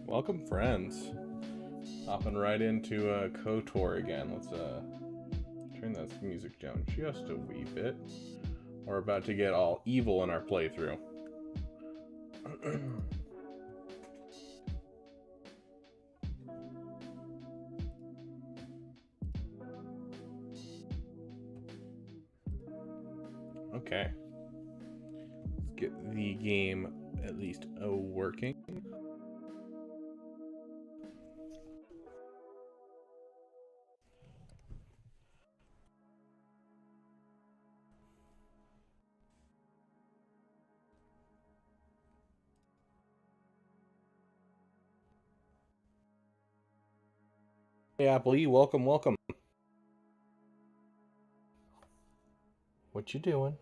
Welcome, friends. Hopping right into Kotor again. Let's turn that music down just a wee bit. We're about to get all evil in our playthrough. Okay. Let's get the game at least working. Hey, Apple, welcome, welcome. What you doing?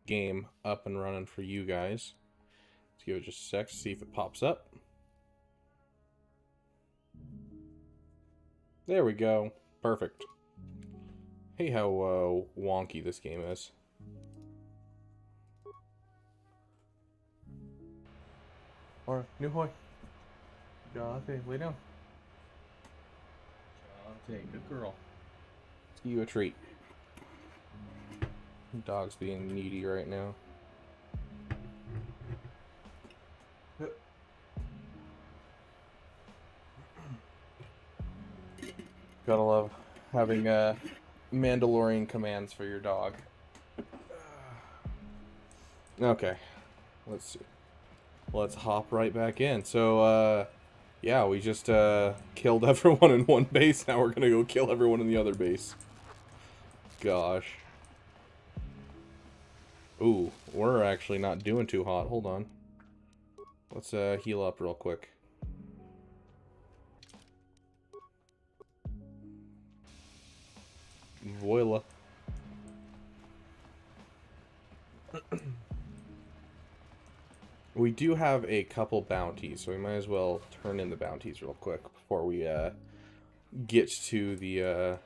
Game up and running for you guys. Let's give it just a sec to see if it pops up. There we go. Perfect. Hey, how wonky this game is. Or new hoy. Jonathan, lay down. Jonathan, good girl. Let's give you a treat. Dog's being needy right now. Gotta love having Mandalorian commands for your dog. Okay, let's see. Let's hop right back in. So, yeah, we just killed everyone in one base. Now we're gonna go kill everyone in the other base. Gosh. Ooh, we're actually not doing too hot. Hold on. Let's heal up real quick. Voila. We do have a couple bounties, so we might as well turn in the bounties real quick before we get to the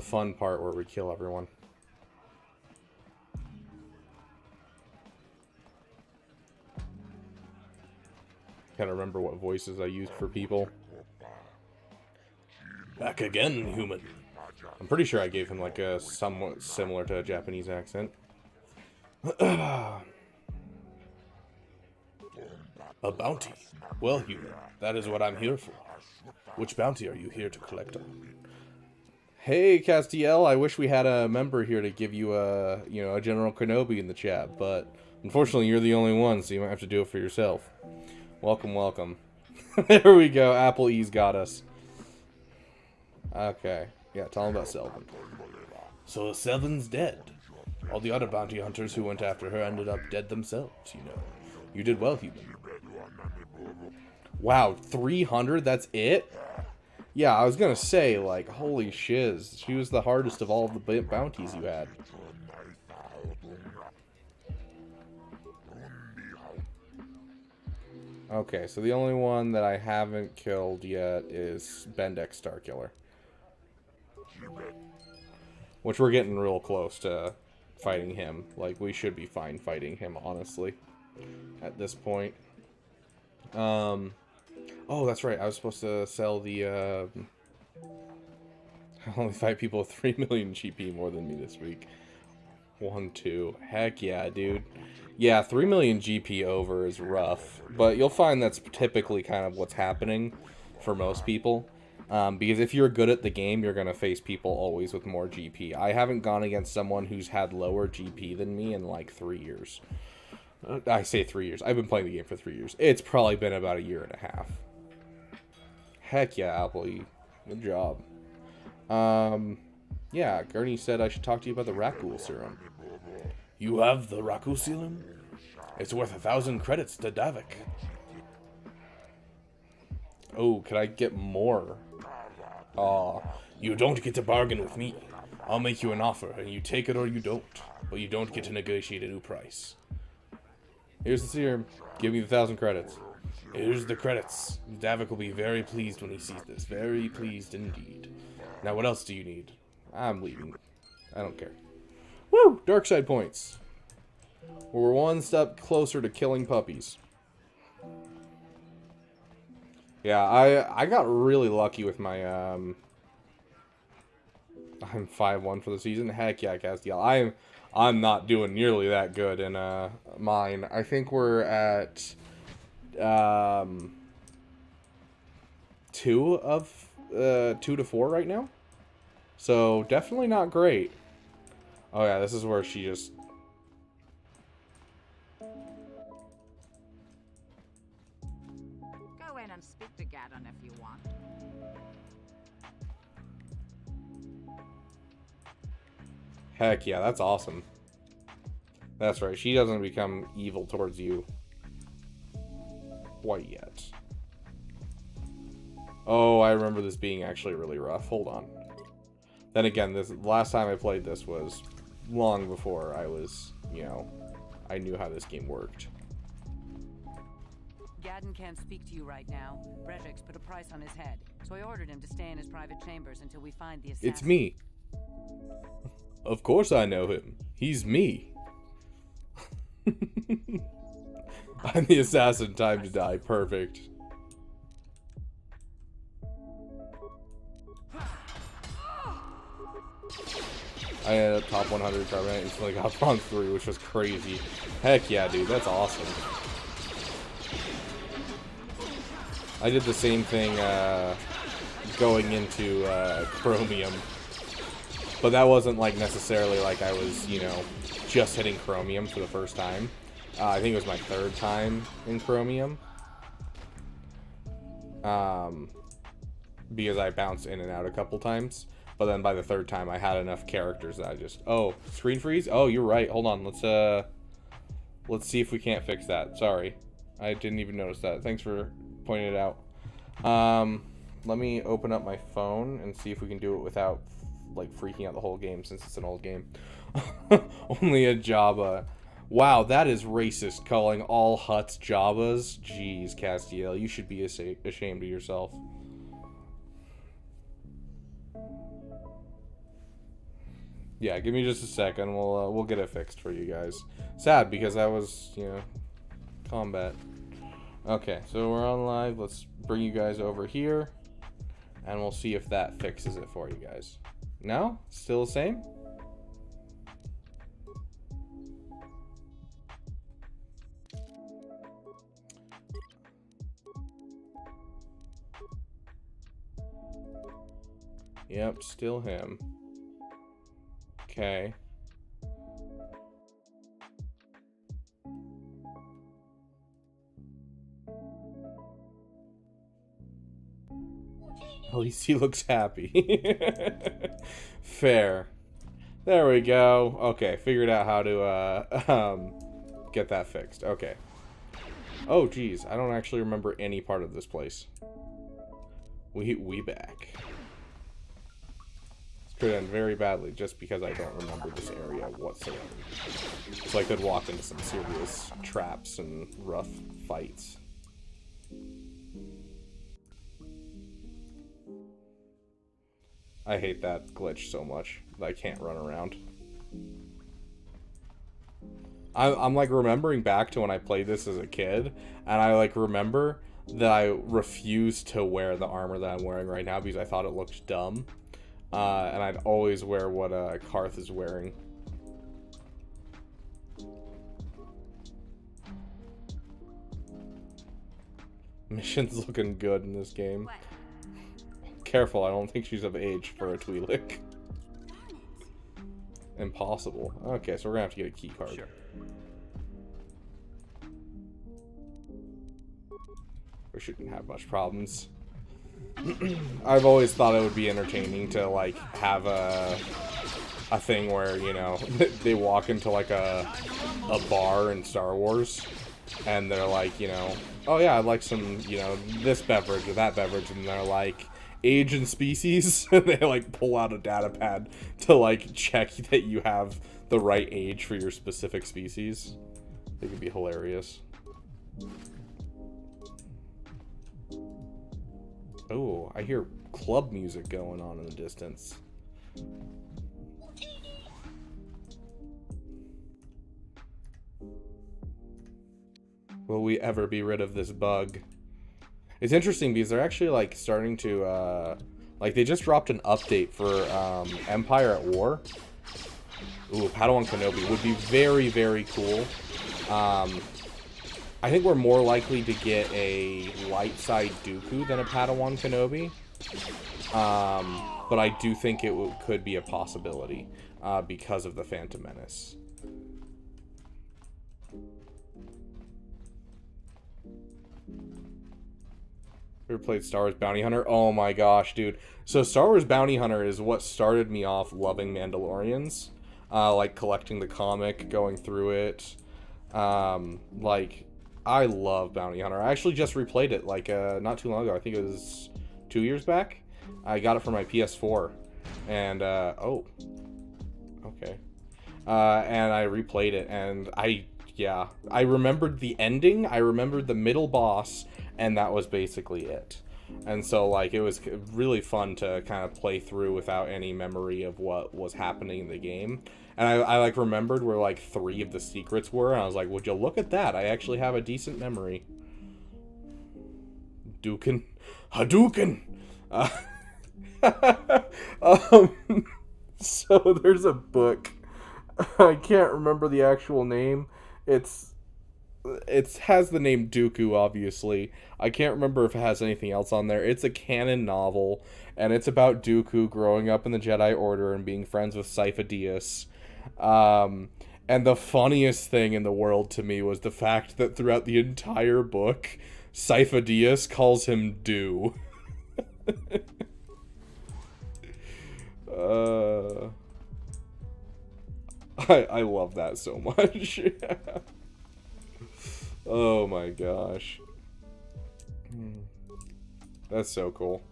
fun part where we kill everyone. Can't remember what voices I used for people. Back again, human. I'm pretty sure I gave him like a somewhat similar to a Japanese accent. A bounty? Well, human, that is what I'm here for. Which bounty are you here to collect on? Hey, Castiel, I wish we had a member here to give you a General Kenobi in the chat, but unfortunately you're the only one, so you might have to do it for yourself. Welcome, welcome. There we go, Apple E's got us. Okay, yeah, tell him about Selvin. So Selvin's dead. All the other bounty hunters who went after her ended up dead themselves, you know. You did well, human. Wow, 300? That's it? Yeah, I was gonna say, like, holy shiz. She was the hardest of all the bounties you had. Okay, so the only one that I haven't killed yet is Bendek Starkiller. Which we're getting real close to fighting him. Like, we should be fine fighting him, honestly, at this point. Oh, that's right. I was supposed to sell the, I only fight people with 3 million GP more than me this week. 1, 2. Heck yeah, dude. Yeah, 3 million GP over is rough. But you'll find that's typically kind of what's happening for most people. Because if you're good at the game, you're going to face people always with more GP. I haven't gone against someone who's had lower GP than me in like 3 years. I say 3 years. I've been playing the game for 3 years. It's probably been about 1.5 years. Heck yeah, Appley. Good job. Yeah, Gurney said I should talk to you about the Rakul serum. You have the Rakul serum? It's worth 1,000 credits to Davik. Oh, could I get more? Aw, you don't get to bargain with me. I'll make you an offer, and you take it or you don't. But you don't get to negotiate a new price. Here's the serum. Give me the 1,000 credits. Here's the credits. Davik will be very pleased when he sees this. Very pleased indeed. Now, what else do you need? I'm leaving. I don't care. Woo! Dark side points. We're one step closer to killing puppies. Yeah, I got really lucky with my I'm 5-1 for the season. Heck yeah, Castiel. I'm not doing nearly that good in mine. I think we're at 2 to 4 right now. So definitely not great. Oh yeah, this is where she just. Go in and speak to Gaddon if you want. Heck yeah, that's awesome. That's right, she doesn't become evil towards you quite yet. Oh, I remember this being actually really rough. Hold on. Then again, this last time I played this was long before I was, you know, I knew how this game worked. Gaddon can't speak to you right now. Bredric's put a price on his head, so I ordered him to stay in his private chambers until we find the assassin. It's me. Of course I know him. He's me. I'm the assassin. Time to die. Perfect. I ended up top 100 carbonate and instantly got bronze 3, which was crazy. Heck yeah, dude. That's awesome. I did the same thing going into Chromium. But that wasn't like necessarily like I was, you know, just hitting Chromium for the first time. I think it was my 3rd time in Chromium. Because I bounced in and out a couple times. But then by the 3rd time, I had enough characters that I just... Oh, screen freeze? Oh, you're right. Hold on. Let's see if we can't fix that. Sorry. I didn't even notice that. Thanks for pointing it out. Let me open up my phone and see if we can do it without, like, freaking out the whole game, since it's an old game. Only a Java. Wow, that is racist, calling all huts Javas. Jeez, Castiel, you should be ashamed of yourself. Yeah, give me just a second. We'll get it fixed for you guys. Sad because that was, you know, combat. Okay, so we're on live. Let's bring you guys over here, and we'll see if that fixes it for you guys. No? Still the same? Yep, still him. Okay. At least he looks happy. Fair. There we go. Okay, figured out how to get that fixed. Okay. Oh geez, I don't actually remember any part of this place. We back. Could end very badly just because I don't remember this area whatsoever. So I could walk into some serious traps and rough fights. I hate that glitch so much that I can't run around. I'm like remembering back to when I played this as a kid, and I like remember that I refused to wear the armor that I'm wearing right now because I thought it looked dumb. And I'd always wear what Karth is wearing. Mission's looking good in this game. Careful, I don't think she's of age for a Twi'lek. Impossible. Okay, so we're gonna have to get a key card. Sure. We shouldn't have much problems. I've always thought it would be entertaining to like have a thing where, you know, they walk into like a bar in Star Wars and they're like, you know, oh yeah, I'd like some, you know, this beverage or that beverage, and they're like age and species, and they like pull out a data pad to like check that you have the right age for your specific species. It could be hilarious. Oh, I hear club music going on in the distance. Will we ever be rid of this bug? It's interesting because they're actually like starting to like they just dropped an update for Empire at War. Ooh, Padawan Kenobi would be very, very cool. I think we're more likely to get a light side Dooku than a Padawan Kenobi. But I do think it could be a possibility because of the Phantom Menace. Ever played Star Wars Bounty Hunter? Oh my gosh, dude. So Star Wars Bounty Hunter is what started me off loving Mandalorians. Like collecting the comic, going through it. Like, I love Bounty Hunter. I actually just replayed it like not too long ago. I think it was 2 years back. I got it for my PS4. And, oh. Okay. And I replayed it, and yeah. I remembered the ending, I remembered the middle boss, and that was basically it. And so, like, it was really fun to kind of play through without any memory of what was happening in the game. And I like, remembered where, like, 3 of the secrets were, and I was like, would you look at that? I actually have a decent memory. Hadouken. So there's a book. I can't remember the actual name. It has the name Dooku, obviously. I can't remember if it has anything else on there. It's a canon novel, and it's about Dooku growing up in the Jedi Order and being friends with Sifo Dyas. And the funniest thing in the world to me was the fact that throughout the entire book, Sifo Dyas calls him Do. I love that so much. Oh my gosh. That's so cool.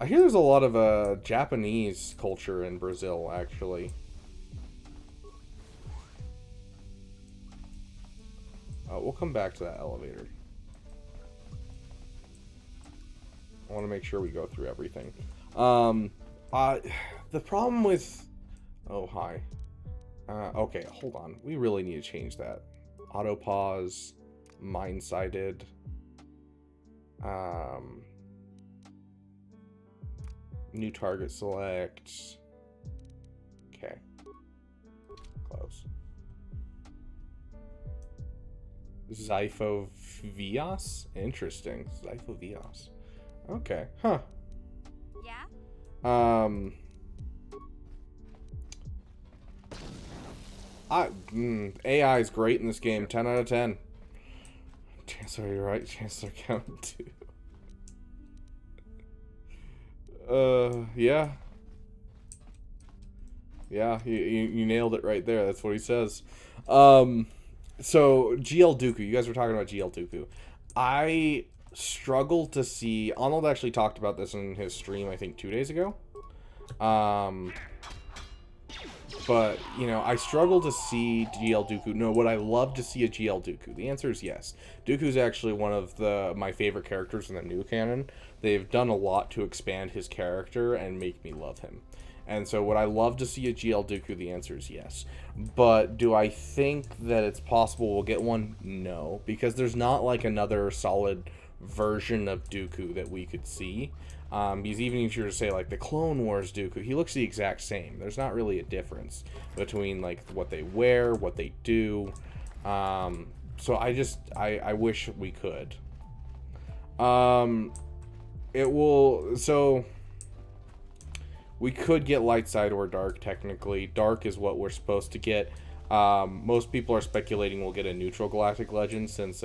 I hear there's a lot of Japanese culture in Brazil, actually. We'll come back to that elevator. I want to make sure we go through everything. The problem with... Oh, hi. Okay, hold on. We really need to change that. Auto pause. Mind-sighted. New target select. Okay. Close. Sifo Dyas? Interesting. Sifo Dyas. Okay. Huh. Yeah? AI is great in this game. 10 out of 10. Chancellor, you're right. Chancellor count 2. Yeah. Yeah, you nailed it right there. That's what he says. So, GL Dooku. You guys were talking about GL Dooku. I struggle to see... Arnold actually talked about this in his stream, I think, 2 days ago. But, you know, I struggle to see GL Dooku. No, would I love to see a GL Dooku? The answer is yes. Dooku's actually one of my favorite characters in the new canon. They've done a lot to expand his character and make me love him. And so would I love to see a GL Dooku? The answer is yes. But do I think that it's possible we'll get one? No. Because there's not like another solid version of Dooku that we could see. Because even if you were to say like the Clone Wars Dooku, he looks the exact same. There's not really a difference between like what they wear, what they do. So I wish we could. We could get light side or dark, technically. Dark is what we're supposed to get. Most people are speculating we'll get a neutral Galactic Legend since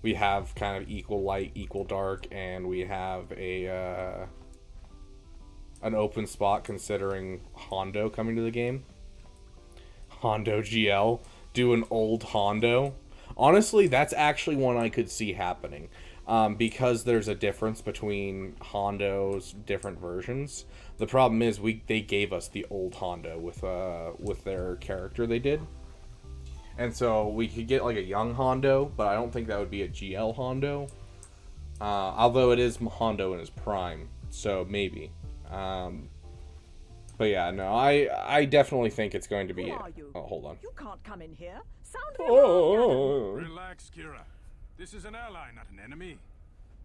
we have kind of equal light, equal dark, and we have an open spot considering Hondo coming to the game. Hondo GL. Do an old Hondo. Honestly, that's actually one I could see happening. Because there's a difference between Hondo's different versions. The problem is they gave us the old Hondo with their character they did. And so we could get like a young Hondo, but I don't think that would be a GL Hondo. Although it is Hondo in his prime, so maybe. But yeah, no, I definitely think it's going to be. Who are you? Oh, hold on. You can't come in here. Sound the alarm, Gadon. Oh, Relax, Kira. This is an ally, not an enemy.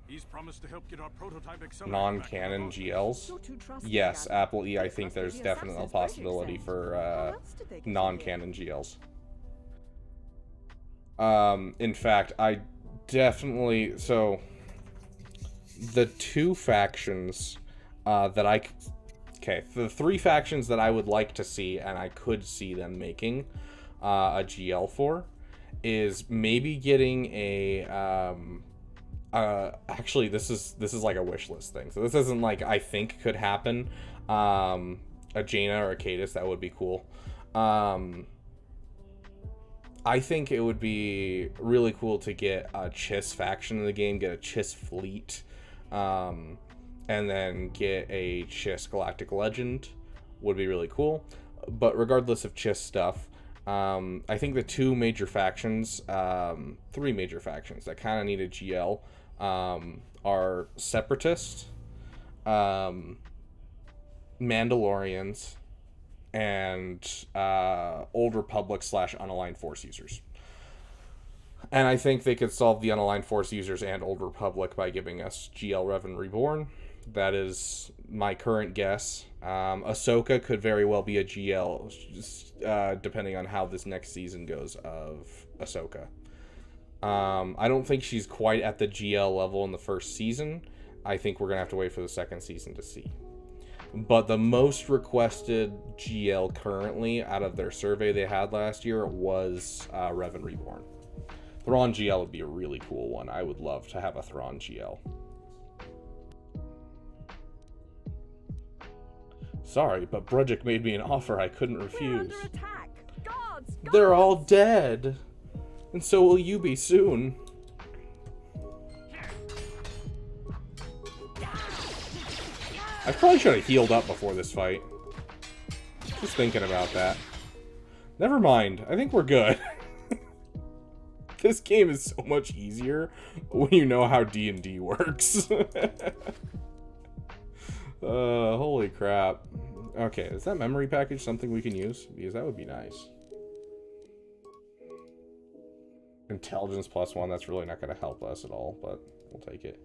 He's promised to help get our prototype accelerator non-canon back in the GLs. You're too trusting, Yes, Gadon. Apple E. I They think trusted there's the definitely a assassins Brejik possibility sent. for How else did they get in non-canon GLs. In fact, I definitely the two factions the three factions that I would like to see and I could see them making a GL for is maybe getting a actually this is like a wish list thing, so this isn't like I think could happen. A Jaina or a Cadus, that would be cool. I think it would be really cool to get a Chiss faction in the game, get a Chiss fleet, and then get a Chiss Galactic Legend would be really cool. But regardless of Chiss stuff, I think the three major factions that kind of need a GL are Separatists, Mandalorians, and Old Republic / Unaligned Force users. And I think they could solve the Unaligned Force users and Old Republic by giving us GL Revan Reborn. That is my current guess. Ahsoka could very well be a GL, depending on how this next season goes of Ahsoka. I don't think she's quite at the GL level in the first season. I think we're going to have to wait for the second season to see. But the most requested GL currently out of their survey they had last year was Revan Reborn. Thrawn GL would be a really cool one. I would love to have a Thrawn GL. Sorry, but Brejik made me an offer I couldn't We're refuse. under attack. Guards! They're all dead. And so will you be soon. I probably should have healed up before this fight. Just thinking about that. Never mind. I think we're good. This game is so much easier when you know how D&D works. Holy crap. Okay, is that memory package something we can use? Because that would be nice. Intelligence +1, that's really not going to help us at all, but we'll take it.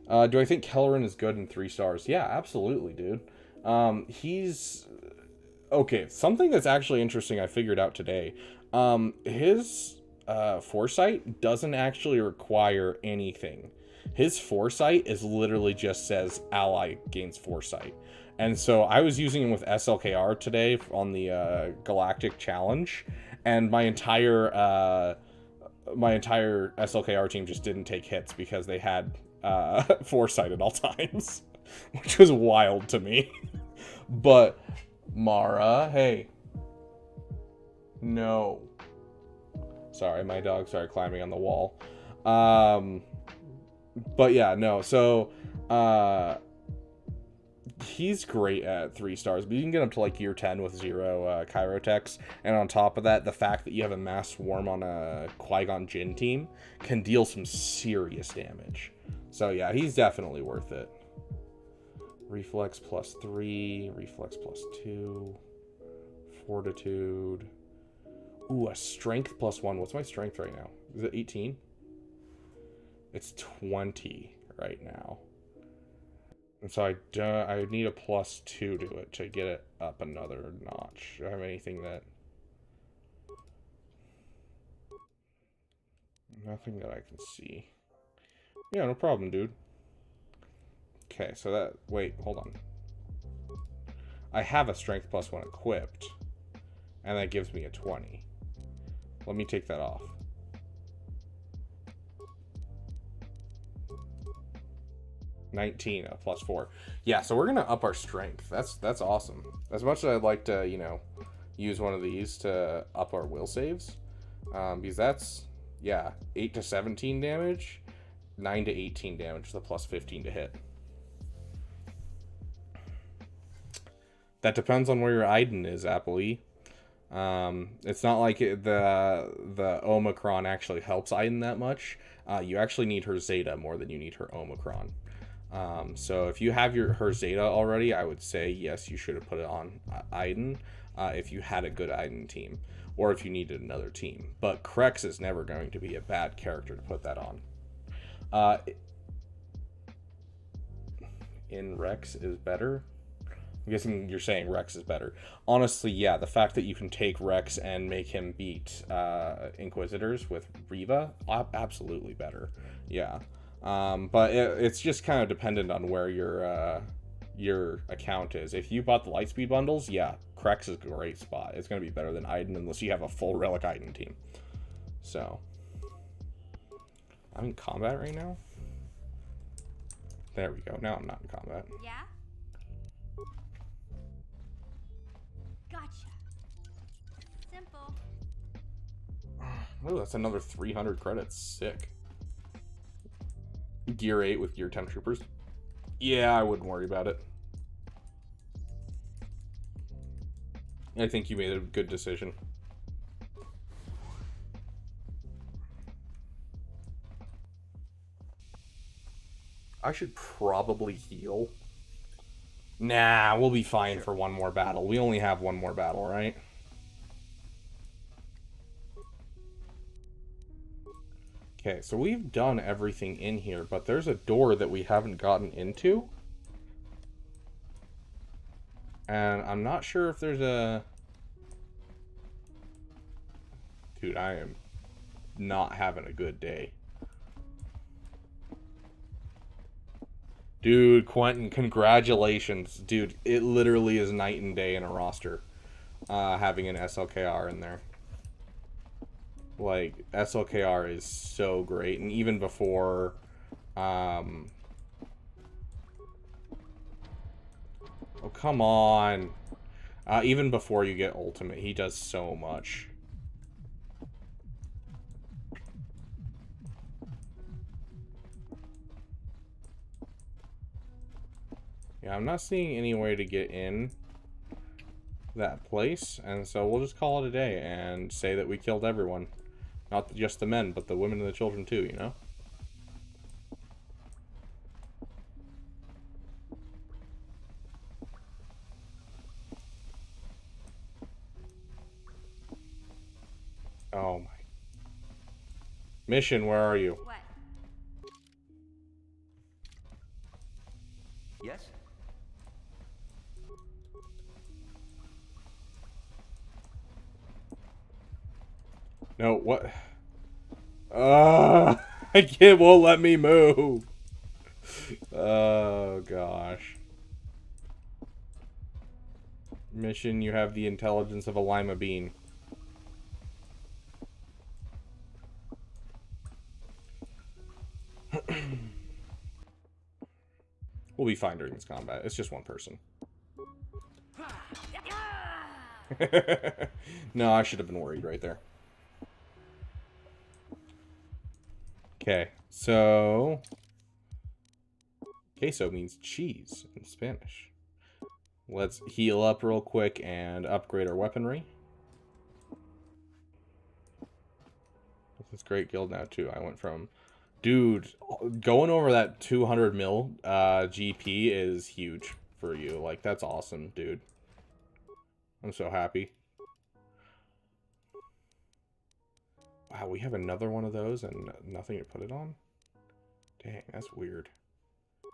Do I think Kelleran is good in 3 stars? Yeah, absolutely, dude. He's... Okay, something that's actually interesting I figured out today. His foresight doesn't actually require anything. His foresight is literally just says ally gains foresight. And so I was using him with SLKR today on the Galactic Challenge, and my entire SLKR team just didn't take hits because they had foresight at all times, which was wild to me. But Mara, hey, no, sorry, my dog started climbing on the wall. But yeah, no, so he's great at 3 stars, but you can get up to like year 10 with 0 Chirotechs, and on top of that, the fact that you have a mass swarm on a Qui-Gon Jinn team can deal some serious damage. So yeah, he's definitely worth it. Reflex +3, Reflex +2, Fortitude. Ooh, a Strength +1. What's my Strength right now? Is it 18? It's 20 right now. And so I need a +2 to it to get it up another notch. Do I have anything that... Nothing that I can see. Yeah, no problem, dude. Okay, so that... Wait, hold on. I have a Strength +1 equipped, and that gives me a 20. Let me take that off. $19, a +4. Yeah, so we're gonna up our strength. That's awesome. As much as I'd like to, you know, use one of these to up our will saves, because that's, yeah, 8 to 17 damage, 9 to 18 damage, with a +15 to hit. That depends on where your Iden is, Apple E. It's not like the Omicron actually helps Iden that much. You actually need her Zeta more than you need her Omicron. So if you have her Zeta already, I would say yes, you should have put it on Aiden if you had a good Aiden team, or if you needed another team. But Krex is never going to be a bad character to put that on. In Rex is better. I'm guessing you're saying Rex is better. Honestly, yeah, the fact that you can take Rex and make him beat Inquisitors with Riva, absolutely better. Yeah. But it's just kind of dependent on where your account is. If you bought the Lightspeed bundles, yeah, Krex is a great spot. It's going to be better than Aiden unless you have a full Relic Aiden team. So, I'm in combat right now. There we go. Now I'm not in combat. Yeah? Gotcha. Simple. Oh, that's another 300 credits. Sick. Gear 8 with Gear 10 troopers. Yeah, I wouldn't worry about it. I think you made a good decision. I should probably heal. Nah, we'll be fine for one more battle. We only have one more battle, right? Okay, so we've done everything in here, but there's a door that we haven't gotten into. And I'm not sure if there's a... Dude, I am not having a good day. Dude, Quentin, congratulations. Dude, it literally is night and day in a roster. Having an SLKR in there. Like, SLKR is so great. And even before... Oh, come on. Even before you get Ultimate, he does so much. Yeah, I'm not seeing any way to get in that place, and so we'll just call it a day and say that we killed everyone. Not just the men, but the women and the children too, you know? Oh my. Mission, where are you? What? Yes? No, what? It won't let me move. Oh, gosh. Mission, you have the intelligence of a lima bean. We'll be fine during this combat. It's just one person. No, I should have been worried right there. Okay, so... Queso means cheese in Spanish. Let's heal up real quick and upgrade our weaponry. This is great guild now, too. I went from... Dude, going over that 200 mil GP is huge for you. Like, that's awesome, dude. I'm so happy. Wow, we have another one of those and nothing to put it on? Dang, that's weird.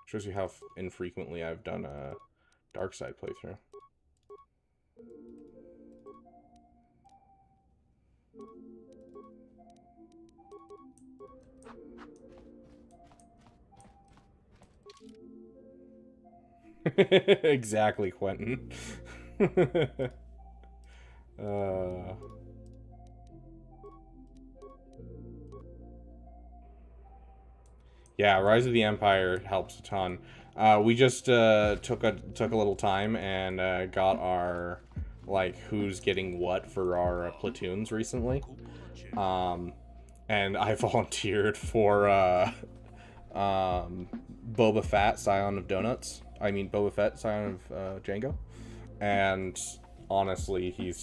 Shows you how infrequently I've done a dark side playthrough. Exactly, Quentin. Yeah, Rise of the Empire helps a ton. We just took a little time and got our who's getting what for our platoons recently. And I volunteered for Boba Fett, Scion of Donuts. I mean Boba Fett, Scion of Django. And honestly,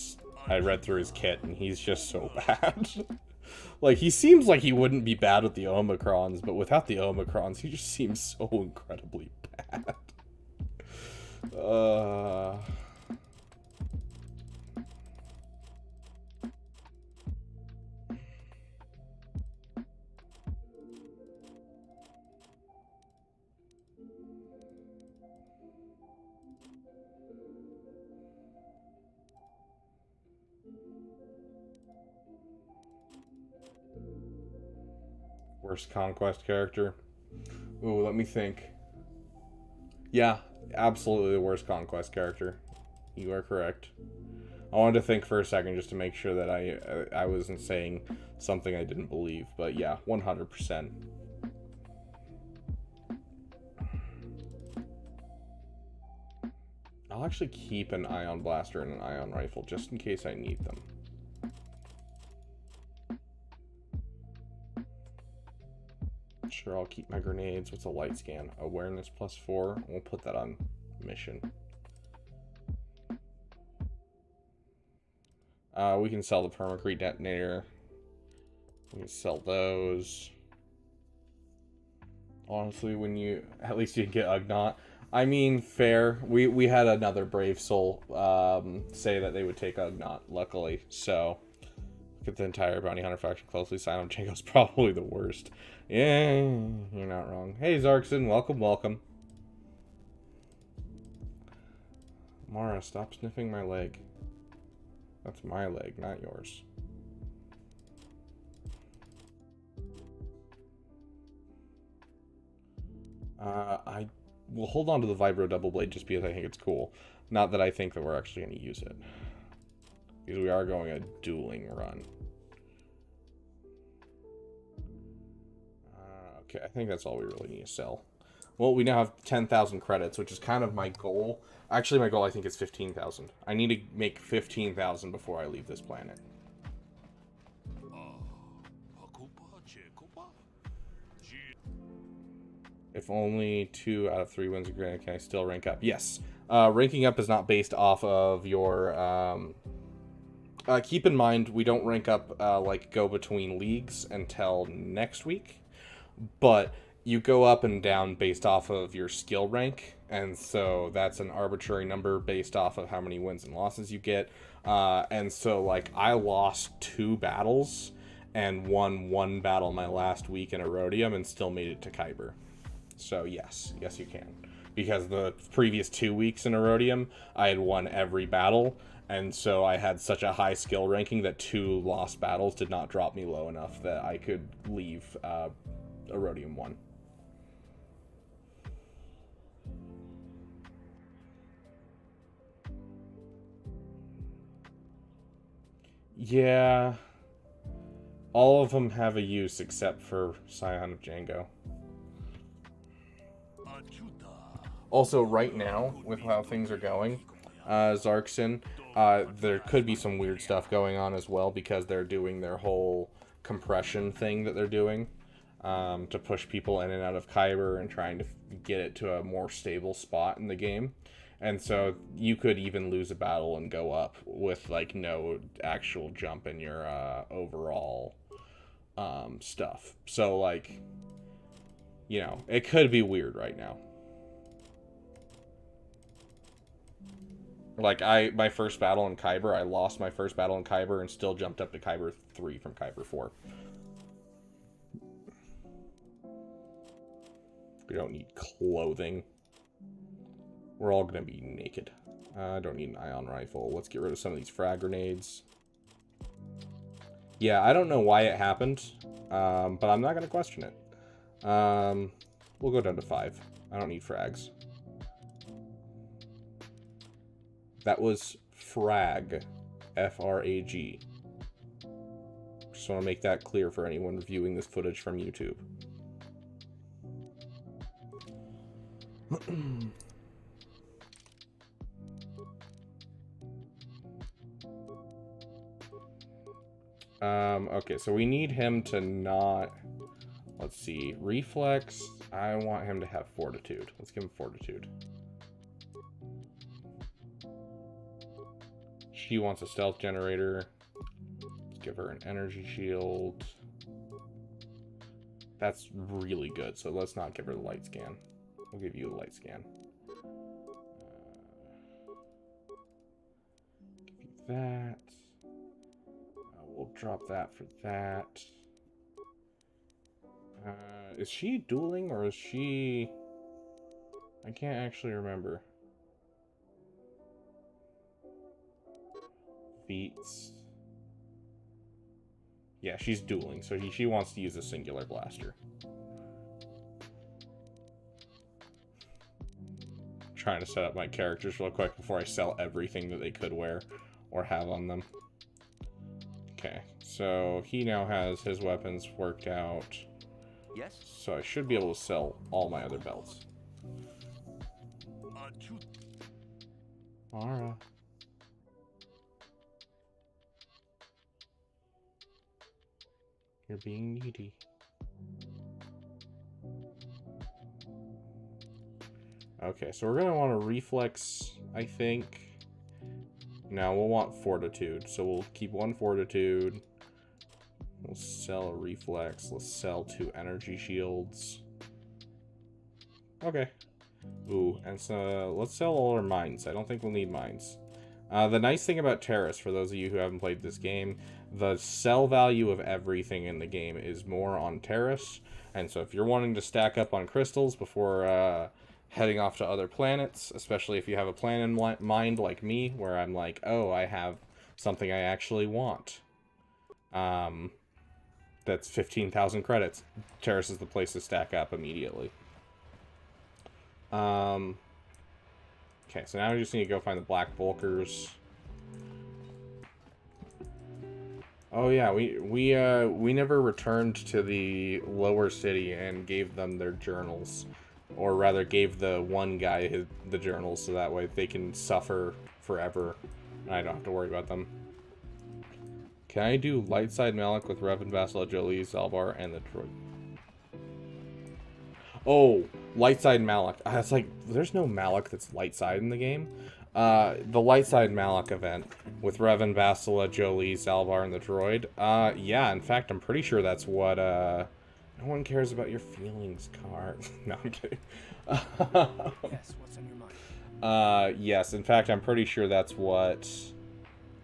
I read through his kit and he's just so bad. Like, he seems like he wouldn't be bad with the Omicrons, but without the Omicrons, he just seems so incredibly bad. Worst conquest character? Ooh, let me think. Yeah, absolutely the worst conquest character. You are correct. I wanted to think for a second just to make sure that I wasn't saying something I didn't believe, but yeah, 100%. I'll actually keep an ion blaster and an ion rifle just in case I need them. Sure, I'll keep my grenades. What's a light scan? Awareness +4. We'll put that on mission. We can sell the permacrete detonator. We can sell those. Honestly, when you... At least you can get Ugnaught. I mean, fair. We had another Brave Soul say that they would take Ugnaught, luckily. So, look at the entire Bounty Hunter faction closely. Silent Django's probably the worst. Yeah, you're not wrong. Hey, Zarkson, welcome, welcome. Mara, stop sniffing my leg. That's my leg, not yours. I will hold on to the Vibro Double Blade just because I think it's cool. Not that I think that we're actually going to use it. Because we are going a dueling run. Okay, I think that's all we really need to sell. Well, we now have 10,000 credits, which is kind of my goal. Actually, my goal, I think, is 15,000. I need to make 15,000 before I leave this planet. If only 2 out of 3 wins are granted, can I still rank up? Yes. Ranking up is not based off of your... keep in mind, we don't rank up, like, go between leagues until next week. But you go up and down based off of your skill rank. And so that's an arbitrary number based off of how many wins and losses you get. And so, like, I lost 2 battles and won 1 battle my last week in Erodium and still made it to Kyber. So yes, yes you can. Because the previous 2 weeks in Erodium, I had won every battle, and so I had such a high skill ranking that 2 lost battles did not drop me low enough that I could leave Erodium 1. Yeah. All of them have a use except for Scion of Django. Also, right now, with how things are going, Zarkson, there could be some weird stuff going on as well because they're doing their whole compression thing that they're doing to push people in and out of Kyber and trying to get it to a more stable spot in the game. And so you could even lose a battle and go up with, like, no actual jump in your overall stuff. So, like, you know, it could be weird right now. Like, my first battle in Kyber, I lost my first battle in Kyber and still jumped up to Kyber 3 from Kyber 4. We don't need clothing. We're all gonna be naked. I don't need an ion rifle. Let's get rid of some of these frag grenades. Yeah, I don't know why it happened, but I'm not gonna question it. We'll go down to 5. I don't need frags. That was frag. F-R-A-G. Just want to make that clear for anyone viewing this footage from YouTube. Okay, so we need him to not... Let's see. Reflex. I want him to have Fortitude. Let's give him Fortitude. She wants a stealth generator. Let's give her an energy shield. That's really good, so let's not give her the light scan. We'll give you a light scan. Give you that. We'll drop that for that. Is she dueling or is she... I can't actually remember. Feats. Yeah, she's dueling, so she wants to use a singular blaster. Trying to set up my characters real quick before I sell everything that they could wear or have on them. Okay, so he now has his weapons worked out. Yes? So I should be able to sell all my other belts. Alright. You're being needy. Okay, so we're gonna want a reflex, I think. Now we'll want fortitude, so we'll keep one fortitude. We'll sell a reflex. Let's sell 2 energy shields. Okay. Ooh, and so let's sell all our mines. I don't think we'll need mines. The nice thing about Terrace, for those of you who haven't played this game, the sell value of everything in the game is more on Terrace. And so if you're wanting to stack up on crystals before heading off to other planets, especially if you have a plan in mind like me, where I'm like, oh, I have something I actually want. That's 15,000 credits. Terrace is the place to stack up immediately. Okay, so now we just need to go find the Black Volkers. Oh yeah, we never returned to the lower city and gave them their journals, or rather gave the one guy the journals, so that way they can suffer forever and I don't have to worry about them. Can I do Lightside Malik with Revan, Vassala, Jolie, Zalbar, and the droid? Oh, Lightside Malik. It's like, there's no Malik that's Lightside in the game. The Lightside Malik event with Revan, Vassala, Jolie, Zalbar, and the droid. Yeah, in fact, I'm pretty sure that's what, no one cares about your feelings, Car. No, I'm kidding. Yes, what's on your mind? Yes, in fact, I'm pretty sure that's what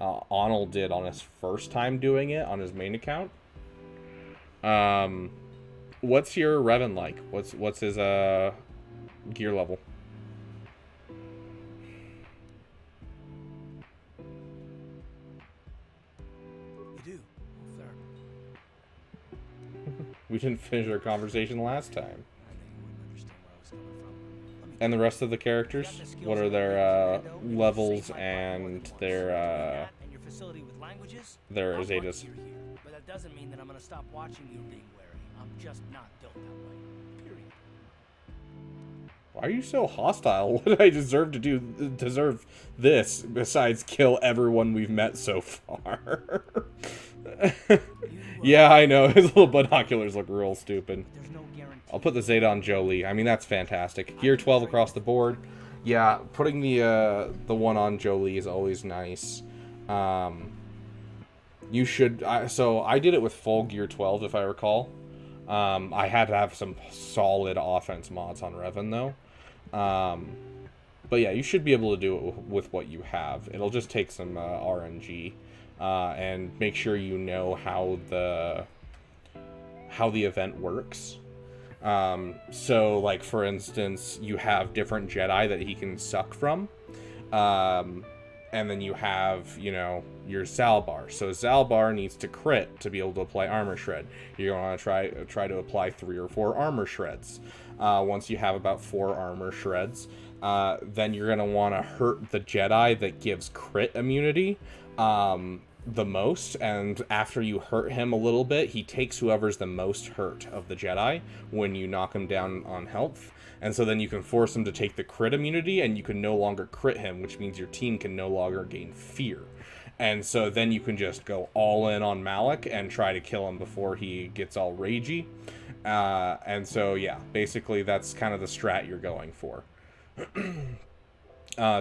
Arnold did on his first time doing it on his main account. What's your Revan like? What's his gear level? You do. Third. We didn't finish our conversation last time. I knew you wouldn't understand where I was coming from. Let me And the rest of the characters? What are their levels and their and your facility with languages? their I want Zetas? you here, but that doesn't mean that I'm gonna stop watching you being wary. I'm just not built that way. Period. Why are you so hostile? What did I deserve this besides kill everyone we've met so far? Yeah, I know. His little binoculars look real stupid. There's no guarantee. I'll put the Zeta on Jolie. I mean, that's fantastic. Gear 12 across the board. Yeah, putting the one on Jolie is always nice. You should... so I did it with full Gear 12, if I recall. I had to have some solid offense mods on Revan, though. But yeah, you should be able to do it with what you have. It'll just take some RNG. And make sure you know how the event works. So, like, for instance, you have different Jedi that he can suck from. And then you have, you know, your Zalbar. So Zalbar needs to crit to be able to apply Armor Shred. You're going to try to apply 3 or 4 Armor Shreds. Once you have about 4 Armor Shreds, then you're going to want to hurt the Jedi that gives crit immunity the most. And after you hurt him a little bit, he takes whoever's the most hurt of the Jedi when you knock him down on health. And so then you can force him to take the crit immunity, and you can no longer crit him, which means your team can no longer gain fear. And so then you can just go all in on Malik and try to kill him before he gets all ragey. And so, yeah, basically that's kind of the strat you're going for.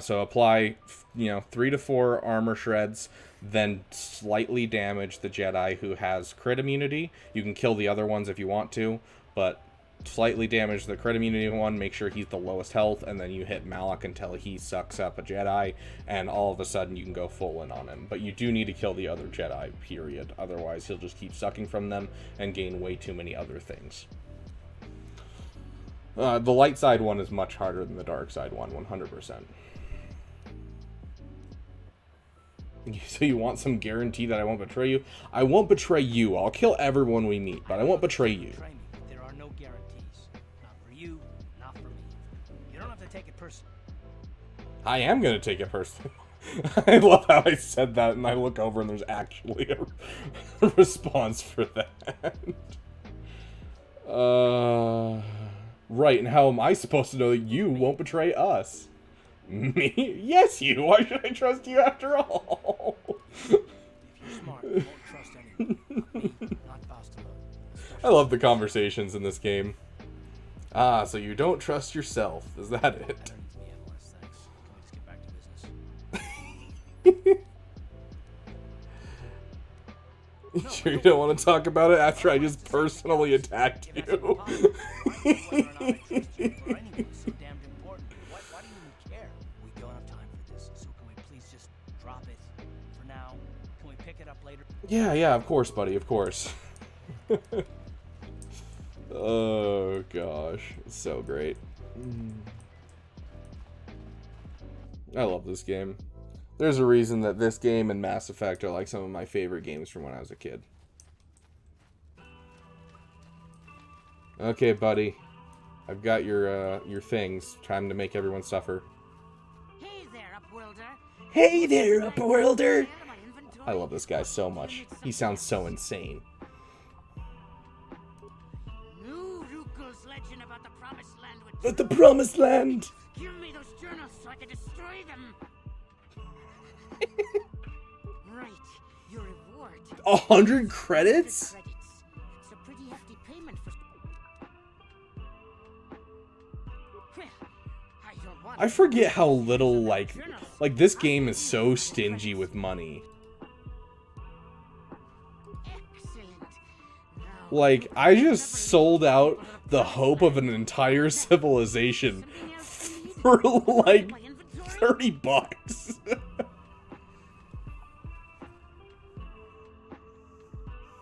So apply, 3 to 4 armor shreds, then slightly damage the Jedi who has crit immunity. You can kill the other ones if you want to, but slightly damage the crit immunity one, make sure he's the lowest health, and then you hit Malak until he sucks up a Jedi, and all of a sudden you can go full in on him. But you do need to kill the other Jedi, period. Otherwise he'll just keep sucking from them and gain way too many other things. The light side one is much harder than the dark side one, 100%. So you want some guarantee that I won't betray you? I won't betray you. I'll kill everyone we meet, but I won't betray you. There are no guarantees. Not for you, not for me. You don't have to take it personally. I am going to take it personally. I love how I said that, and I look over and there's actually a response for that. Right, and how am I supposed to know that you won't betray us? Me? Yes, you. Why should I trust you after all? If you're smart, you won't trust anyone. Me, not Faustula. I love the conversations in this game. Ah, so you don't trust yourself. Is that it? I don't need to be analyzed, thanks. Can we just get back to business? You sure you don't want to talk about it after I just personally attacked you? Whether or not I trust you or anything is so damned important. Why do you even care? We don't have time for this, so can we please just drop it for now? Can we pick it up later? Yeah, of course, buddy, of course. Oh, gosh. It's so great. I love this game. There's a reason that this game and Mass Effect are like some of my favorite games from when I was a kid. Okay, buddy. I've got your things. Time to make everyone suffer. Hey there, Upworlder. Hey there, Upworlder! I love this guy so much. He sounds so insane. New Rukul's legend about the Promised Land would But the Promised Land! give me those journals so I can destroy them. Right, your reward. 100 credits? Credits. It's a pretty hefty payment for. Well, I don't want. I forget how little, like this game is so stingy with money. Excellent. Now, Like, I just sold out the hope of an entire civilization for like my inventory. $30.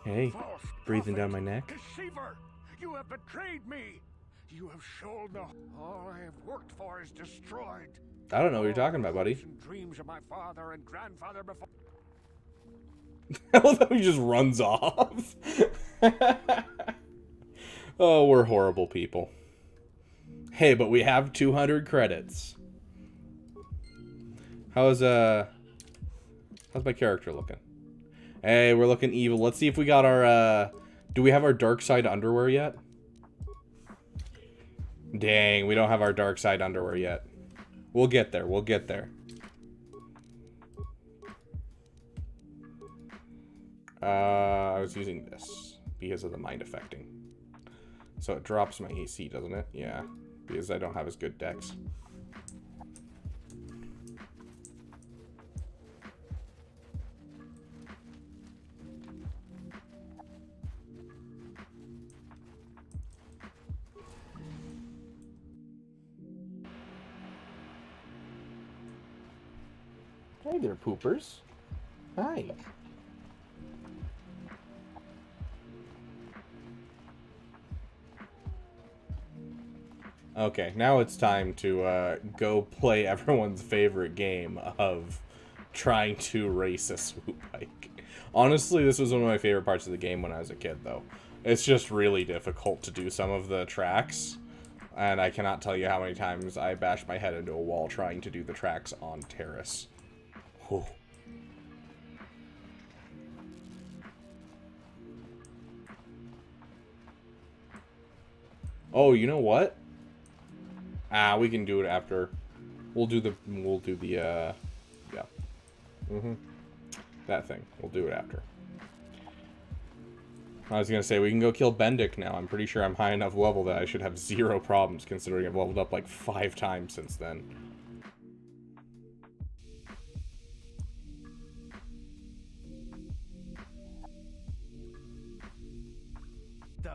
Hey, False breathing down my prophet, neck. Deceiver! You have betrayed me! You have shown the all I have worked for is destroyed. I don't know what you're talking about, buddy. Hopes and dreams of my father and grandfather before. I love how he just runs off. Oh, we're horrible people. Hey, but we have 200 credits. How's my character looking? Hey, we're looking evil. Let's see if we got our, do we have our dark side underwear yet? Dang, we don't have our dark side underwear yet. We'll get there, we'll get there. I was using this because of the mind affecting. So it drops my AC, doesn't it? Yeah, because I don't have as good dex. Hi there, poopers. Hi. Okay, now it's time to go play everyone's favorite game of trying to race a swoop bike. Honestly, this was one of my favorite parts of the game when I was a kid, though. It's just really difficult to do some of the tracks, and I cannot tell you how many times I bashed my head into a wall trying to do the tracks on Terrace. Whew. Oh, you know what? Ah, we can do it after. We'll do the, yeah. That thing. We'll do it after. I was gonna say, we can go kill Bendik now. I'm pretty sure I'm high enough level that I should have zero problems, considering I've leveled up like 5 times since then.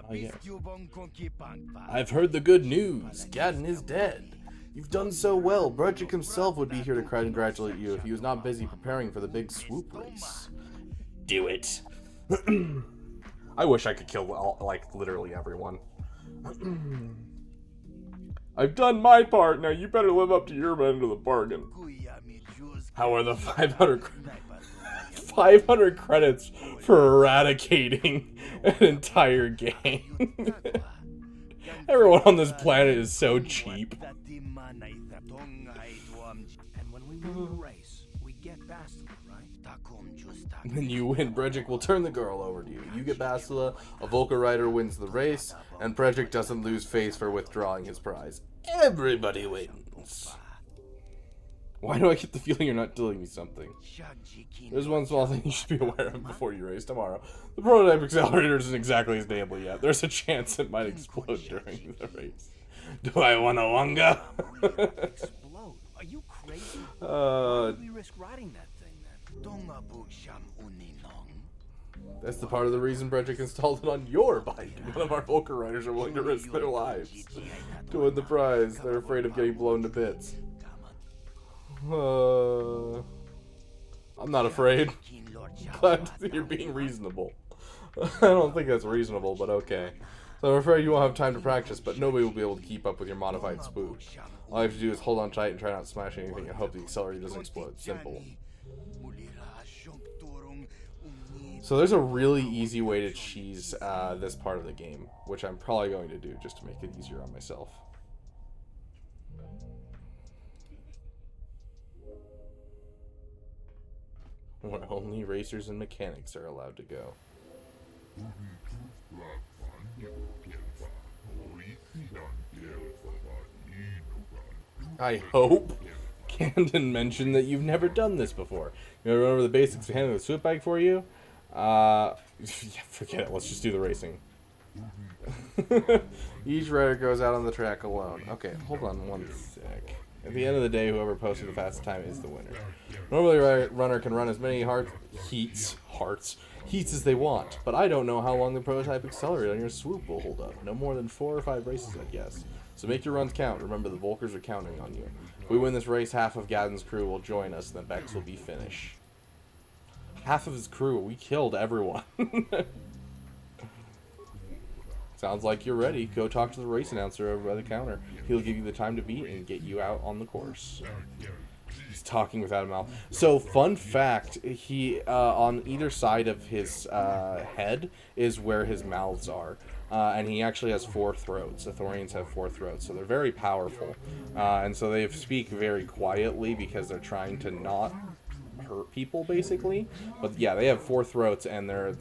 Oh, yeah. I've heard the good news. Gadden is dead. You've done so well. Brudgick himself would be here to congratulate you if he was not busy preparing for the big swoop race. Do it. I wish I could kill, like, literally everyone. I've done my part. Now you better live up to your end of the bargain. How are the 500 credits for eradicating an entire gang? Everyone on this planet is so cheap. And when we win the race, we get Bastila, right? When you win, Brejik will turn the girl over to you. You get Bastila, a Volker rider wins the race, and Brejik doesn't lose face for withdrawing his prize. Everybody wins. Why do I get the feeling you're not telling me something? There's one small thing you should be aware of before you race tomorrow. The prototype accelerator isn't exactly stable yet. There's a chance it might explode during the race. Do I want a wonga? Explode? Are you crazy? Why would we risk riding that thing then? That's the part of the reason Brejik installed it on your bike. None of our Volker riders are willing to risk their lives to win the prize. They're afraid of getting blown to bits. I'm not afraid. Glad to see you're being reasonable. I don't think that's reasonable, but okay. So I'm afraid you won't have time to practice, but nobody will be able to keep up with your modified spook. All you have to do is hold on tight and try not to smash anything and hope the accelerator doesn't explode. Simple. So there's a really easy way to cheese this part of the game, which I'm probably going to do just to make it easier on myself. Where only racers and mechanics are allowed to go. I hope Camden mentioned that you've never done this before. You remember the basics of handling the swoop bike for you? Yeah, forget it. Let's just do the racing. Each rider goes out on the track alone. Okay, hold on one sec. At the end of the day, whoever posted the fastest time is the winner. Normally, a runner can run as many heats as they want, but I don't know how long the prototype accelerator on your swoop will hold up. No more than 4 or 5 races, I'd guess. So make your runs count. Remember, the Volkers are counting on you. If we win this race, half of Gadden's crew will join us, and the Bex will be finished. Half of his crew. We killed everyone. Sounds like you're ready. Go talk to the race announcer over by the counter. He'll give you the time to beat and get you out on the course. He's talking without a mouth. So, fun fact, he on either side of his head is where his mouths are. And he actually has 4 throats. The Thorians have 4 throats, so they're very powerful. And so they speak very quietly because they're trying to not hurt people, basically. But yeah, they have 4 throats, and their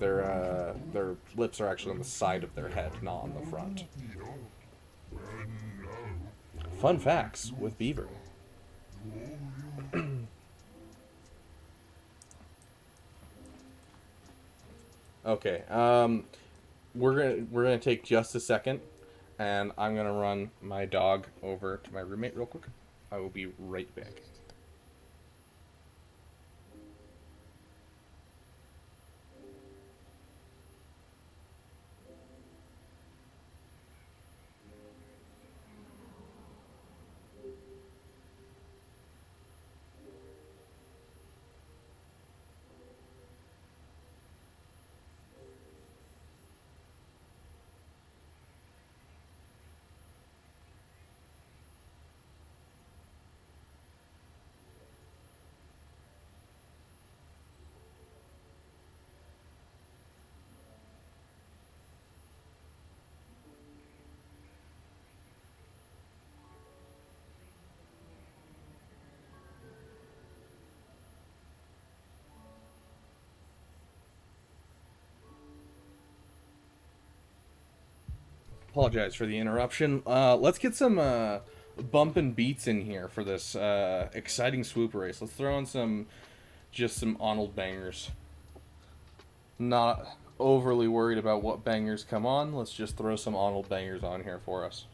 lips are actually on the side of their head, not on the front. Fun facts with Beaver. Okay, we're gonna take just a second, and I'm gonna run my dog over to my roommate real quick. I will be right back. Apologize for the interruption. Let's get some bumpin' beats in here for this exciting swoop race. Let's throw in some Arnold bangers. Not overly worried about what bangers come on. Let's just throw some Arnold bangers on here for us.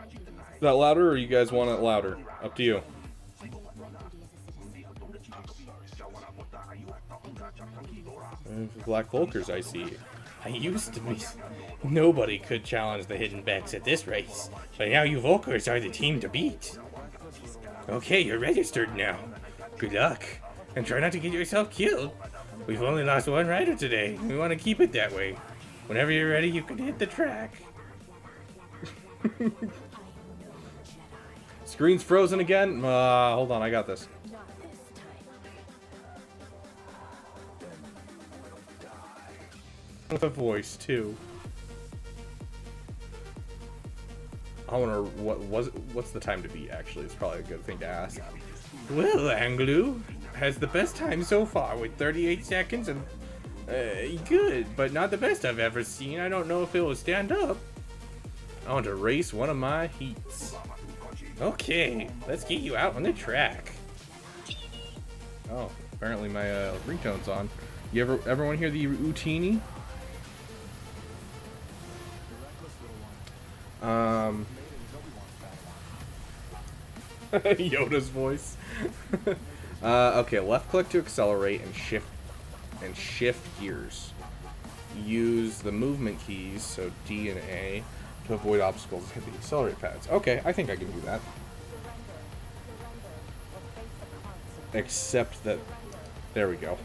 Is that louder, or you guys want it louder? Up to you. Black Volkers, I see. I used to be... Nobody could challenge the Hidden Becks at this race, but now you Volkers are the team to beat. Okay, you're registered now. Good luck, and try not to get yourself killed. We've only lost one rider today. We want to keep it that way. Whenever you're ready, you can hit the track. Screen's frozen again? Hold on, I got this. With a voice, too. I wonder what's the time to beat, actually. It's probably a good thing to ask. Well, Anglu has the best time so far with 38 seconds and good, but not the best I've ever seen. I don't know if it will stand up. I want to race one of my heats. Okay, let's get you out on the track. Oh, apparently my ringtone's on. You ever want to hear the Utini? Yoda's voice. Okay, left click to accelerate and shift gears. Use the movement keys, so D and A, to avoid obstacles and hit the accelerate pads. Okay, I think I can do that. Except that... There we go.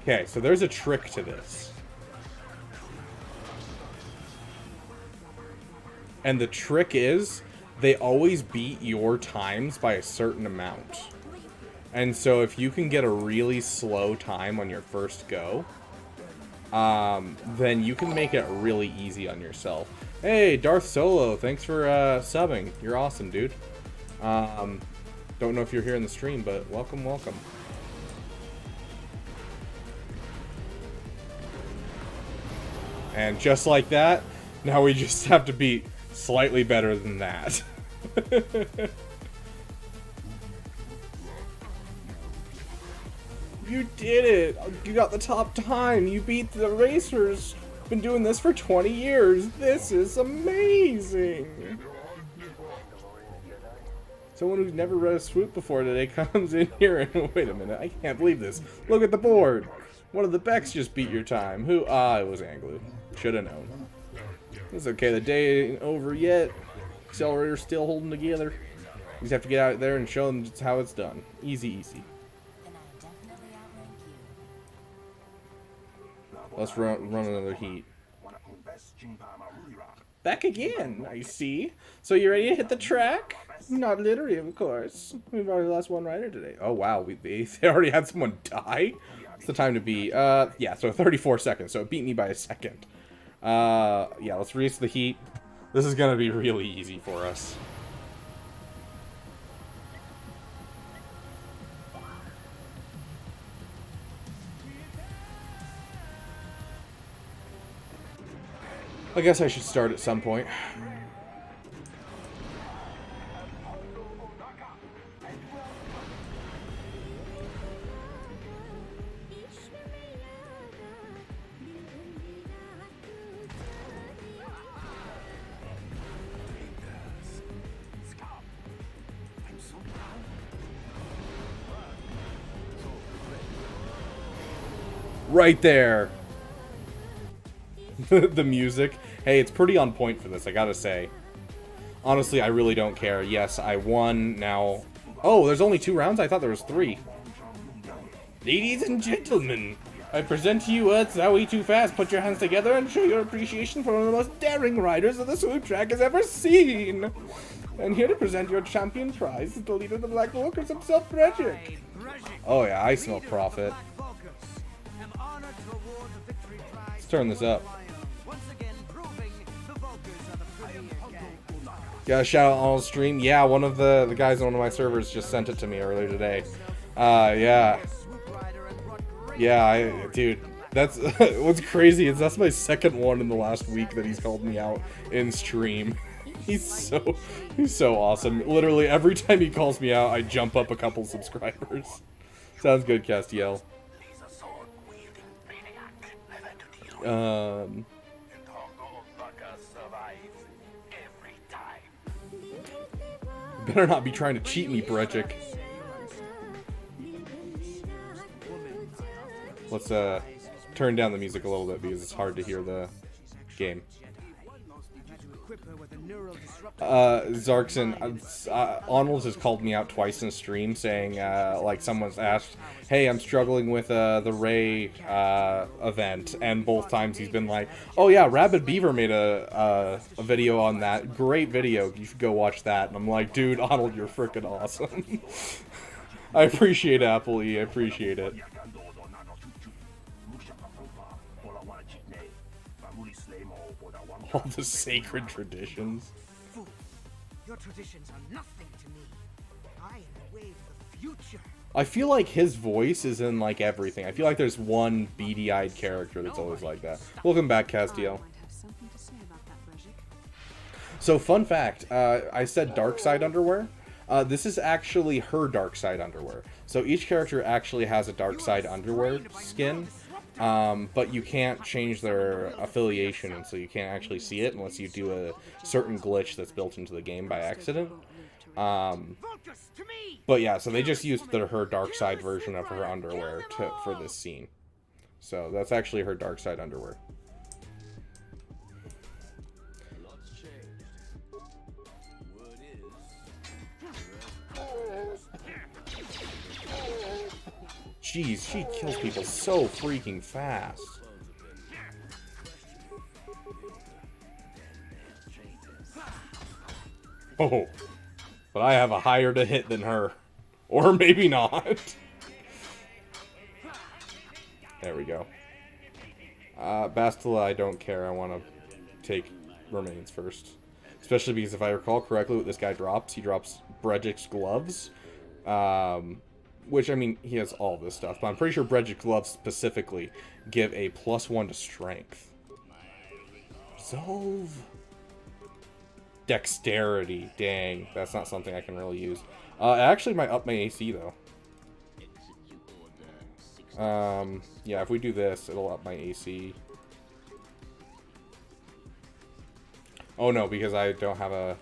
Okay, so there's a trick to this. And the trick is, they always beat your times by a certain amount. And so if you can get a really slow time on your first go, then you can make it really easy on yourself. Hey, Darth Solo, thanks for subbing. You're awesome, dude. Don't know if you're here in the stream, but welcome, welcome. And just like that, now we just have to beat slightly better than that. You did it! You got the top time! You beat the racers! Been doing this for 20 years! This is amazing! Someone who's never read a swoop before today comes in here and... Wait a minute, I can't believe this. Look at the board! One of the Becks just beat your time. Who? Ah, it was Anglu. Should've known. It's okay, the day ain't over yet. Accelerator's still holding together. You just have to get out there and show them just how it's done. Easy, easy. Let's run another heat. Back again, I see. So you ready to hit the track? Not literally, of course. We've already lost one rider today. Oh wow, they already had someone die? It's the time to be, yeah, so 34 seconds, so it beat me by a second. Yeah, let's race the heat. This is gonna be really easy for us. I guess I should start at some point. Right there. The music. Hey, it's pretty on point for this, I gotta say. Honestly, I really don't care. Yes, I won now. Oh, there's only 2 rounds? I thought there was 3. Ladies and gentlemen, I present to you Earth's Zowie Too Fast. Put your hands together and show your appreciation for one of the most daring riders that the swoop track has ever seen. And here to present your champion prize is the leader of the Black Volkers himself, Bredrick. Oh yeah, I smell profit. Let's turn this up. Got a shout out on stream. Yeah, one of the guys on one of my servers just sent it to me earlier today. Yeah. Yeah, dude, that's what's crazy is that's my second one in the last week that he's called me out in stream. He's so awesome. Literally every time he calls me out, I jump up a couple subscribers. Sounds good, Castiel. Better not be trying to cheat me, Brejik. Let's turn down the music a little bit because it's hard to hear the game. Zarkson, Arnold has called me out twice in stream saying, like, someone's asked, hey, I'm struggling with the Ray event, and both times he's been like, oh yeah, Rabid Beaver made a video on that. Great video, you should go watch that. And I'm like, dude, Arnold, you're freaking awesome. I appreciate Apple E, I appreciate it. All the sacred traditions. Fool. Your traditions are nothing to me. I am the way to the future. I feel like his voice is in, like, everything. I feel like there's one beady-eyed character that's always like that. Welcome back, Castiel. So, fun fact, I said dark side underwear. This is actually her dark side underwear. So each character actually has a dark side underwear skin. But you can't change their affiliation, and so you can't actually see it unless you do a certain glitch that's built into the game by accident. But yeah, so they just used her dark side version of her underwear for this scene. So that's actually her dark side underwear. Jeez, she kills people so freaking fast. Oh, but I have a higher to hit than her. Or maybe not. There we go. Bastila, I don't care. I want to take remains first. Especially because if I recall correctly what this guy drops, he drops Brejik's gloves. Which, I mean, he has all this stuff, but I'm pretty sure Brejik gloves specifically give a +1 to strength. Zolv. Dexterity. Dang, that's not something I can really use. It actually might up my AC, though. Yeah, if we do this, it'll up my AC. Oh, no, because I don't have a...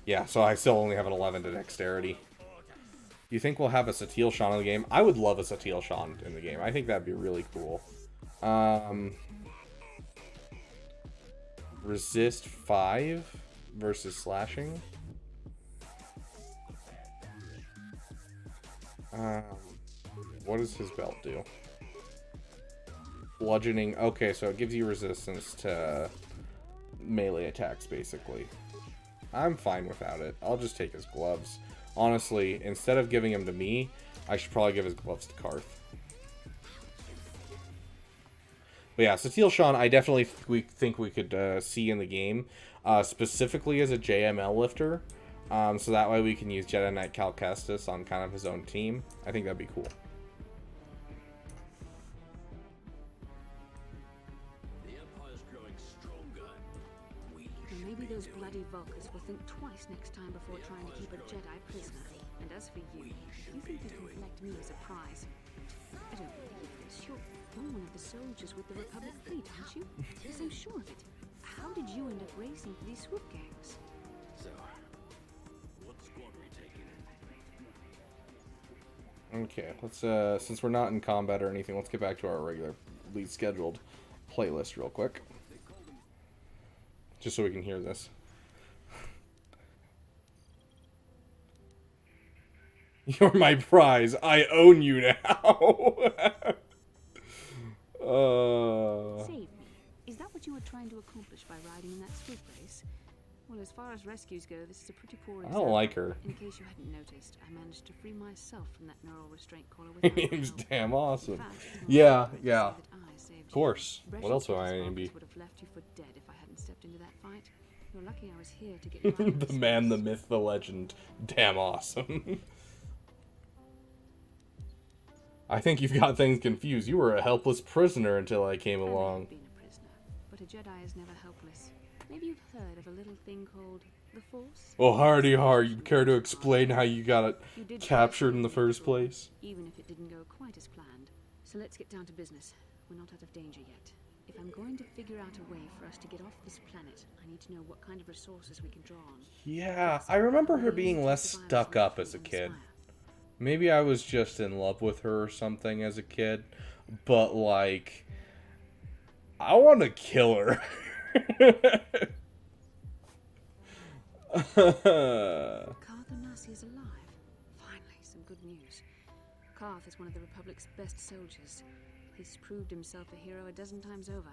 Yeah, so I still only have an 11 to Dexterity. You think we'll have a Satil Sean in the game? I would love a Satil Sean in the game. I think that'd be really cool. Resist 5 versus slashing. What does his belt do? Bludgeoning. Okay, so it gives you resistance to melee attacks, basically. I'm fine without it. I'll just take his gloves. Honestly, instead of giving him to me, I should probably give his gloves to Karth. But yeah, Satil Sean, I definitely think we could see in the game, specifically as a JML lifter. So that way we can use Jedi Knight Cal Kestis on kind of his own team. I think that'd be cool. Maybe those bloody Vulkars will think twice next time before trying to keep a Jedi prisoner. And as for you, you think you can collect me as a prize? I don't believe this. You're one of the soldiers with the Republic fleet, aren't you? Yes, I'm sure of it. How did you end up racing for these swoop gangs? So, what squad are we taking? Okay, let's since we're not in combat or anything, let's get back to our regularly scheduled playlist real quick. Just so we can hear this. You're my prize. I own you now. Save me. Is that what you were trying to accomplish by riding in that swoop race? Well, as far as rescues go, this is a pretty poor example. I don't like her. In case you hadn't noticed, I managed to free myself from that neural restraint collar Her with name's damn awesome. fact, Yeah. of course. What else would I be? would have left you for dead if I hadn't stepped into that fight. You're lucky I was here to get you out of The this man, the mess. myth, the legend. Damn awesome. I think you've got things confused. You were a helpless prisoner until I came I may along. have been a prisoner, but a Jedi is never helpless. Maybe you've heard of a little thing called the Force? Well, hardy har, you care to explain how you got it You did captured in the first place? even if it didn't go quite as planned. So let's get down to business. We're not out of danger yet. If I'm going to figure out a way for us to get off this planet, I need to know what kind of resources we can draw on. Yeah, I remember her being less stuck up as a kid. Maybe I was just in love with her or something as a kid, but like, I want to kill her. Carth Onasi is alive. Finally, some good news. Carth is one of the Republic's best soldiers. He's proved himself a hero a dozen times over.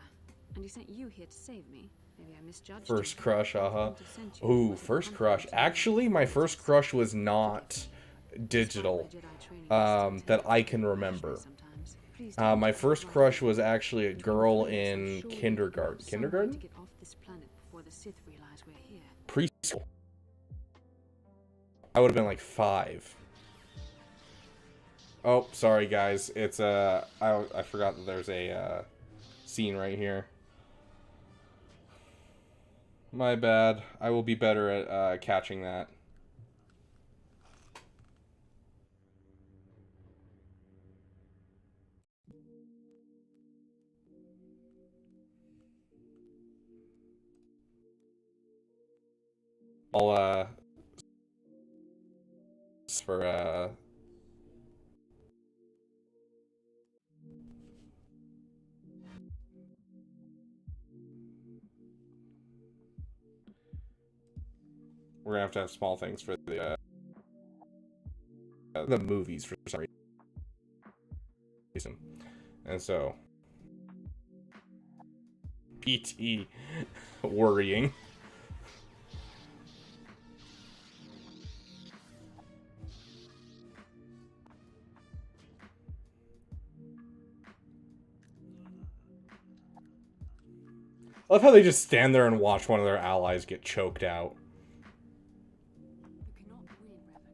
And he sent you here to save me. Maybe I misjudged First you. crush, Ooh, first crush. Actually, my first crush was not digital, that I can remember. My first crush was actually a girl in kindergarten. Kindergarten? Preschool. I would have been like 5. Oh, sorry guys. It's I forgot that there's a scene right here. My bad. I will be better at catching that. I'll for we're gonna have to have small things for the movies for some reason, and so PT worrying. I love how they just stand there and watch one of their allies get choked out. You cannot win, Revan.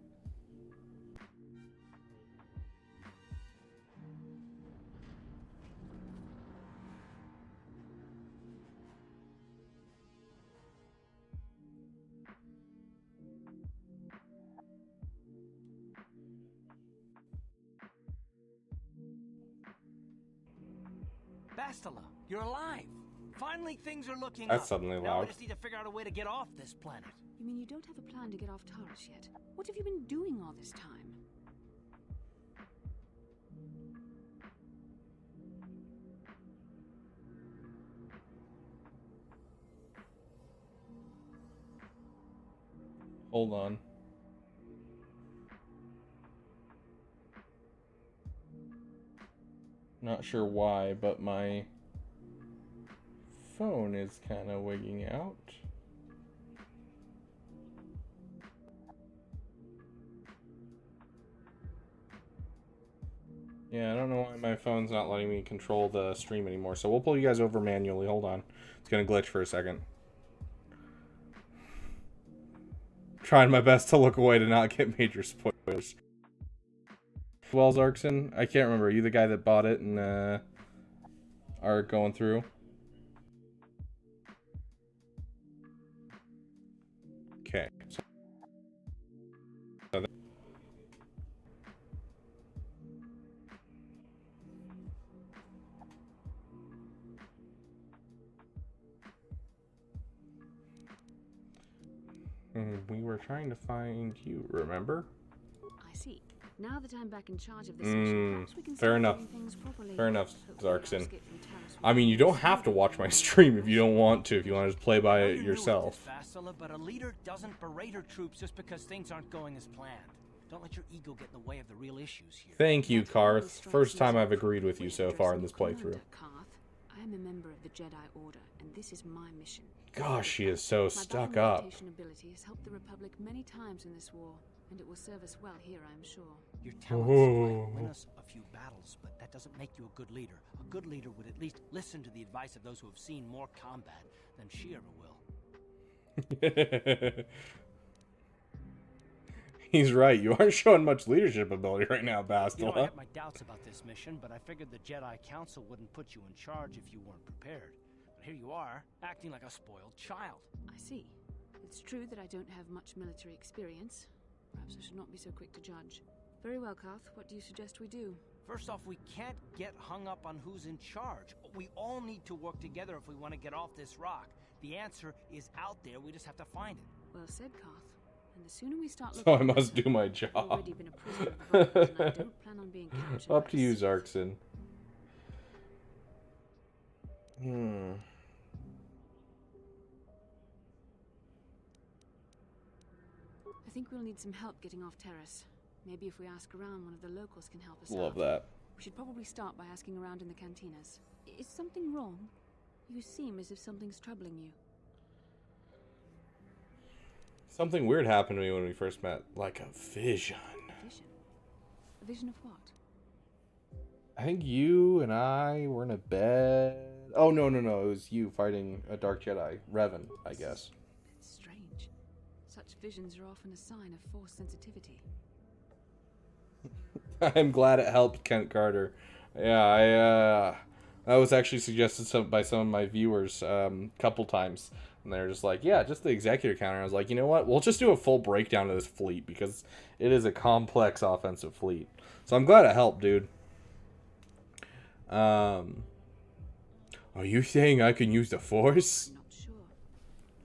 Bastila, you're alive. Finally, things are looking That's up. suddenly Now I loud. just need to figure out a way to get off this planet. You mean you don't have a plan to get off Taurus yet? What have you been doing all this time? Hold on. Not sure why, but my phone is kind of wigging out. Yeah, I don't know why my phone's not letting me control the stream anymore, so we'll pull you guys over manually. Hold on. It's gonna glitch for a second. Trying my best to look away to not get major spoilers. Wells Arkson, I can't remember. Are you the guy that bought it and are going through? Okay. We were trying to find you, remember? I see. Now that I'm back in charge of this mission, perhaps we can Fair start enough. doing things properly. Fair enough, Hopefully our Zarkson. escape from Taurus will I mean, you don't have to watch my stream if you don't want to. If you want to just play by it yourself. Bastila, but a leader doesn't berate her troops just because things aren't going as planned. Don't let your ego get in the way of the real issues here. Thank you, Karth. First time I've agreed with you so far in this playthrough. I am a member of the Jedi Order, and this is my mission. Gosh, she is so stuck up. My ability has helped the Republic many times in this war, and it will serve us well here, I am sure. Your talents might win us a few battles, but that doesn't make you a good leader. A good leader would at least listen to the advice of those who have seen more combat than she ever will. He's right. You aren't showing much leadership ability right now, Bastila. You know, I have my doubts about this mission, but I figured the Jedi Council wouldn't put you in charge if you weren't prepared. But here you are, acting like a spoiled child. I see. It's true that I don't have much military experience. Perhaps I should not be so quick to judge. Very well, Karth. What do you suggest we do? First off, we can't get hung up on who's in charge. We all need to work together if we want to get off this rock. The answer is out there. We just have to find it. Well said, Karth. And the sooner we start So looking, I the must better. do my I've job. already been a prisoner of the Vulcans, and I don't plan on being captured. Up to by you, Sith. Zarkson. I think we'll need some help getting off Terrace. Maybe if we ask around, one of the locals can help us Love out. that. We should probably start by asking around in the cantinas. Is something wrong? You seem as if something's troubling you. Something weird happened to me when we first met. Like a vision. Vision? A vision of what? I think you and I were in a bed. Oh, no. It was you fighting a Dark Jedi. Revan, I guess. It's strange. Such visions are often a sign of force sensitivity. I'm glad it helped, Kent Carter. Yeah, that was actually suggested by some of my viewers couple times. And they're just like, yeah, just the executor counter. I was like, you know what? We'll just do a full breakdown of this fleet because it is a complex offensive fleet. So I'm glad it helped, dude. Are you saying I can use the Force? I'm not sure.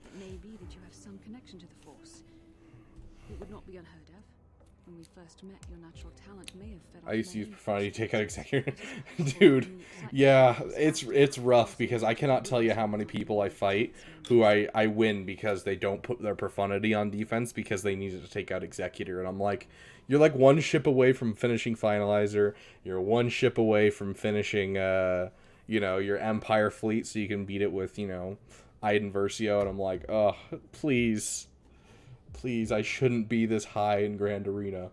It may be that you have some connection to the force. It would not be unheard of. When we first met, your natural talent may have fed off I used to use many profanity to take out forces. executor. It is Dude, exciting yeah, to it's rough because I cannot tell you how many people I fight who I win because they don't put their profundity on defense because they needed to take out executor. And I'm like, you're like one ship away from finishing finalizer. You're one ship away from finishing, your Empire fleet so you can beat it with, Iden Versio. And I'm like, oh, please, I shouldn't be this high in Grand Arena.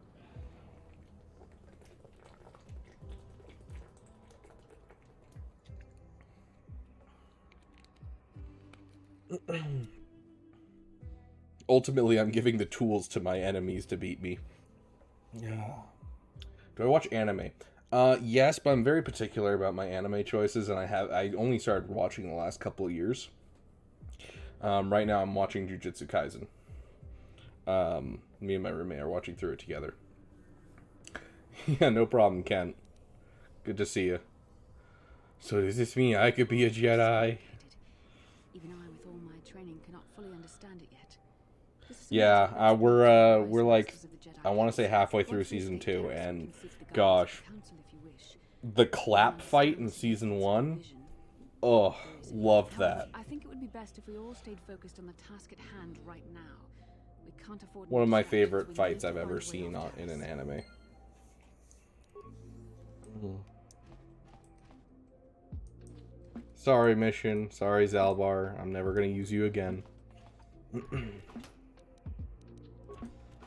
Ultimately, I'm giving the tools to my enemies to beat me. Yeah. Do I watch anime? Yes, but I'm very particular about my anime choices, and I only started watching the last couple of years. Right now, I'm watching Jujutsu Kaisen. Me and my roommate are watching through it together. Yeah, no problem, Kent. Good to see you. So does this mean I could be a Jedi? Even I, with all my training, cannot fully understand it yet. Yeah, we're like, I want to say halfway through season 2, and gosh, the clap fight in season 1, oh, loved that. I think it would be best if we all stayed focused on the task at hand right now. We can't afford One of my distractions. favorite We fights need to I've find a ever way seen off in an Terrace. anime. Sorry, Mission. Sorry, Zalbar. I'm never gonna use you again.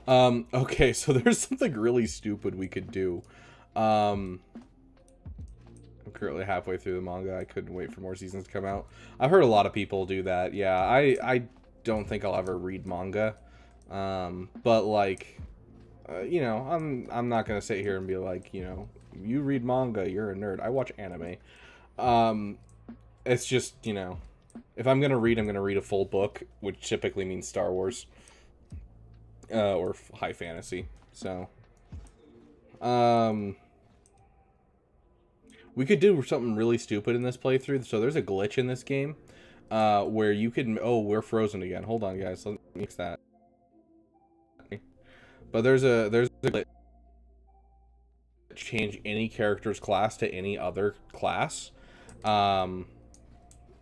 Okay, so there's something really stupid we could do. I'm currently halfway through the manga. I couldn't wait for more seasons to come out. I've heard a lot of people do that. Yeah, I don't think I'll ever read manga. But like, I'm not gonna sit here and be like, you read manga, you're a nerd. I watch anime. It's just, if I'm gonna read, I'm gonna read a full book, which typically means Star Wars. Or high fantasy. So, we could do something really stupid in this playthrough. So there's a glitch in this game, where you can, we're frozen again. Hold on, guys. Let me fix that. But there's a glitch. Change any character's class to any other class.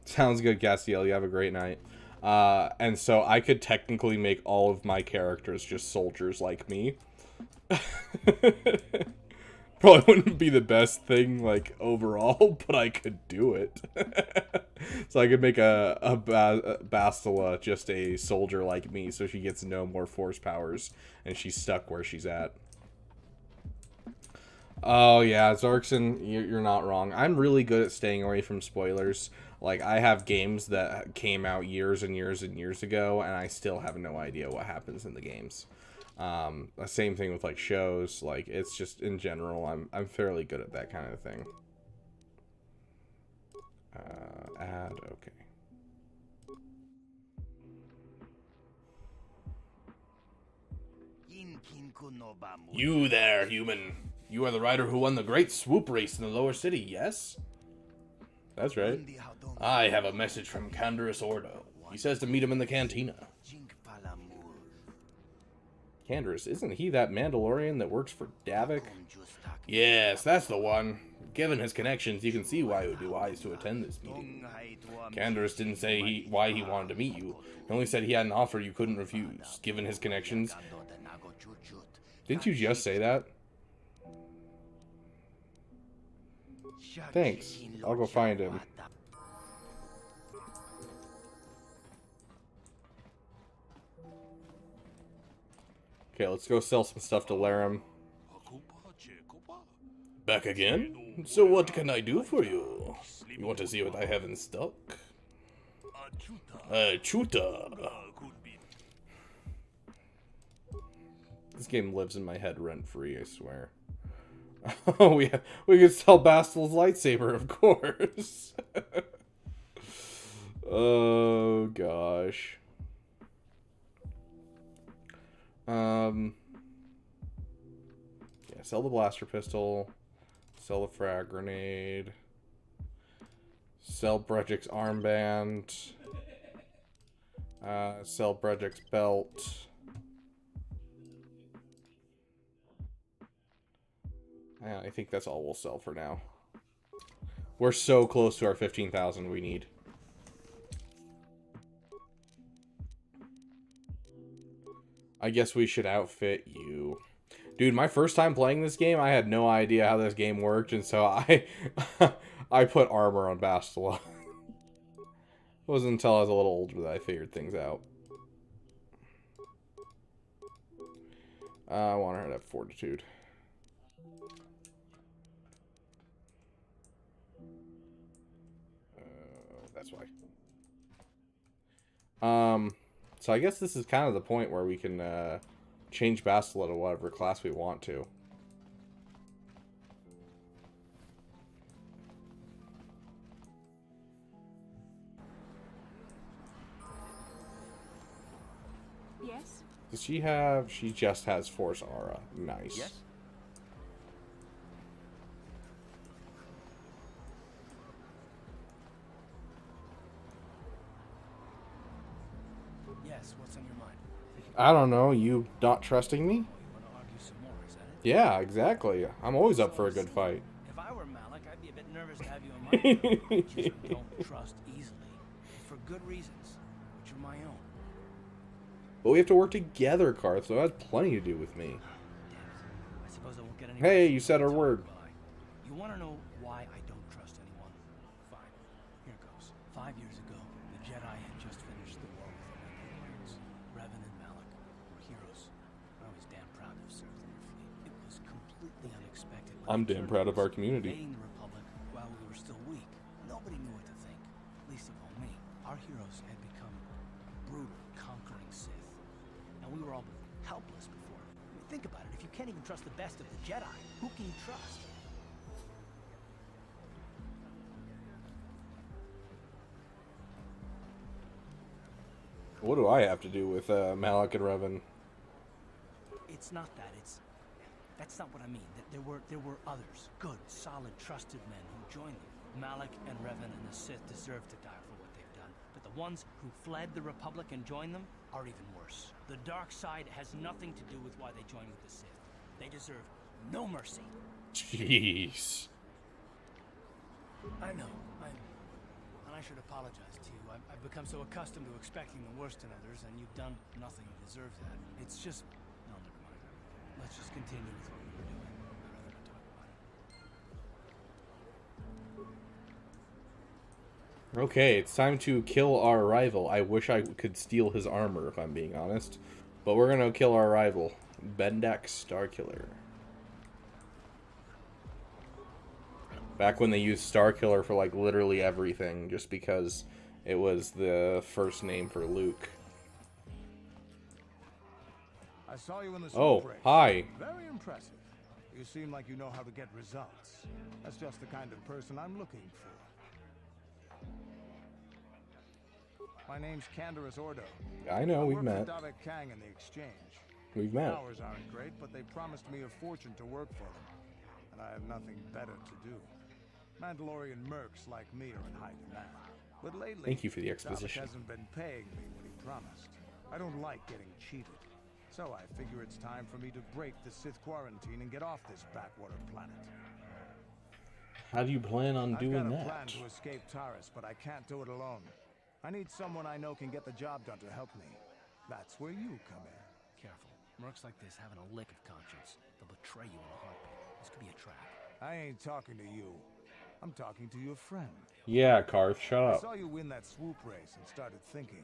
Sounds good, Castiel. You have a great night. And so I could technically make all of my characters just soldiers like me. Probably wouldn't be the best thing, like, overall, but I could do it. So I could make a Bastila just a soldier like me, so she gets no more force powers, and she's stuck where she's at. Oh, yeah, Zarkson, you're not wrong. I'm really good at staying away from spoilers. Like, I have games that came out years and years and years ago, and I still have no idea what happens in the games. The same thing with, like, shows. Like, it's just, in general, I'm fairly good at that kind of thing. Add, okay. Yin King You there, human. You are the rider who won the great swoop race in the lower city, yes? That's right. I have a message from Canderous Ordo. He says to meet him in the cantina. Canderous, isn't he that Mandalorian that works for Davik? Yes, that's the one. Given his connections, you can see why it would be wise to attend this meeting. Canderous didn't say why he wanted to meet you. He only said he had an offer you couldn't refuse. Given his connections... Didn't you just say that? Thanks. I'll go find him. Okay, let's go sell some stuff to Laram. Back again? So what can I do for you? You want to see what I have in stock? Chuta. This game lives in my head rent-free, I swear. Oh, we could sell Bastil's lightsaber, of course. Oh, gosh. Yeah, sell the blaster pistol. Sell the frag grenade. Sell Bredric's armband. Sell Bredric's belt. Yeah, I think that's all we'll sell for now. We're so close to our 15,000 we need. I guess we should outfit you. Dude, my first time playing this game, I had no idea how this game worked, and so I put armor on Bastila. It wasn't until I was a little older that I figured things out. I want her to have fortitude. That's why. So I guess this is kind of the point where we can change Bastila to whatever class we want to. Yes? Does she have... She just has Force Aura. Nice. Yes? Yes, what's on your mind? I don't know. You not trusting me? You want to argue some more, is that it? Yeah, exactly. I'm always up for a good fight. If I were Malik, I'd be a bit nervous to have you in my group. I just don't trust easily. For good reasons, which are my own. But we have to work together, Karth, so that has plenty to do with me. Damn it. I suppose I won't get any. Hey, you said our word. You want to know why I don't trust anyone? Fine. Here goes. 5 years ago, the Jedi had just finished the war with the Mandalorians. Revan and Malik were heroes. I was damn proud to have served in their fleet. It was completely unexpected. I'm damn proud of our community. Invading the Republic while we were still weak. Nobody knew what to think. Least of all me. Our heroes had become brutal, conquering Sith. And we were all helpless before. I mean, think about it. If you can't even trust the best of the Jedi, who can you trust? What do I have to do with Malik and Revan? It's not that. That's not what I mean. There were others, good, solid, trusted men who joined them. Malik and Revan and the Sith deserve to die for what they've done. But the ones who fled the Republic and joined them are even worse. The dark side has nothing to do with why they joined with the Sith. They deserve no mercy. Jeez. I know. And I should apologize to you. I've become so accustomed to expecting the worst in others, and you've done nothing to deserve that. It's just... No, never mind. Let's just continue with what we were doing. I'd rather not talk about it. Okay, it's time to kill our rival. I wish I could steal his armor, if I'm being honest. But we're gonna kill our rival. Bendak Starkiller. Back when they used Starkiller for, like, literally everything, just because it was the first name for Luke. I saw you in the Oh, race. hi. Very impressive. You seem like you know how to get results. That's just the kind of person I'm looking for. My name's Canderous Ordo. I know, we've I worked met. for Davik Kang in the exchange. We've met. Hours aren't great, but they promised me a fortune to work for them. And I have nothing better to do. Mandalorian mercs like me are in high demand. But lately, Thank you for the Davik exposition. hasn't been paying me what he promised. I don't like getting cheated. So I figure it's time for me to break the Sith quarantine and get off this backwater planet. How do you plan on doing I've got a that? plan to escape Taurus, but I can't do it alone. I need someone I know can get the job done to help me. That's where you come in. Careful. Mercs like this haven't a lick of conscience. They'll betray you in a heartbeat. This could be a trap. I ain't talking to you. I'm talking to your friend. Yeah, Karth, shut I up. saw you win that swoop race and started thinking,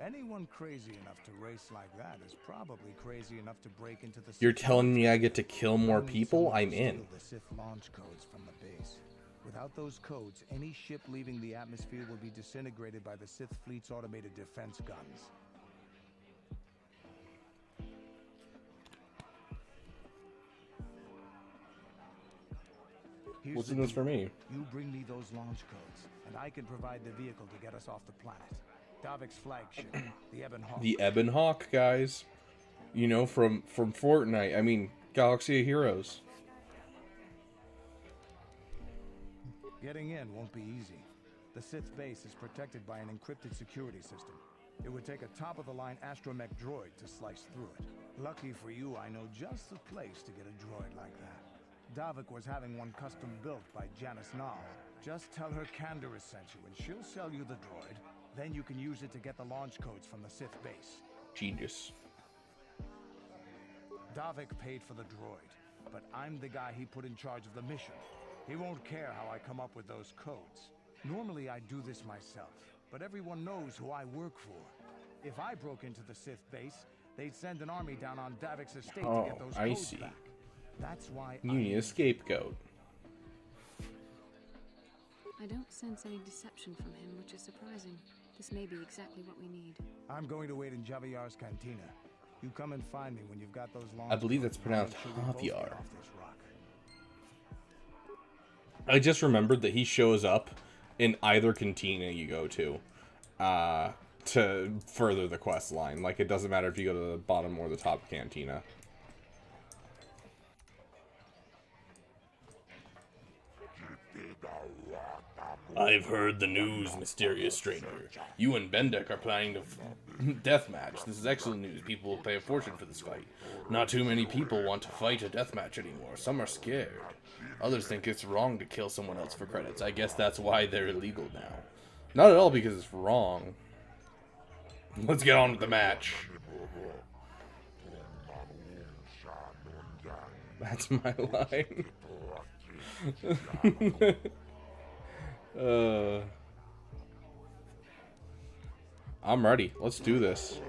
anyone crazy enough to race like that is probably crazy enough to break into the You're Sith telling me I get to kill more I need people? someone I'm to in. steal the Sith launch codes from the base. Without those codes, any ship leaving the atmosphere will be disintegrated by the Sith fleet's automated defense guns. Here's What's the in this deal. for me? You bring me those launch codes, and I can provide the vehicle to get us off the planet. Davik's flagship, the Ebon Hawk. The Ebon Hawk, guys. You know, from Fortnite. I mean, Galaxy of Heroes. Getting in won't be easy. The Sith base is protected by an encrypted security system. It would take a top-of-the-line astromech droid to slice through it. Lucky for you, I know just the place to get a droid like that. Davik was having one custom built by Janice Nall. Just tell her Candor sent you, and she'll sell you the droid. Then you can use it to get the launch codes from the Sith base. Genius. Davik paid for the droid, but I'm the guy he put in charge of the mission. He won't care how I come up with those codes. Normally I do this myself, but everyone knows who I work for. If I broke into the Sith base, they'd send an army down on Davik's estate to get those I codes see. back. That's why You need a scapegoat. I don't sense any deception from him, which is surprising. This may be exactly what we need. I'm going to wait in Javier's cantina. You come and find me when you've got those long. I believe that's pronounced Make sure we both get Javier. off this rock. I just remembered that he shows up in either cantina you go to further the quest line. Like, it doesn't matter if you go to the bottom or the top cantina. I've heard the news, mysterious stranger. You and Bendek are planning to deathmatch. This is excellent news. People will pay a fortune for this fight. Not too many people want to fight a deathmatch anymore. Some are scared. Others think it's wrong to kill someone else for credits. I guess that's why they're illegal now. Not at all because it's wrong. Let's get on with the match. That's my line. I'm ready. Let's do this.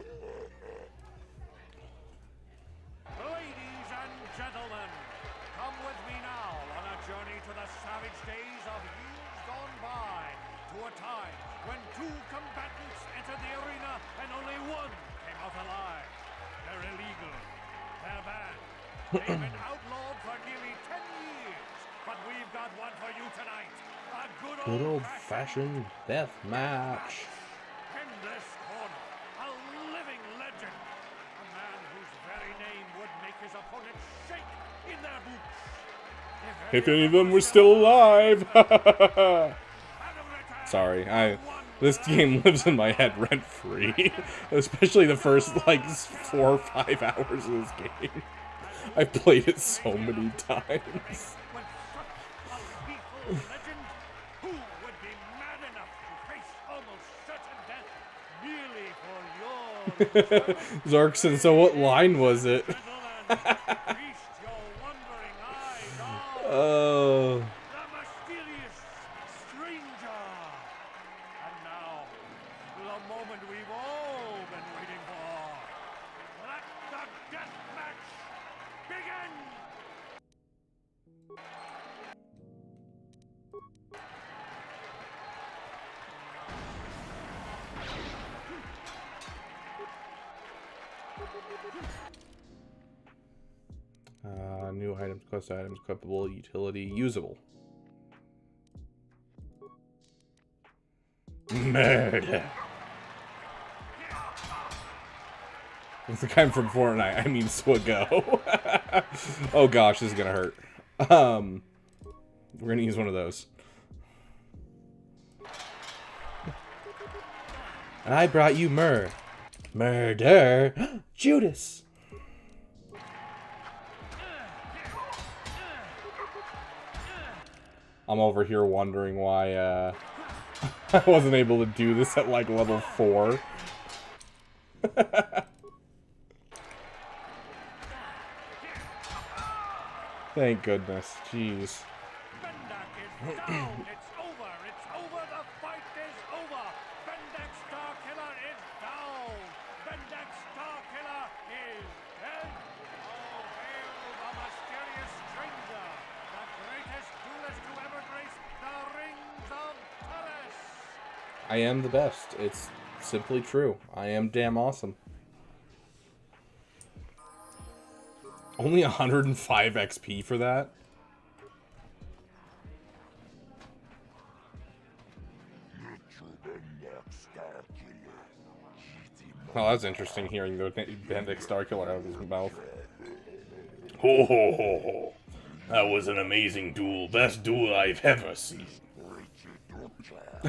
Ladies and gentlemen, come with me now on a journey to the savage days of years gone by, to a time when two combatants entered the arena and only one came out alive. They're illegal. They're banned. They've been outlawed for nearly 10 years, but we've got one for you tonight. A Good old-fashioned death match. In this corner, a living legend. A man whose very name would make his opponents shake in their boots. If any of them were still alive. Sorry, this game lives in my head rent-free. Especially the first, like, 4 or 5 hours of this game. I've played it so many times. Who would be mad enough to face almost certain death merely for your Zarkson, so what line was it? Oh. The mysterious stranger. And now, the moment we've all been waiting for. Let the death match begin! New items, quest items, equipable, utility, usable. Murder. It's the guy from Fortnite. I mean, Swaggo. Oh gosh, this is gonna hurt. We're gonna use one of those. I brought you murder, Judas. I'm over here wondering why I wasn't able to do this at like level 4. Thank goodness. Jeez. It's over. It's over. The fight is over. Bendak Starkiller is down. Bendak Starkiller is dead. Oh, hail the mysterious stranger, the greatest duelist to ever grace the rings of Taurus. I am the best. It's simply true. I am damn awesome. Only 105 XP for that? Oh, that's interesting hearing the Bendak Starkiller out of his mouth. Ho ho ho ho. That was an amazing duel. Best duel I've ever seen.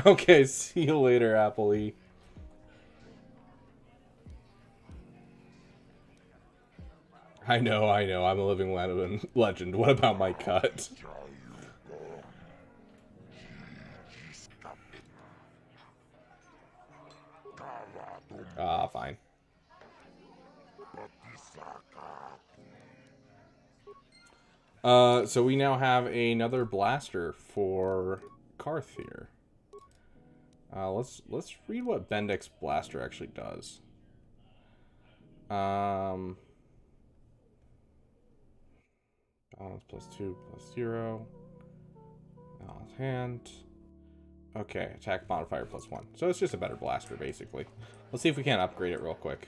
Okay, see you later, Appley. I know, I'm a living legend. What about my cut? Ah, fine. So we now have another blaster for Karth here. Let's read what Bendak's blaster actually does. Balance +2 +0. Balance hand. Okay, attack modifier +1. So it's just a better blaster, basically. Let's see if we can't upgrade it real quick.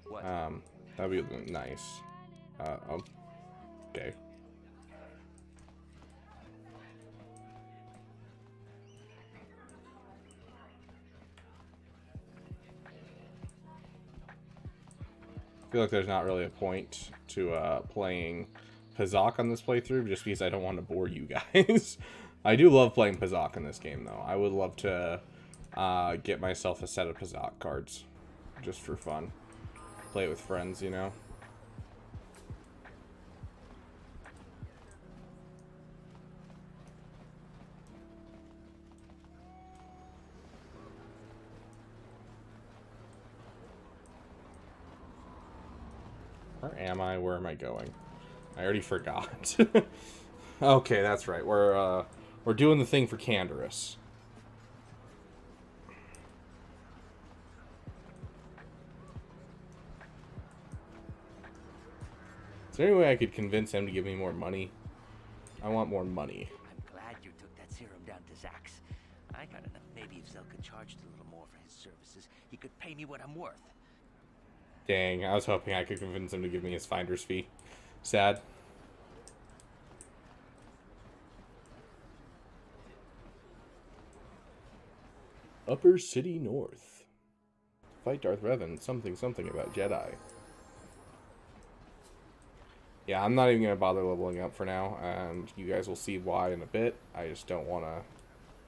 What? That'd be nice. Okay. I feel like there's not really a point to playing Pazak on this playthrough, just because I don't want to bore you guys. I do love playing Pazak in this game, though. I would love to get myself a set of Pazak cards, just for fun. Play it with friends, you know? Where am I? Where am I going? I already forgot. Okay, that's right. We're doing the thing for Canderous. Is there any way I could convince him to give me more money? I want more money. I'm glad you took that serum down to Zach's. I got enough. Maybe if Zell could charge a little more for his services, he could pay me what I'm worth. Dang, I was hoping I could convince him to give me his finder's fee. Sad. Upper City North. Fight Darth Revan. Something about Jedi. Yeah, I'm not even going to bother leveling up for now, and you guys will see why in a bit. I just don't want to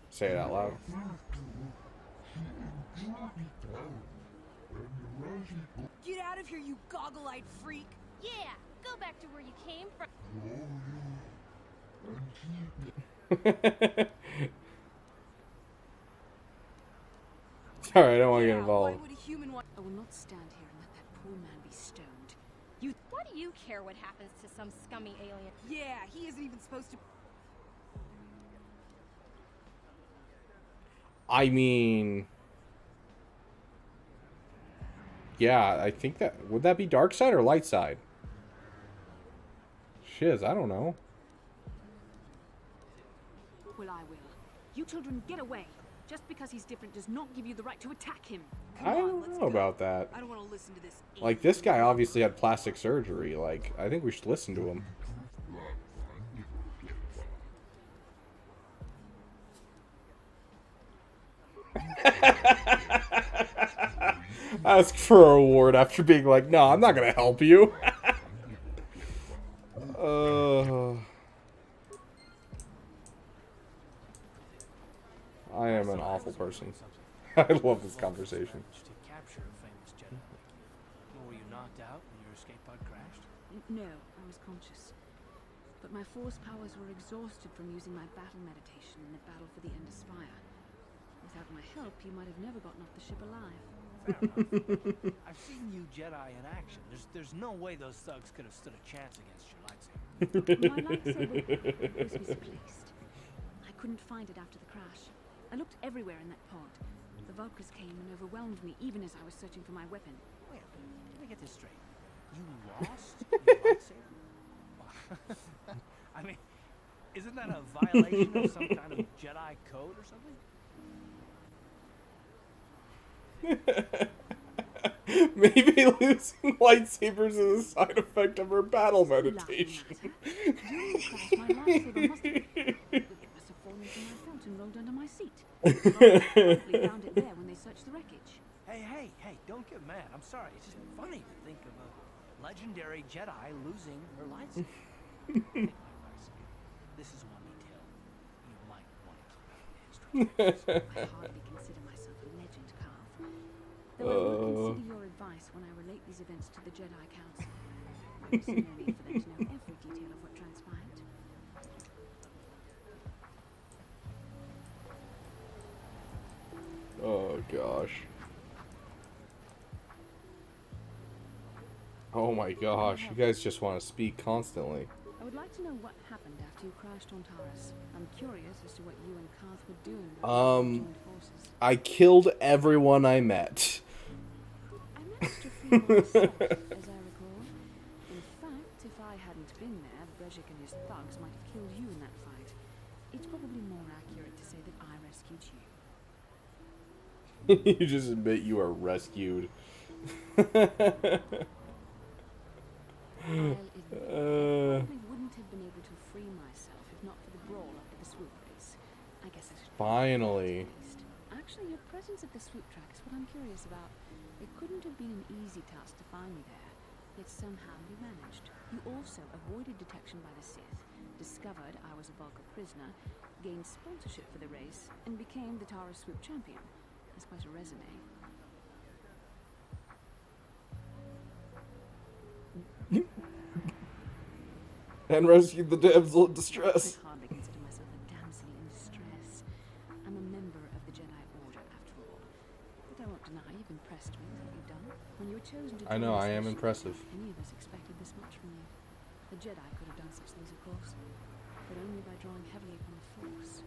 say it out loud. Get out of here, you goggle-eyed freak! Yeah, go back to where you came from. Sorry, I don't want to get involved. Why would a human want? I will not stand here and let that poor man be stoned. Why do you care what happens to some scummy alien? Yeah, he isn't even supposed to. I mean, yeah, I think that would that be dark side or light side? Shiz, I don't know. Well, I will. You children, get away. Just because he's different does not give you the right to attack him. I don't know about that. I don't want to listen to this. Like, this guy obviously had plastic surgery. Like, I think we should listen to him. Ask for a reward after being like, no, I'm not gonna help you. I am an awful person. I love this conversation. To capture a famous Jedi. Were you knocked out when your escape pod crashed? No, I was conscious. But my force powers were exhausted from using my battle meditation in the battle for the Ender Spire. Without my help, you might have never gotten off the ship alive. Fair enough. I've seen you Jedi in action. There's no way those thugs could have stood a chance against your lightsaber. My lightsaber was misplaced. I couldn't find it after the crash. I looked everywhere in that pod. The Vulkars came and overwhelmed me even as I was searching for my weapon. Wait, let me get this straight. You lost your lightsaber? I mean, isn't that a violation of some kind of Jedi code or something? Maybe losing lightsabers is a side effect of her battle meditation. During the crash, my lightsaber must have fallen from my belt and rolled under my seat. The Vulkars probably found it there when they searched the wreckage. Hey, don't get mad. I'm sorry. It's just funny to think of a legendary Jedi losing her lightsaber. Take my advice. This is one detail you might want to keep out of history. I hardly consider myself a legend, Carl. Though I will consider your advice when I relate these events to the Jedi Council. There is no need for them to know every detail of what transpired. Oh gosh. Oh my gosh, you guys just want to speak constantly. I would like to know what happened after you crashed on Taurus. I'm curious as to what you and Karth were doing before you joined forces. I killed everyone I met. I managed to free myself, as I recall. In fact, if I hadn't been there, Brejik and his thugs might have killed you in that fight. It's probably more accurate to say that I rescued you. You just admit you are rescued. I'll admit, I probably wouldn't have been able to free myself if not for the brawl up at the swoop race. I guess I should. Finally. Actually, your presence at the swoop track is what I'm curious about. It couldn't have been an easy task to find me there, yet somehow you managed. You also avoided detection by the Sith, discovered I was a Vulkar prisoner, gained sponsorship for the race, and became the Taurus swoop champion. That's quite a resume. And rescued the damsel in distress. I hardly consider myself a damsel in distress. I'm a member of the Jedi Order, after all. But I won't deny you've impressed me with what you've done. When you were chosen to I know, I am join us, impressive. any of us expected this much from you. The Jedi could have done such things, of course, but only by drawing heavily upon the Force.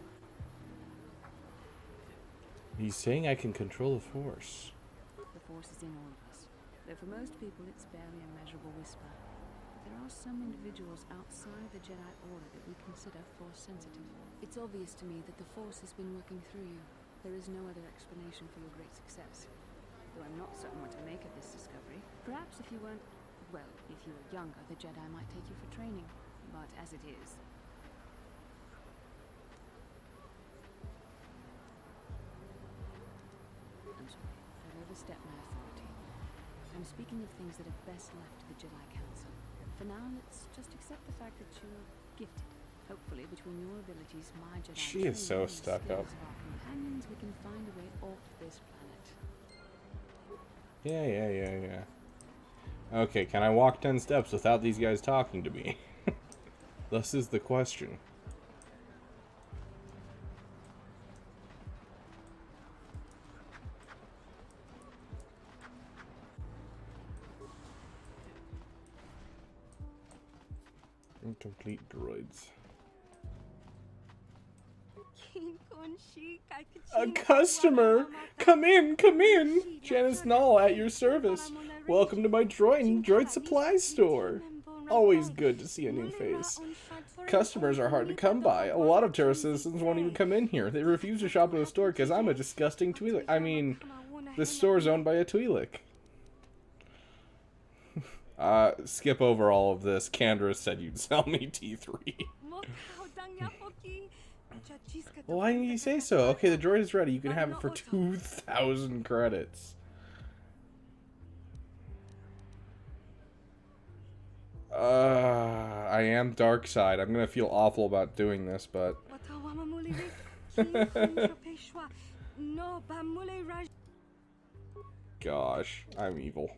He's saying I can control the Force. The Force is in all of us, though for most people it's barely a measurable whisper. But there are some individuals outside the Jedi Order that we consider Force-sensitive. It's obvious to me that the Force has been working through you. There is no other explanation for your great success. Though I'm not certain what to make of this discovery. Perhaps if you weren't... well, if you were younger, the Jedi might take you for training. But as it is... I'm sorry, I've overstepped my authority. I'm speaking of things that are best left to the Jedi Council. For now, let's just accept the fact that you're gifted. Hopefully, between your abilities, my Jedi She is so training, and the stuck up. skills of our companions, we can find a way off this planet. Yeah. Okay, can I walk 10 steps without these guys talking to me? This is the question. Incomplete droids. A customer! Come in! Janice Null at your service. Welcome to my droid supply store. Always good to see a new face. Customers are hard to come by. A lot of Terra citizens won't even come in here. They refuse to shop at the store because I'm a disgusting Twi'lek. I mean, this store's owned by a Twi'lek. Skip over all of this. Candra said you'd sell me T3. Well, why didn't you say so? Okay, the droid is ready. You can have it for 2,000 credits. I am dark side. I'm gonna feel awful about doing this, but gosh, I'm evil.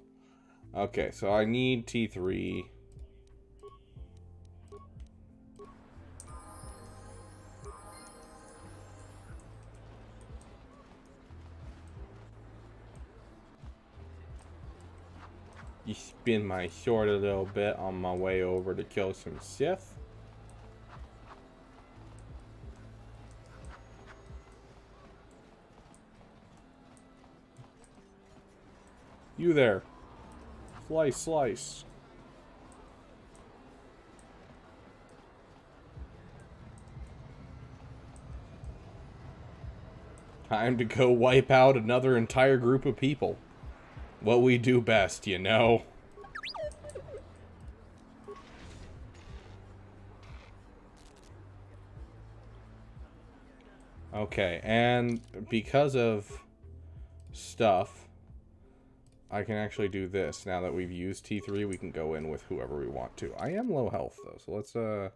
Okay, so I need T3. You spin my sword a little bit on my way over to kill some Sith. You there. Slice, slice. Time to go wipe out another entire group of people. What we do best, you know. Okay, and because of stuff, I can actually do this. Now that we've used T3, we can go in with whoever we want to. I am low health though, so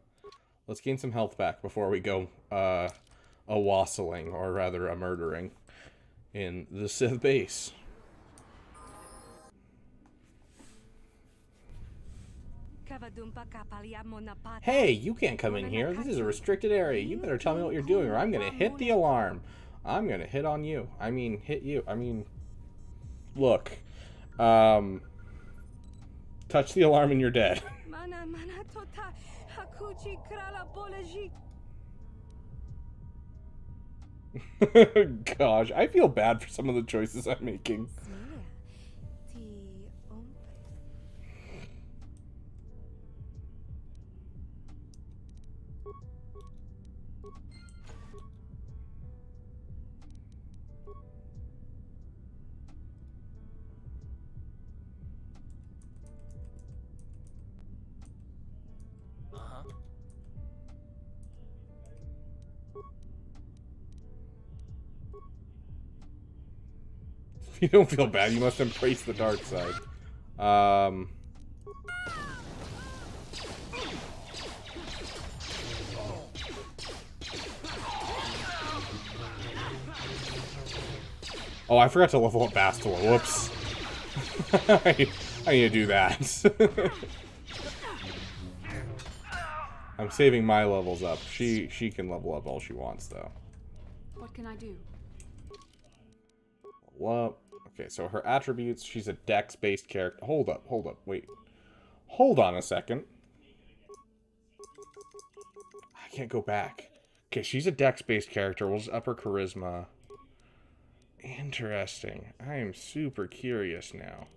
let's gain some health back before we go a wassailing, or rather a murdering, in the Sith base. Hey, you can't come in here. This is a restricted area. You better tell me what you're doing or I'm gonna hit the alarm. I'm gonna hit on you. I mean, hit you. I mean, look. Touch the alarm and you're dead. Gosh, I feel bad for some of the choices I'm making. You don't feel bad, you must embrace the dark side. Oh, I forgot to level up Bastila. Whoops. I need to do that. I'm saving my levels up. She can level up all she wants, though. What can I do? Well, okay, so her attributes, she's a dex-based character. Hold up, wait. Hold on a second. I can't go back. Okay, she's a dex-based character. We'll just up her charisma. Interesting. I am super curious now.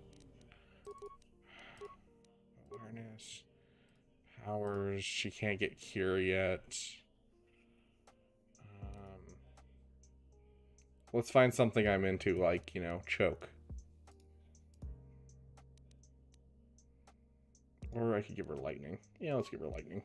Awareness. Powers. She can't get cure yet. Let's find something I'm into, like, you know, choke. Or I could give her lightning. Yeah, let's give her lightning.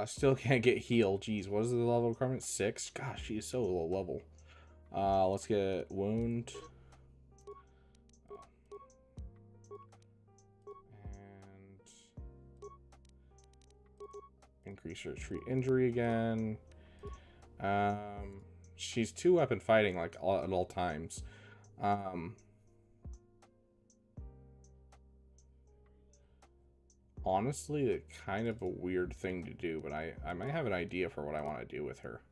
Still can't get heal. Jeez, what is the level requirement? 6? Gosh, she is so low level. Let's get wound. And increase her treat injury again. She's 2-weapon fighting like at all times. Honestly, it's kind of a weird thing to do, but I might have an idea for what I want to do with her.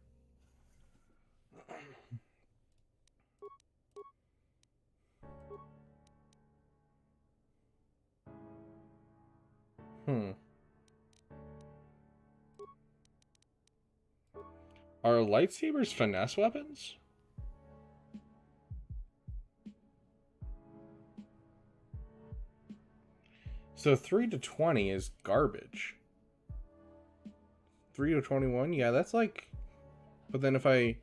Are lightsabers finesse weapons? So 3 to 20 is garbage. 3 to 21? Yeah, that's like... But then if I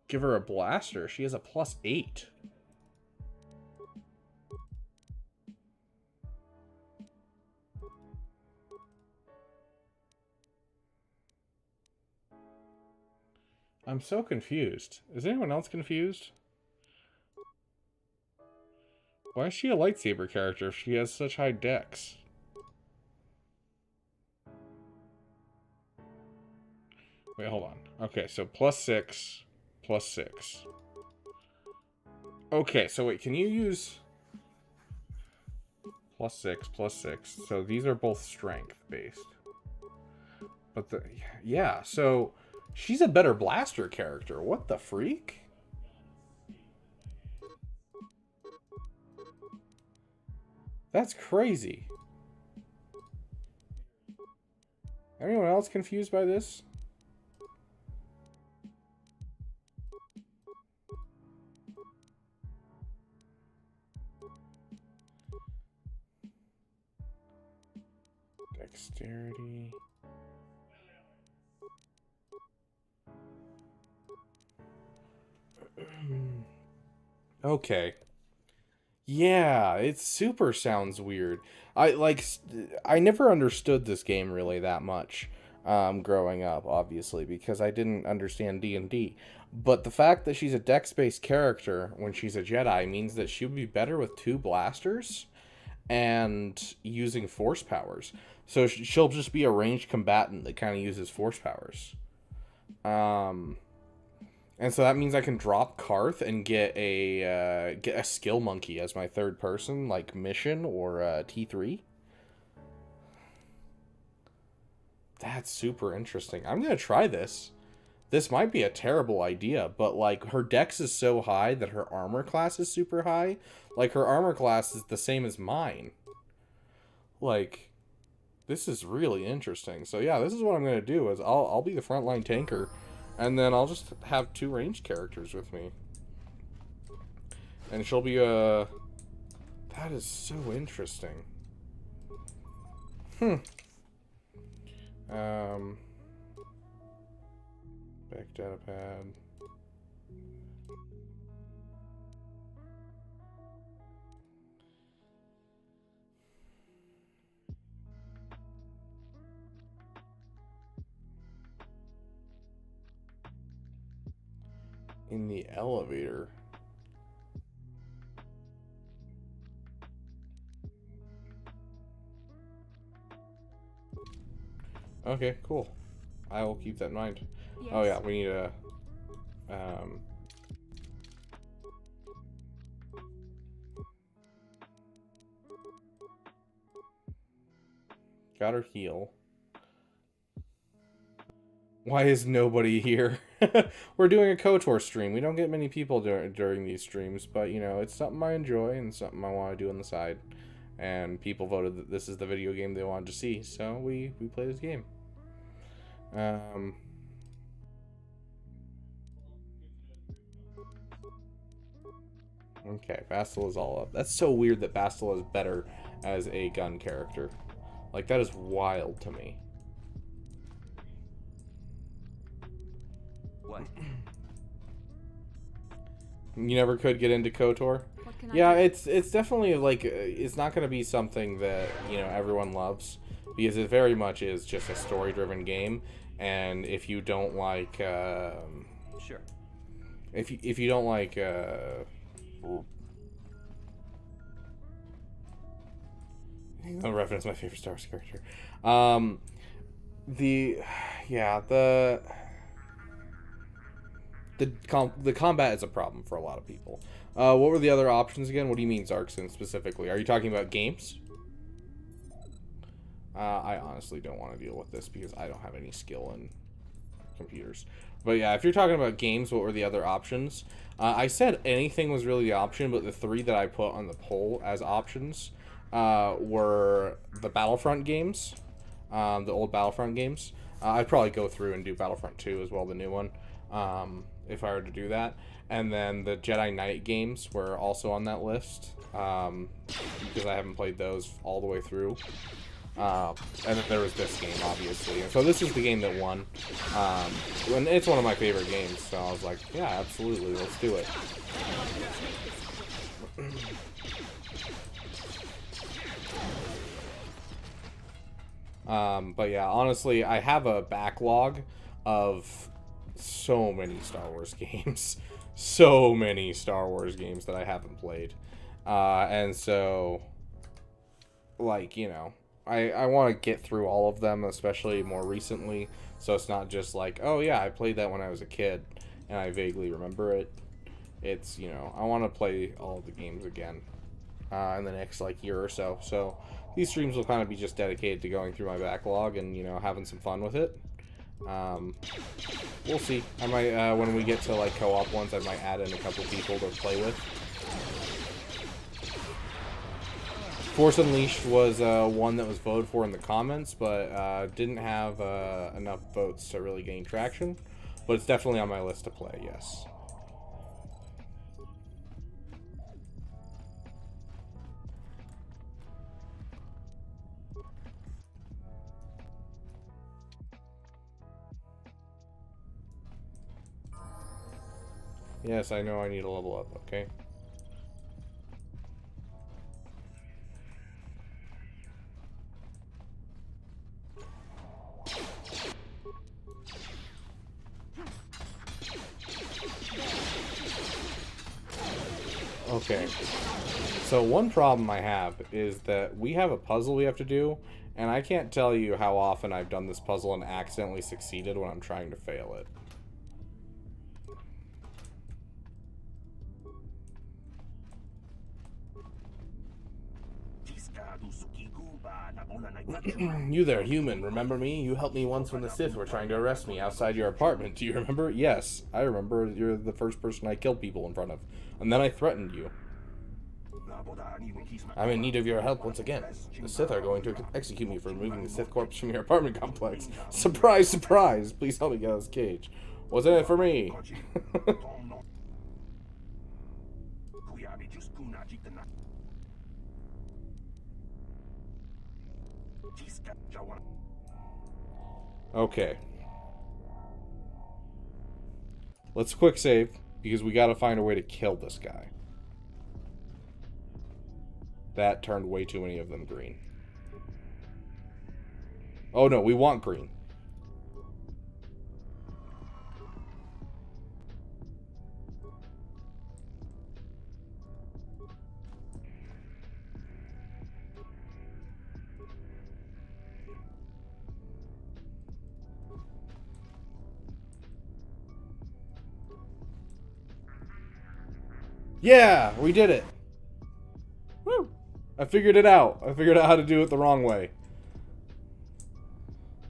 give her a blaster, she has a +8. I'm so confused. Is anyone else confused? Why is she a lightsaber character if she has such high dex? Wait, hold on. Okay, so +6, +6. Okay, so wait, can you use +6, +6? So these are both strength based. But yeah, so she's a better blaster character. What the freak? That's crazy. Anyone else confused by this? Dexterity. Okay. Yeah, it super sounds weird. I never understood this game really that much growing up, obviously, because I didn't understand D&D. But the fact that she's a dex-based character when she's a Jedi means that she would be better with 2 blasters and using force powers. So she'll just be a ranged combatant that kind of uses force powers. And so that means I can drop Karth and get a skill monkey as my third person, like Mission or T3. That's super interesting. I'm gonna try this. This might be a terrible idea, but like her dex is so high that her armor class is super high. Like her armor class is the same as mine. Like, this is really interesting. So yeah, this is what I'm gonna do. Is I'll be the frontline tanker. And then I'll just have 2 ranged characters with me. And she'll be a... That is so interesting. Back data pad. In the elevator. Okay, cool. I will keep that in mind. Yes. Oh yeah, we need a got her heal. Why is nobody here? We're doing a KOTOR stream. We don't get many people during these streams, but, you know, it's something I enjoy and something I want to do on the side. And people voted that this is the video game they wanted to see, so we play this game. Okay, Bastila is all up. That's so weird that Bastila is better as a gun character. Like, that is wild to me. What? You never could get into KOTOR? Yeah, it's definitely like it's not going to be something that, you know, everyone loves, because it very much is just a story-driven game, and if you don't like sure. If you don't like Revan is my favorite Star Wars character. The combat is a problem for a lot of people. What were the other options again? What do you mean, Zarkson, specifically? Are you talking about games? I honestly don't want to deal with this because I don't have any skill in computers. But yeah, if you're talking about games, what were the other options? I said anything was really the option, but the 3 that I put on the poll as options were the Battlefront games, the old Battlefront games. I'd probably go through and do Battlefront 2 as well, the new one, if I were to do that. And then the Jedi Knight games were also on that list, because I haven't played those all the way through. And then there was this game, obviously. And so this is the game that won. And it's one of my favorite games, so I was like, yeah, absolutely, let's do it. But yeah, honestly, I have a backlog of so many Star Wars games. So many Star Wars games that I haven't played. And so, like, you know, I want to get through all of them, especially more recently. So it's not just like, oh yeah, I played that when I was a kid and I vaguely remember it. It's, you know, I want to play all of the games again in the next, like, year or so. So these streams will kind of be just dedicated to going through my backlog and, you know, having some fun with it. We'll see. I might, when we get to, like, co-op ones, I might add in a couple people to play with. Force Unleashed was one that was voted for in the comments, but didn't have enough votes to really gain traction. But it's definitely on my list to play, yes. Yes, I know I need to level up, okay? Okay. So one problem I have is that we have a puzzle we have to do, and I can't tell you how often I've done this puzzle and accidentally succeeded when I'm trying to fail it. You there, human. Remember me? You helped me once when the Sith were trying to arrest me outside your apartment. Do you remember? Yes, I remember. You're the first person I killed people in front of. And then I threatened you. I'm in need of your help once again. The Sith are going to execute me for removing the Sith corpse from your apartment complex. Surprise, surprise! Please help me get out of this cage. What's in it for me? Okay. Let's quick save, because we gotta find a way to kill this guy. That turned way too many of them green. Oh no, we want green. Yeah, we did it. Woo! I figured it out. I figured out how to do it the wrong way.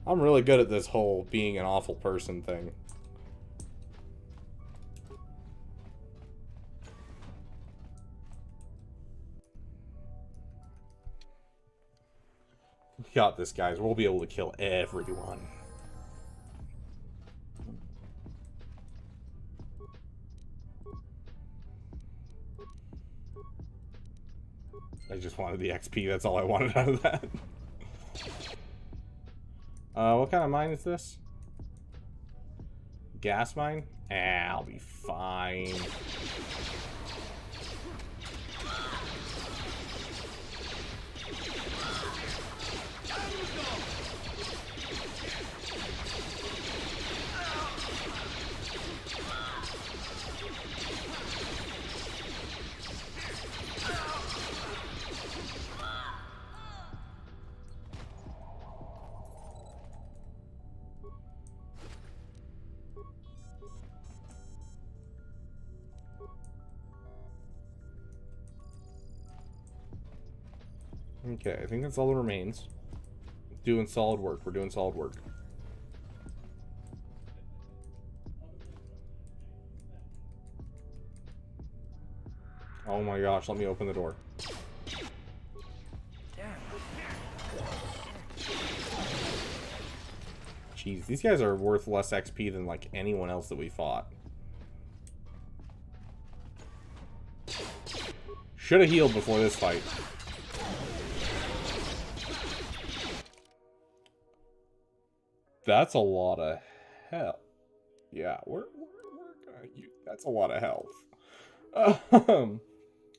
I'm really good at this whole being an awful person thing. We got this, guys. We'll be able to kill everyone. I just wanted the XP, that's all I wanted out of that. What kind of mine is this? Gas mine? I'll be fine. Okay, I think that's all that remains. Doing solid work. We're doing solid work. Oh my gosh, let me open the door. Jeez, these guys are worth less XP than, like, anyone else that we fought. Should have healed before this fight. That's a lot of hell. Yeah, we're gonna use, that's a lot of health.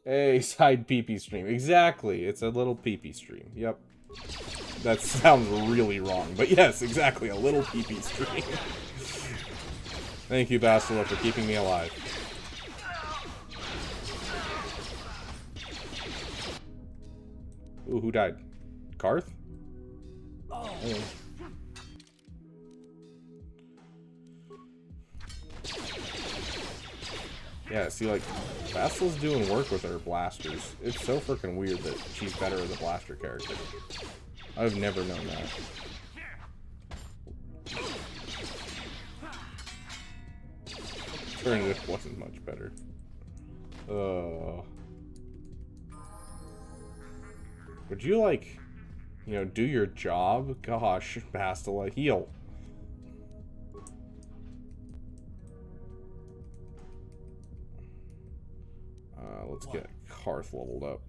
A side pee-pee stream. Exactly. It's a little pee-pee stream. Yep. That sounds really wrong, but yes, exactly, a little pee-pee stream. Thank you, Bastila, for keeping me alive. Ooh, who died? Karth? Oh. Yeah, see, like, Bastila's doing work with her blasters. It's so freaking weird that she's better as a blaster character. I've never known that. Turn this wasn't much better. Would you, like, you know, do your job? Gosh, Bastila, heal. Let's get Karth leveled up.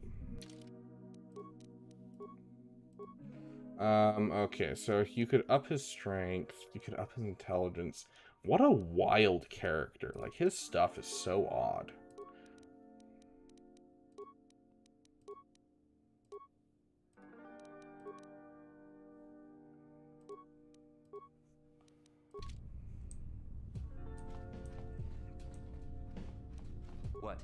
Okay, so you could up his strength, you could up his intelligence. What a wild character. Like, his stuff is so odd. What?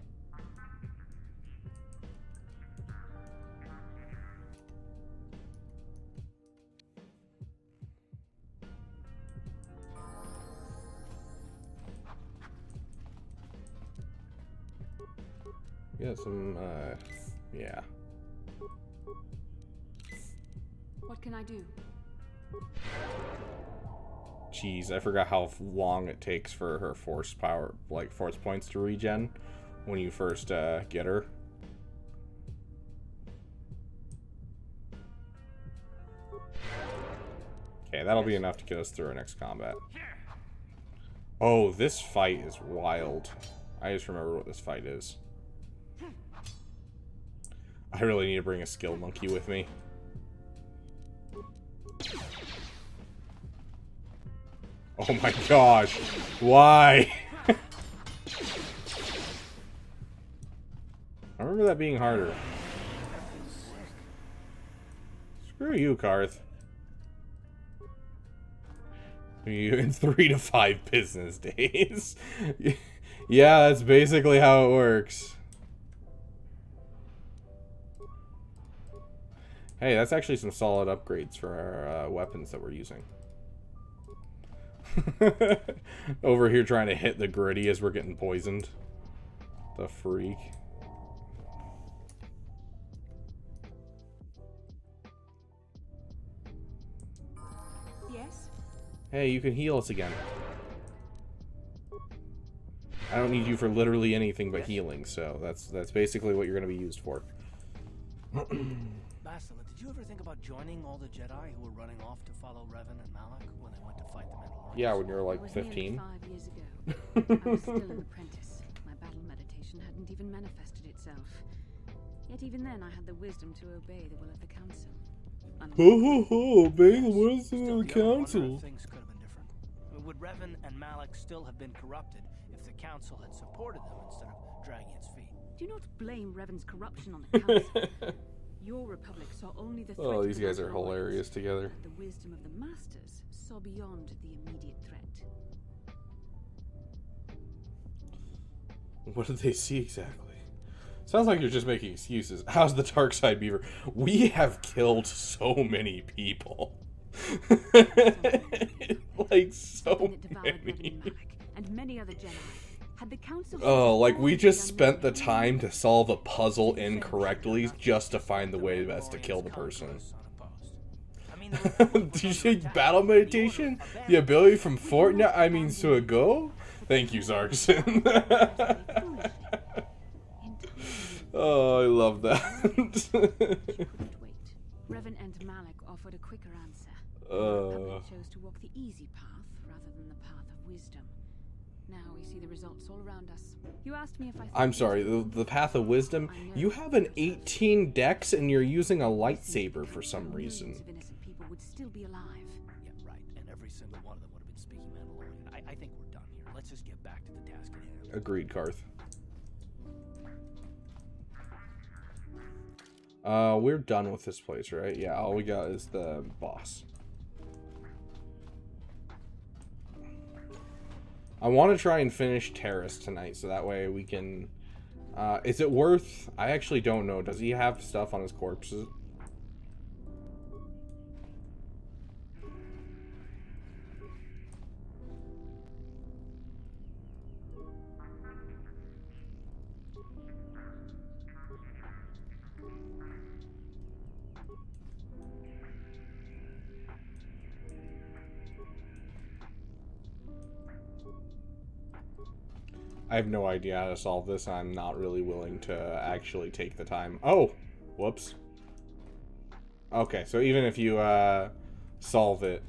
Yeah, some, yeah. What can I do? Jeez, I forgot how long it takes for her force power, like, force points to regen when you first, get her. Okay, that'll be enough to get us through our next combat. Oh, this fight is wild. I just remember what this fight is. I really need to bring a skill monkey with me. Oh my gosh. Why? I remember that being harder. Screw you, Karth. In 3 to 5 business days. Yeah, that's basically how it works. Hey, that's actually some solid upgrades for our weapons that we're using. Over here trying to hit the gritty as we're getting poisoned. The freak. Yes? Hey, you can heal us again. I don't need you for literally anything but healing, so that's basically what you're going to be used for. Bastila, did you ever think about joining all the Jedi who were running off to follow Revan and Malak when they went to fight the Mandalorians? Yeah, when you're like It was 15. nearly 5 years ago. I was still an apprentice. My battle meditation hadn't even manifested itself. Yet even then I had the wisdom to obey the will of the Council. Obey the wisdom of the Still, I wonder Council. if things could have been different. Would Revan and Malak still have been corrupted if the Council had supported them instead of dragging its feet? Do not blame Revan's corruption on the Council. Your Republic saw only the threat. Oh, of these the guys are Mandalorians, hilarious together. but the wisdom of the Masters saw beyond the immediate threat. What did they see exactly? Sounds like you're just making excuses. How's the dark side, Beaver? We have killed so many people. Like, so many. And many other Jedi. Had the Council Oh, like we just spent the time to solve a puzzle incorrectly just to find the way best to kill the person. Did you say battle meditation? The ability from Fortnite? I mean, so it go? Thank you, Zarkson. Oh, I love that. Revan and Malak offered a quicker answer. Public chose to walk the easy path rather than the path of wisdom. Now we see the results all around us. You asked me if I. I'm sorry, the path of wisdom. You have an 18 dex and you're using a lightsaber for some reason. Millions of innocent people would still be alive. Yeah, right. And every single one of them would have been speaking Mandalorian. I think we're done here. Let's just get back to the task at hand. Agreed, Karth. We're done with this place, right? Yeah, all we got is the boss. I want to try and finish Terrace tonight, so that way we can... is it worth... I actually don't know. Does he have stuff on his corpses? I have no idea how to solve this. I'm not really willing to actually take the time. Oh! Whoops. Okay, so even if you solve it,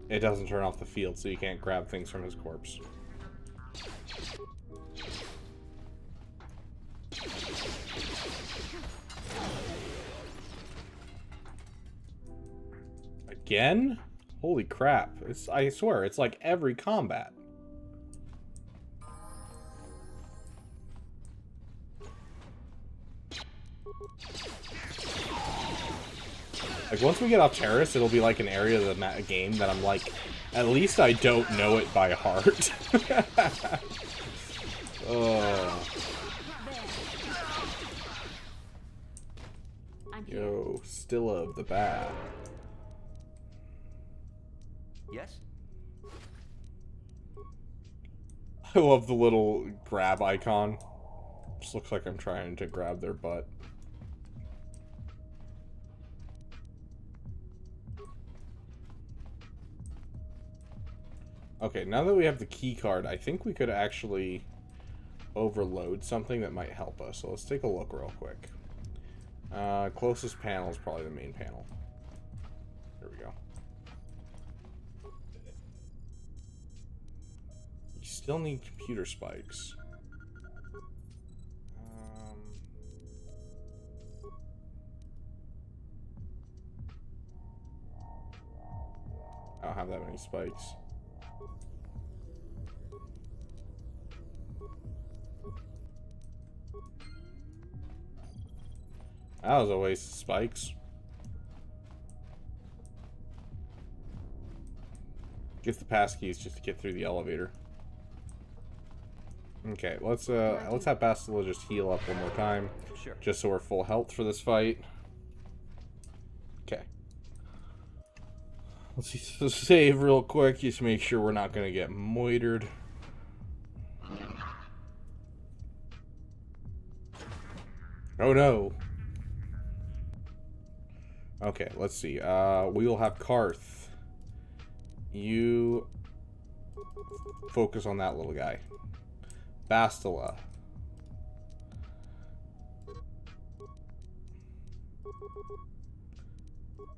it doesn't turn off the field, so you can't grab things from his corpse. Again? Holy crap. I swear, it's like every combat. Like, once we get off Terrace, it'll be like an area of the game that I'm like, at least I don't know it by heart. Yo, still of the bad. Yes? I love the little grab icon. Just looks like I'm trying to grab their butt. Okay, now that we have the key card, I think we could actually overload something that might help us. So let's take a look real quick. Closest panel is probably the main panel. Here we go. You still need computer spikes. I don't have that many spikes. That was a waste of spikes. Get the passkeys just to get through the elevator. Okay, let's have Bastila just heal up one more time. Sure. Just so we're full health for this fight. Okay. Let's save real quick, just to make sure we're not gonna get moitered. Oh no. Okay, let's see. We will have Karth. You focus on that little guy. Bastila.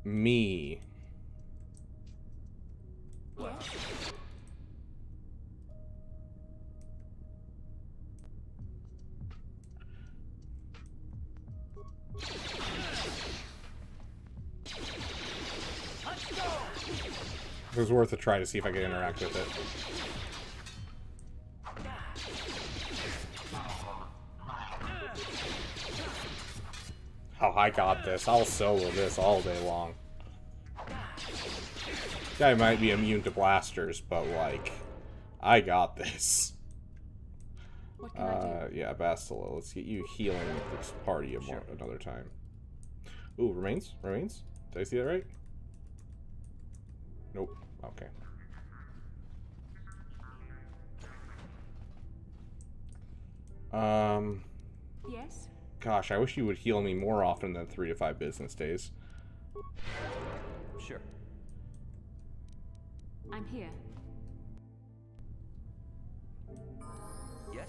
Me. It was worth a try to see if I could interact with it. Oh, I got this. I'll solo this all day long. Guy might be immune to blasters, but like, I got this. What can I do? Yeah, Bastila, let's get you healing with this party another time. Ooh, remains? Remains? Did I see that right? Nope. Okay. Yes? Gosh, I wish you would heal me more often than 3 to 5 business days. Sure. I'm here. Yes?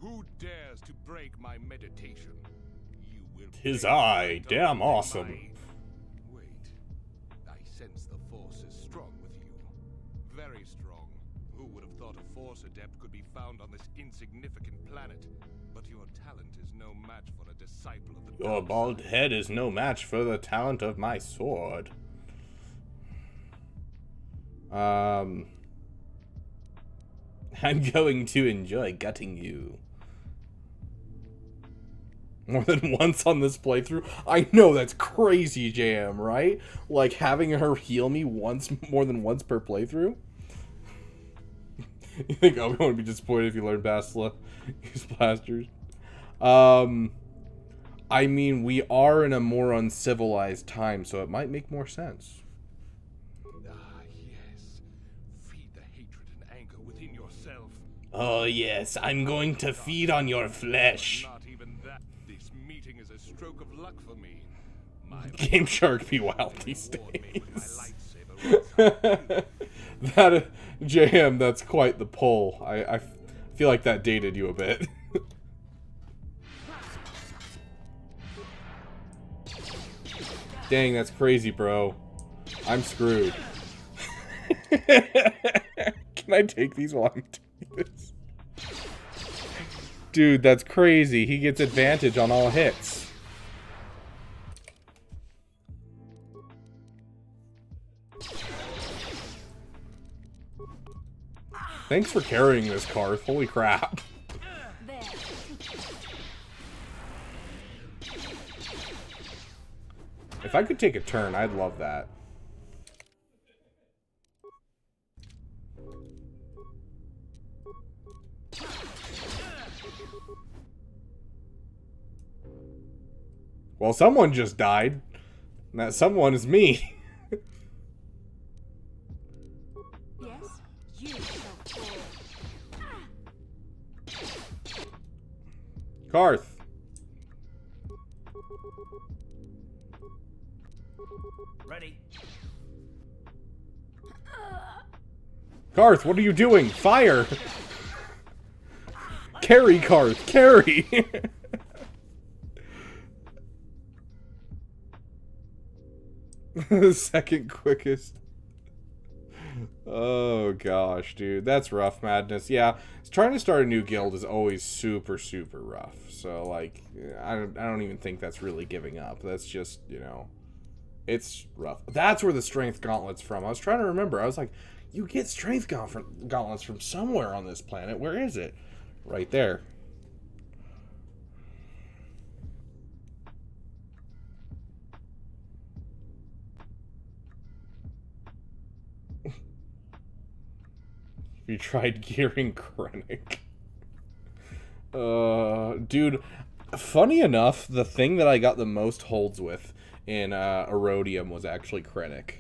Who dares to break my meditation? You will. 'Tis I, damn awesome. Wait. I sense the force is strong with you. Very strong. Who would have thought a force adept could be found on this insignificant planet? But your talent is no match for a disciple of the Your dark bald side. head is no match for the talent of my sword. I'm going to enjoy gutting you. More than once on this playthrough? I know, that's crazy, JM, right? Like, having her heal me once, more than once per playthrough? You think Obi-Wan would be disappointed if you learned Bastila? Use blasters. I mean, we are in a more uncivilized time, so it might make more sense. Ah, yes. Feed the hatred and anger within yourself. Oh yes, I'm going to feed on your flesh. Not even that. This meeting is a stroke of luck for me. My Game Shark be wild these days. That, JM, that's quite the pull. I feel like that dated you a bit. Dang, that's crazy, bro. I'm screwed. Can I take these while I'm doing this? Dude, that's crazy. He gets advantage on all hits. Thanks for carrying this, Karth. Holy crap. If I could take a turn, I'd love that. Well, someone just died. And that someone is me. Yes? You so cool. Karth. Ready. Karth, what are you doing? Fire! Carry, Karth, carry! The second quickest. Oh gosh, dude, that's rough, Madness. Yeah, trying to start a new guild is always super, super rough. So, like, I don't even think that's really giving up. That's just, you know, it's rough. That's where the strength gauntlet's from. I was trying to remember. I was like, you get strength gauntlets from somewhere on this planet. Where is it? Right there. You tried gearing Krennic. Dude, funny enough, the thing that I got the most holds with in Erodium was actually Krennic.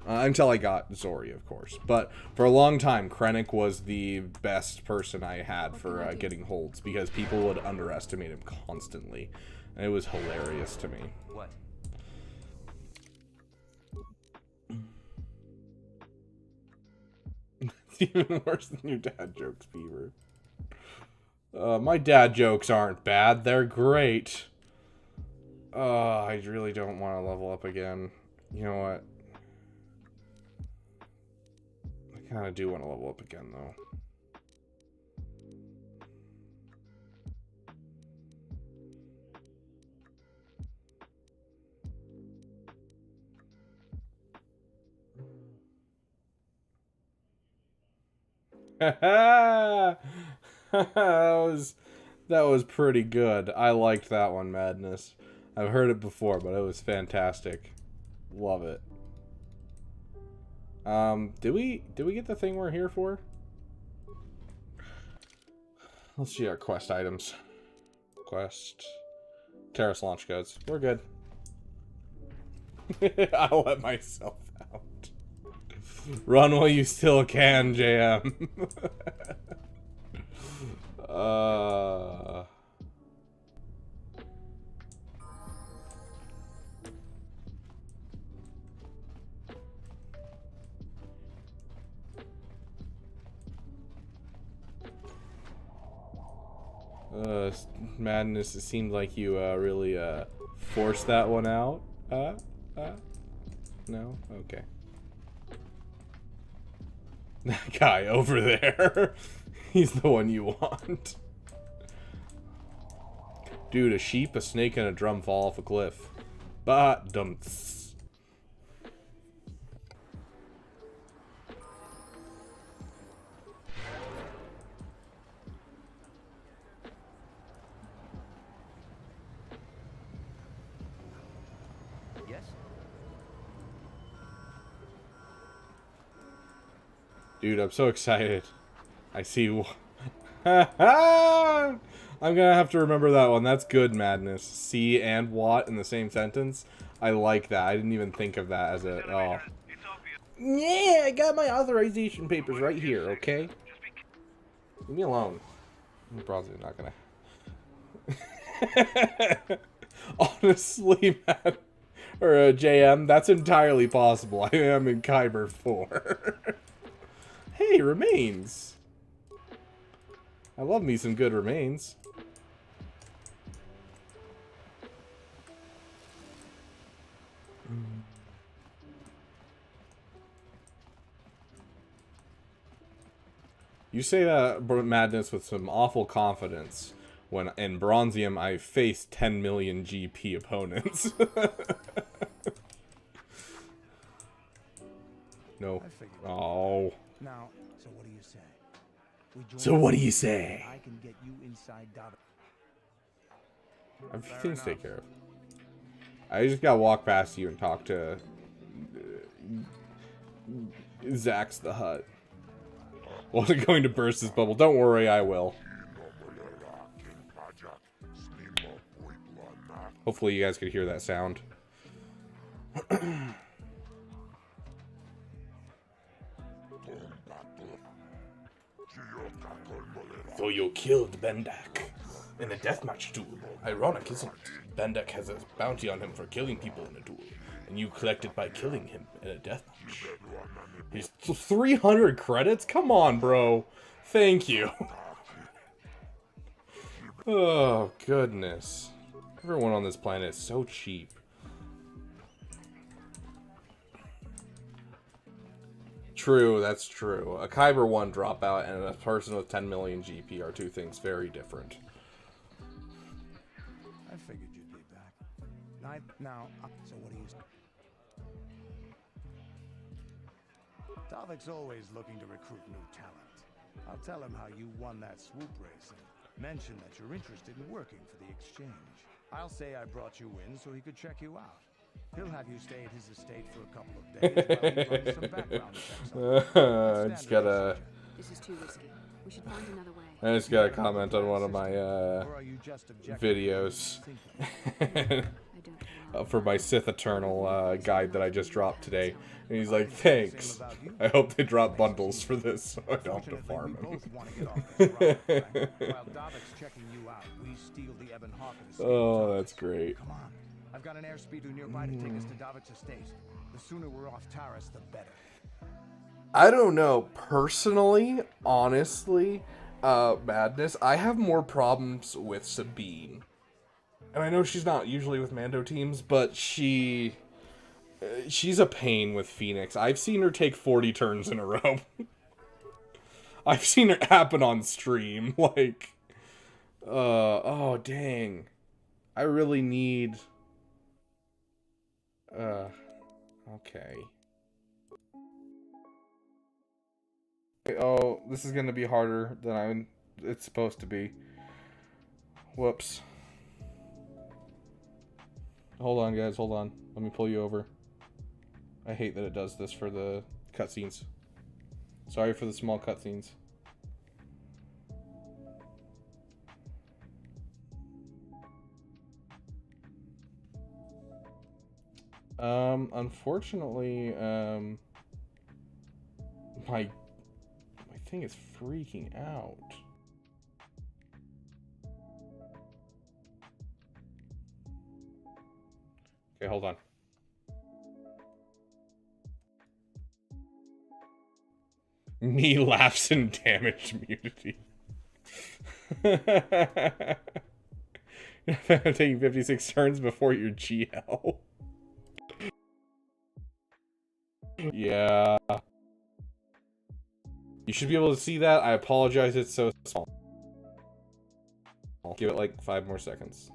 Until I got Zori, of course. But for a long time, Krennic was the best person I had for getting holds, because people would underestimate him constantly. And it was hilarious to me. What? It's even worse than your dad jokes, Beaver. My dad jokes aren't bad. They're great. I really don't want to level up again. You know what? I kind of do want to level up again, though. that was pretty good. I liked that one, Madness. I've heard it before, but it was fantastic. Love it. Did we get the thing we're here for? Let's see our quest items. Quest. Terrace launch codes. We're good. I'll let myself out. Run while you still can, JM. Madness, it seemed like you really forced that one out. No? Okay. That guy over there. He's the one you want. Dude, a sheep, a snake, and a drum fall off a cliff. Ba-dum-ts. Dude, I'm so excited. I see. I'm gonna have to remember that one. That's good, Madness. See and Watt in the same sentence. I like that. I didn't even think of that as a. Oh. Yeah, I got my authorization papers right here, okay? Leave me alone. I'm probably not gonna. Honestly, man. Or JM, that's entirely possible. I am in Kyber 4. Hey, remains. I love me some good remains. You say that, Madness, with some awful confidence, when in Bronzium I face 10 million GP opponents. No. Oh. Now, so what do you say? So what do you say? I can get you inside Davik. I have a few things to take care of. I just gotta walk past you and talk to Zax the Hut. Wasn't going to burst his bubble. Don't worry, I will. Hopefully you guys could hear that sound. So you killed Bendak in a deathmatch duel. Ironic, isn't it? Bendak has a bounty on him for killing people in a duel, and you collect it by killing him in a deathmatch. He's 300 credits? Come on, bro. Thank you. Oh, goodness. Everyone on this planet is so cheap. True, that's true. A Kyber 1 dropout and a person with 10 million GP are two things very different. I figured you'd be back. Now, so what do you say? Davik's always looking to recruit new talent. I'll tell him how you won that swoop race and mention that you're interested in working for the exchange. I'll say I brought you in so he could check you out. He'll have you stay at his estate for a couple of days while he runs some background checks on you. I just gotta... This is too risky. We should find another way. I just gotta comment on one of my videos for my Sith Eternal guide that I just dropped today. And he's like, thanks. I hope they drop bundles for this so I don't have to farm them. Oh, that's great. Come on. I've got an airspeeder nearby to take us to Davik's estate. The sooner we're off Taris, the better. I don't know. Personally, honestly, Madness, I have more problems with Sabine. And I know she's not usually with Mando teams, but she's a pain with Phoenix. I've seen her take 40 turns in a row. I've seen it happen on stream. Like, oh, dang. I really need... okay. Oh, this is gonna be harder than it's supposed to be. Whoops. Hold on, guys, hold on. Let me pull you over. I hate that it does this for the cutscenes. Sorry for the small cutscenes. Unfortunately, my thing is freaking out. Okay, hold on. Me laughs in damage immunity. I'm taking 56 turns before your GL. Yeah. You should be able to see that. I apologize, it's so small. I'll give it like 5 more seconds.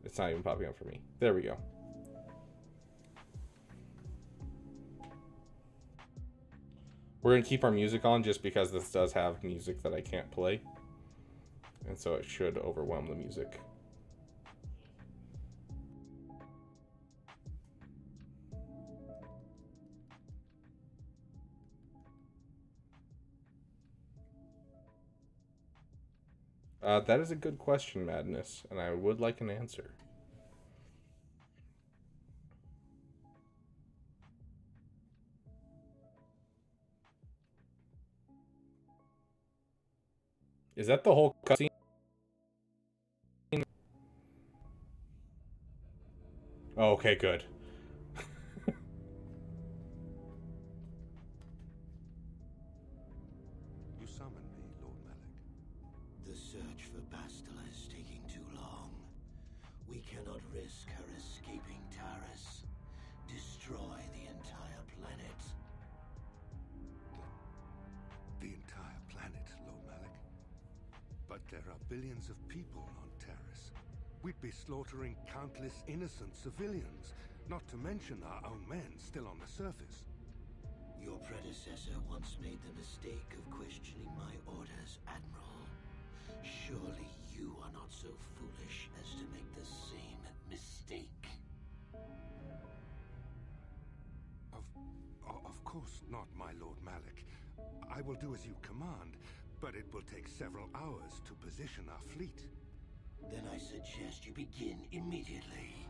It's not even popping up for me. There we go. We're going to keep our music on just because this does have music that I can't play. And so it should overwhelm the music. That is a good question, Madness, and I would like an answer. Is that the whole cutscene? Oh, okay, good. You summoned me, Lord Malik. The search for Bastila is taking too long. We cannot risk her escaping Taris. Destroy the entire planet. The entire planet, Lord Malik. But there are billions of people on Taris. We'd be slaughtering countless innocent civilians, not to mention our own men still on the surface. Your predecessor once made the mistake of questioning my orders, Admiral. Surely you are not so foolish as to make the same mistake. Of course not, my Lord Malik. I will do as you command, but it will take several hours to position our fleet. Then I suggest you begin immediately.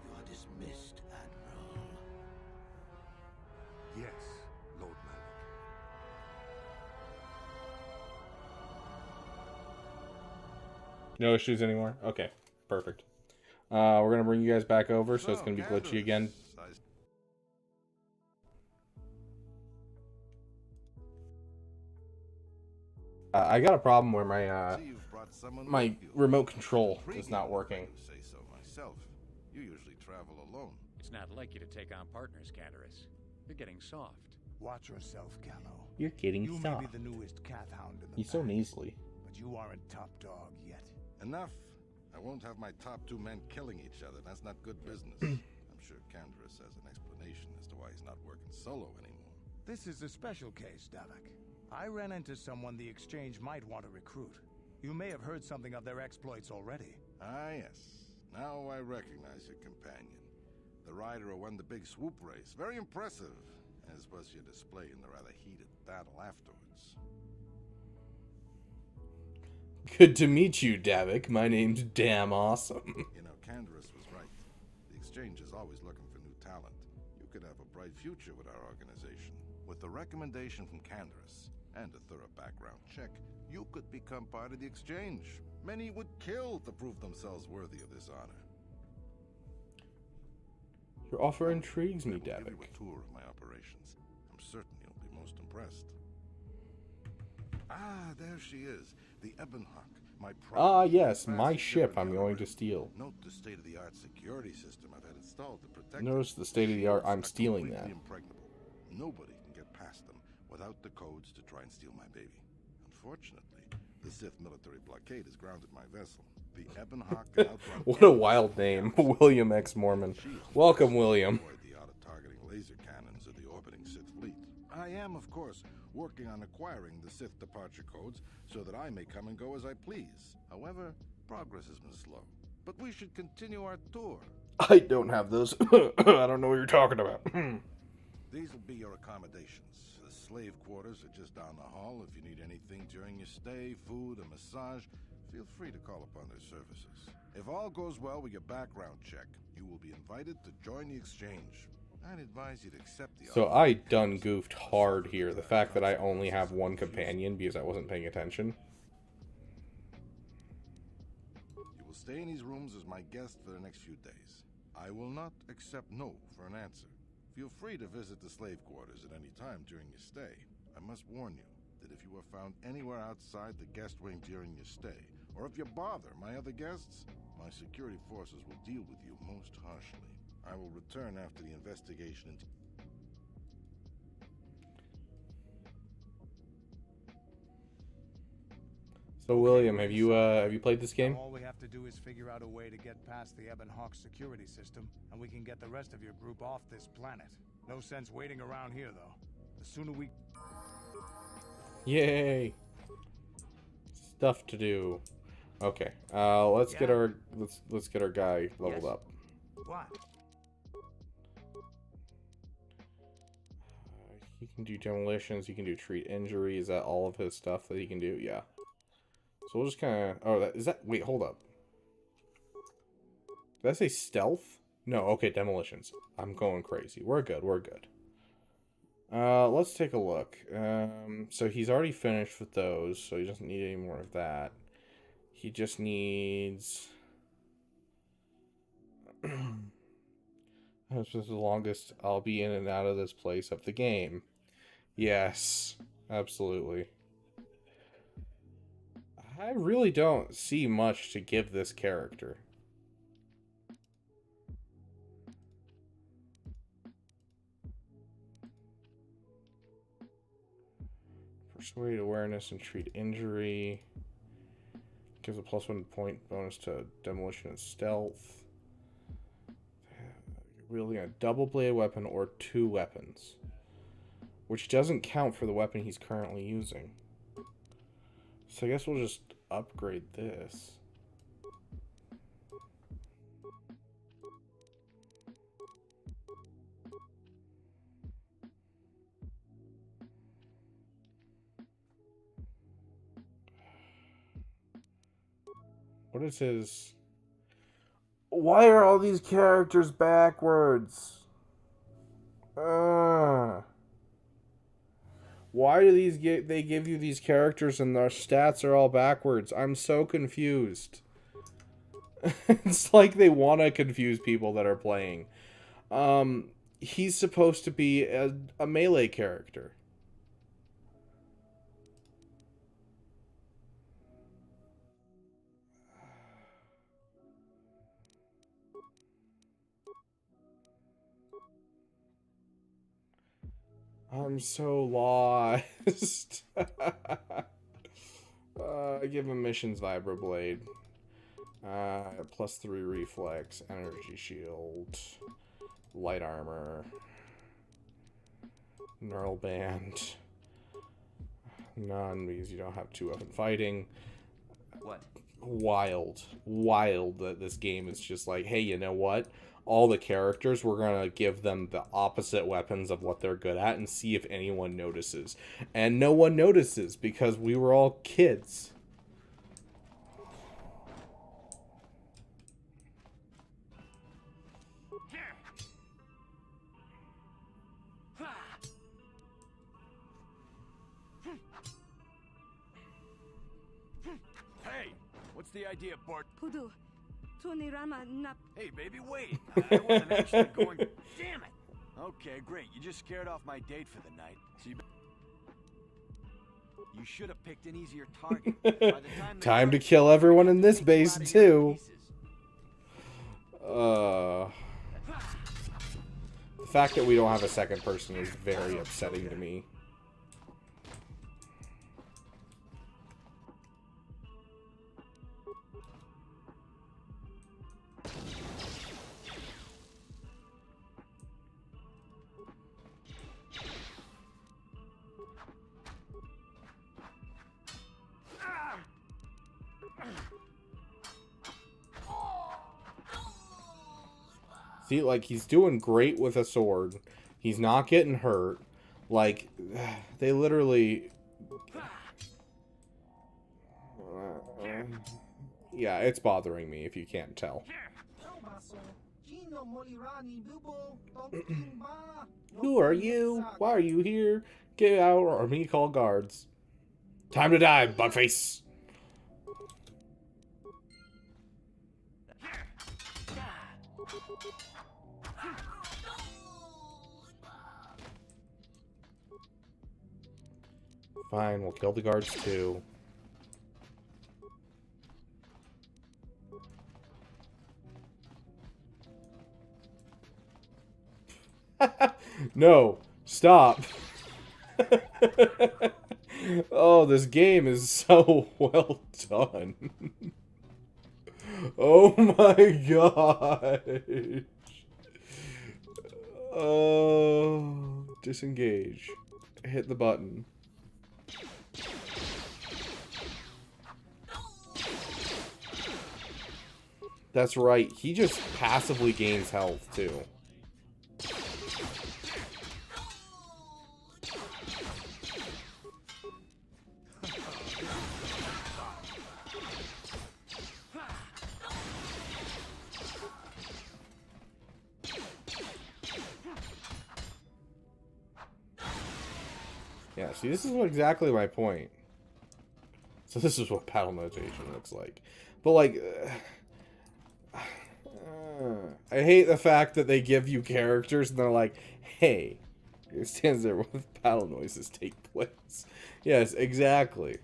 You are dismissed, Admiral. Yes, Lord Malik. No issues anymore? Okay, perfect. We're going to bring you guys back over, so it's going to be glitchy again. I got a problem where my remote control is not working. Say so myself. You usually travel alone. It's not like you to take on partners, Cantorus. You're getting soft. Watch yourself, Callow. You're getting you soft. You may be the newest cat hound in the He's so measly. But you aren't top dog yet. Enough. I won't have my top two men killing each other. That's not good business. I'm sure Cantorus has an explanation as to why he's not working solo anymore. This is a special case, Davik. I ran into someone the Exchange might want to recruit. You may have heard something of their exploits already. Ah, yes. Now I recognize your companion. The rider who won the big swoop race. Very impressive, as was your display in the rather heated battle afterwards. Good to meet you, Davik. My name's damn awesome. You know, Cantorus was right. The Exchange is always looking for new talent. You could have a bright future with our organization. With the recommendation from Cantorus and a thorough background check, you could become part of the Exchange. Many would kill to prove themselves worthy of this honor. Your offer intrigues me, Give you Davik. a tour of my operations. I'm certain you'll be most impressed. Ah, there she is, the Ebonhawk. Ah, yes, my ship I'm going to steal. Note the state-of-the-art security system I've had installed to protect. Notice the state-of-the-art. I'm stealing that. Impregnable. Nobody can get past them without the codes to try and steal my baby. Unfortunately, the Sith military blockade has grounded my vessel. The Ebonhawk can outrun. What a wild name, William X. Mormon. Welcome, William. The auto-targeting laser cannons of the orbiting Sith fleet. I am, of course, working on acquiring the Sith departure codes so that I may come and go as I please. However, progress has been slow. But we should continue our tour. I don't have those. I don't know what you're talking about. These will be your accommodations. The slave quarters are just down the hall. If you need anything during your stay, food, a massage, feel free to call upon their services. If all goes well with your background check, you will be invited to join the Exchange. I'd advise you to accept the offer. So I done goofed hard here. The fact that I only have one companion because I wasn't paying attention. You will stay in these rooms as my guest for the next few days. I will not accept no for an answer. Feel free to visit the slave quarters at any time during your stay. I must warn you that if you are found anywhere outside the guest wing during your stay, or if you bother my other guests, my security forces will deal with you most harshly. I will return after the investigation into... So William, have you played this game? All we have to do is figure out a way to get past the Ebonhawk security system, and we can get the rest of your group off this planet. No sense waiting around here, though. The sooner we... Yay! Stuff to do. Okay. Let's get our guy leveled up. What? He can do demolitions. He can do treat injury. Is that all of his stuff that he can do? Yeah. So we'll just kind of... Oh, is that... Wait, hold up. Did I say stealth? No, okay, demolitions. I'm going crazy. We're good, we're good. Let's take a look. So he's already finished with those, so he doesn't need any more of that. He just needs... This is the longest I'll be in and out of this place of the game. Yes, absolutely. I really don't see much to give this character. Persuade, awareness, and treat injury. Gives a +1 point bonus to demolition and stealth. Wielding a double-bladed weapon or 2 weapons. Which doesn't count for the weapon he's currently using. So I guess we'll just upgrade this. What is his... Why are all these characters backwards? Why do they give you these characters and their stats are all backwards? I'm so confused. It's like they want to confuse people that are playing. He's supposed to be a melee character. I'm so lost. I give him missions vibroblade. +3 reflex, energy shield, light armor, neural band. None because you don't have 2-weapon fighting. What? Wild that this game is just like, hey, you know what? All the characters, we're gonna give them the opposite weapons of what they're good at and see if anyone notices. And no one notices because we were all kids. Hey, what's the idea, Bart? Pudu, Tunirama Nap. Hey, baby, wait. I wasn't actually going. Damn it! Okay, great. You just scared off my date for the night. So you should have picked an easier target. By the Time to kill everyone in this base too. The fact that we don't have a second person is very upsetting to me. See, like, he's doing great with a sword. He's not getting hurt. Like, they literally... Yeah, it's bothering me, if you can't tell. Who are you? Why are you here? Get out, or me call guards. Time to die, bugface! Fine, we'll kill the guards too. No, stop. Oh, this game is so well done. Oh my gosh. Oh, disengage. Hit the button. That's right, he just passively gains health, too. See, this is exactly my point. So this is what battle notation looks like. But, like, I hate the fact that they give you characters and they're like, hey, it stands there with battle noises take place. Yes, exactly.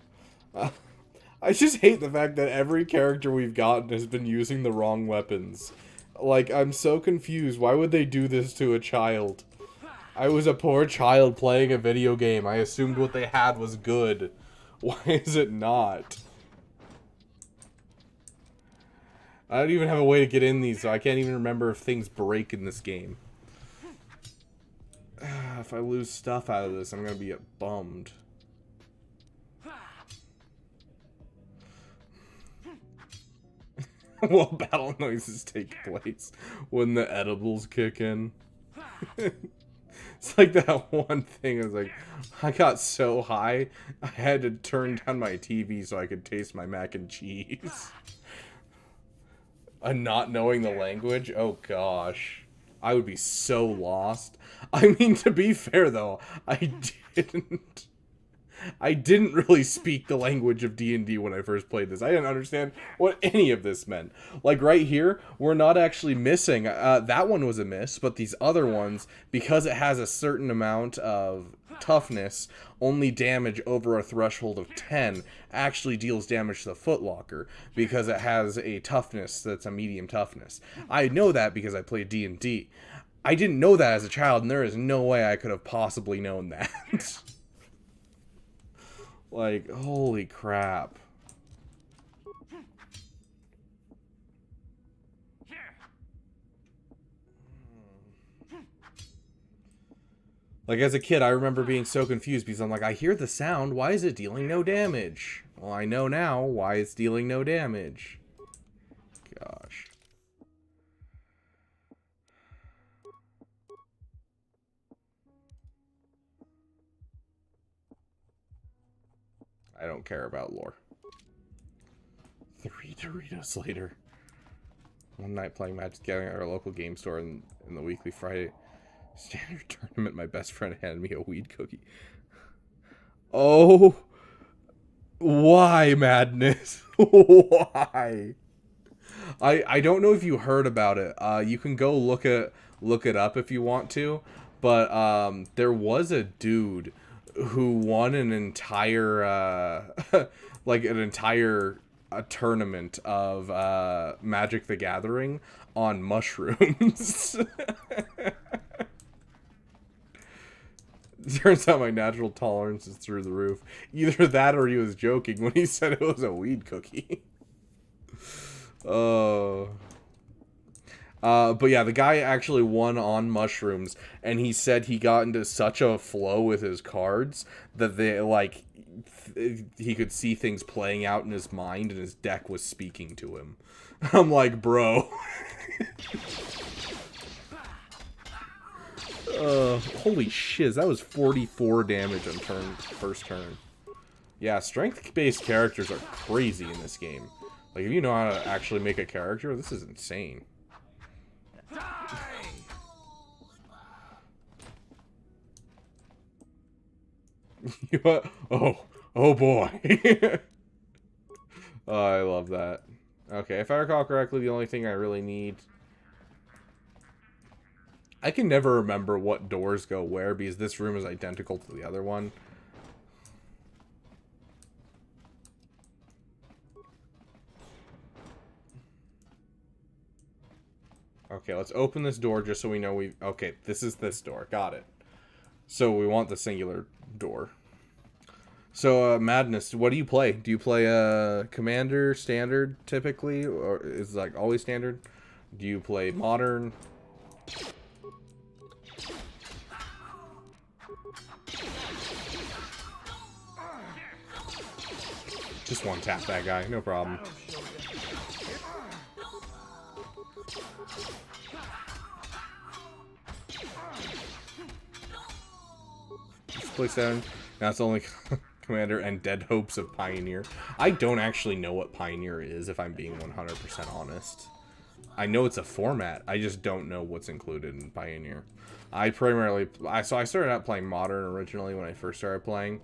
I just hate the fact that every character we've gotten has been using the wrong weapons. Like, I'm so confused. Why would they do this to a child? I was a poor child playing a video game. I assumed what they had was good. Why is it not? I don't even have a way to get in these, so I can't even remember if things break in this game. If I lose stuff out of this, I'm gonna be bummed. While battle noises take place when the edibles kick in. It's like that one thing. I was like, I got so high, I had to turn down my TV so I could taste my mac and cheese. And not knowing the language, oh gosh, I would be so lost. I mean, to be fair though, I didn't really speak the language of D&D when I first played this. I didn't understand what any of this meant. Like right here, we're not actually missing. That one was a miss, but these other ones, because it has a certain amount of toughness, only damage over a threshold of 10 actually deals damage to the footlocker because it has a toughness that's a medium toughness. I know that because I played D&D. I didn't know that as a child, and there is no way I could have possibly known that. Like, holy crap. Like, as a kid, I remember being so confused because I'm like, I hear the sound, why is it dealing no damage? Well, I know now why it's dealing no damage. Gosh. I don't care about lore. 3 Doritos later. One night playing Magic the Gathering at our local game store in the weekly Friday standard tournament, my best friend handed me a weed cookie. Oh, why, Madness? Why? I don't know if you heard about it. You can go look it up if you want to, but there was a dude who won an entire like an entire tournament of Magic the Gathering on mushrooms. Turns out my natural tolerance is through the roof. Either that or he was joking when he said it was a weed cookie. Oh. But yeah, the guy actually won on mushrooms, and he said he got into such a flow with his cards that they, like, he could see things playing out in his mind, and his deck was speaking to him. I'm like, bro. Holy shiz, that was 44 damage on first turn. Yeah, strength-based characters are crazy in this game. Like, if you know how to actually make a character, this is insane. Oh boy. Oh, I love that. Okay, if I recall correctly, the only thing I really need... I can never remember what doors go where, because this room is identical to the other one. Okay, let's open this door just so we know we... Okay, this is this door. Got it. So we want the singular door. So, Madness, what do you play? Do you play Commander, Standard, typically? Or is it, like, always Standard? Do you play Modern? Just one tap that guy, no problem. Play 7. Now it's only Commander and Dead Hopes of Pioneer. I don't actually know what Pioneer is, if I'm being 100% honest. I know it's a format. I just don't know what's included in Pioneer. I started out playing Modern originally when I first started playing,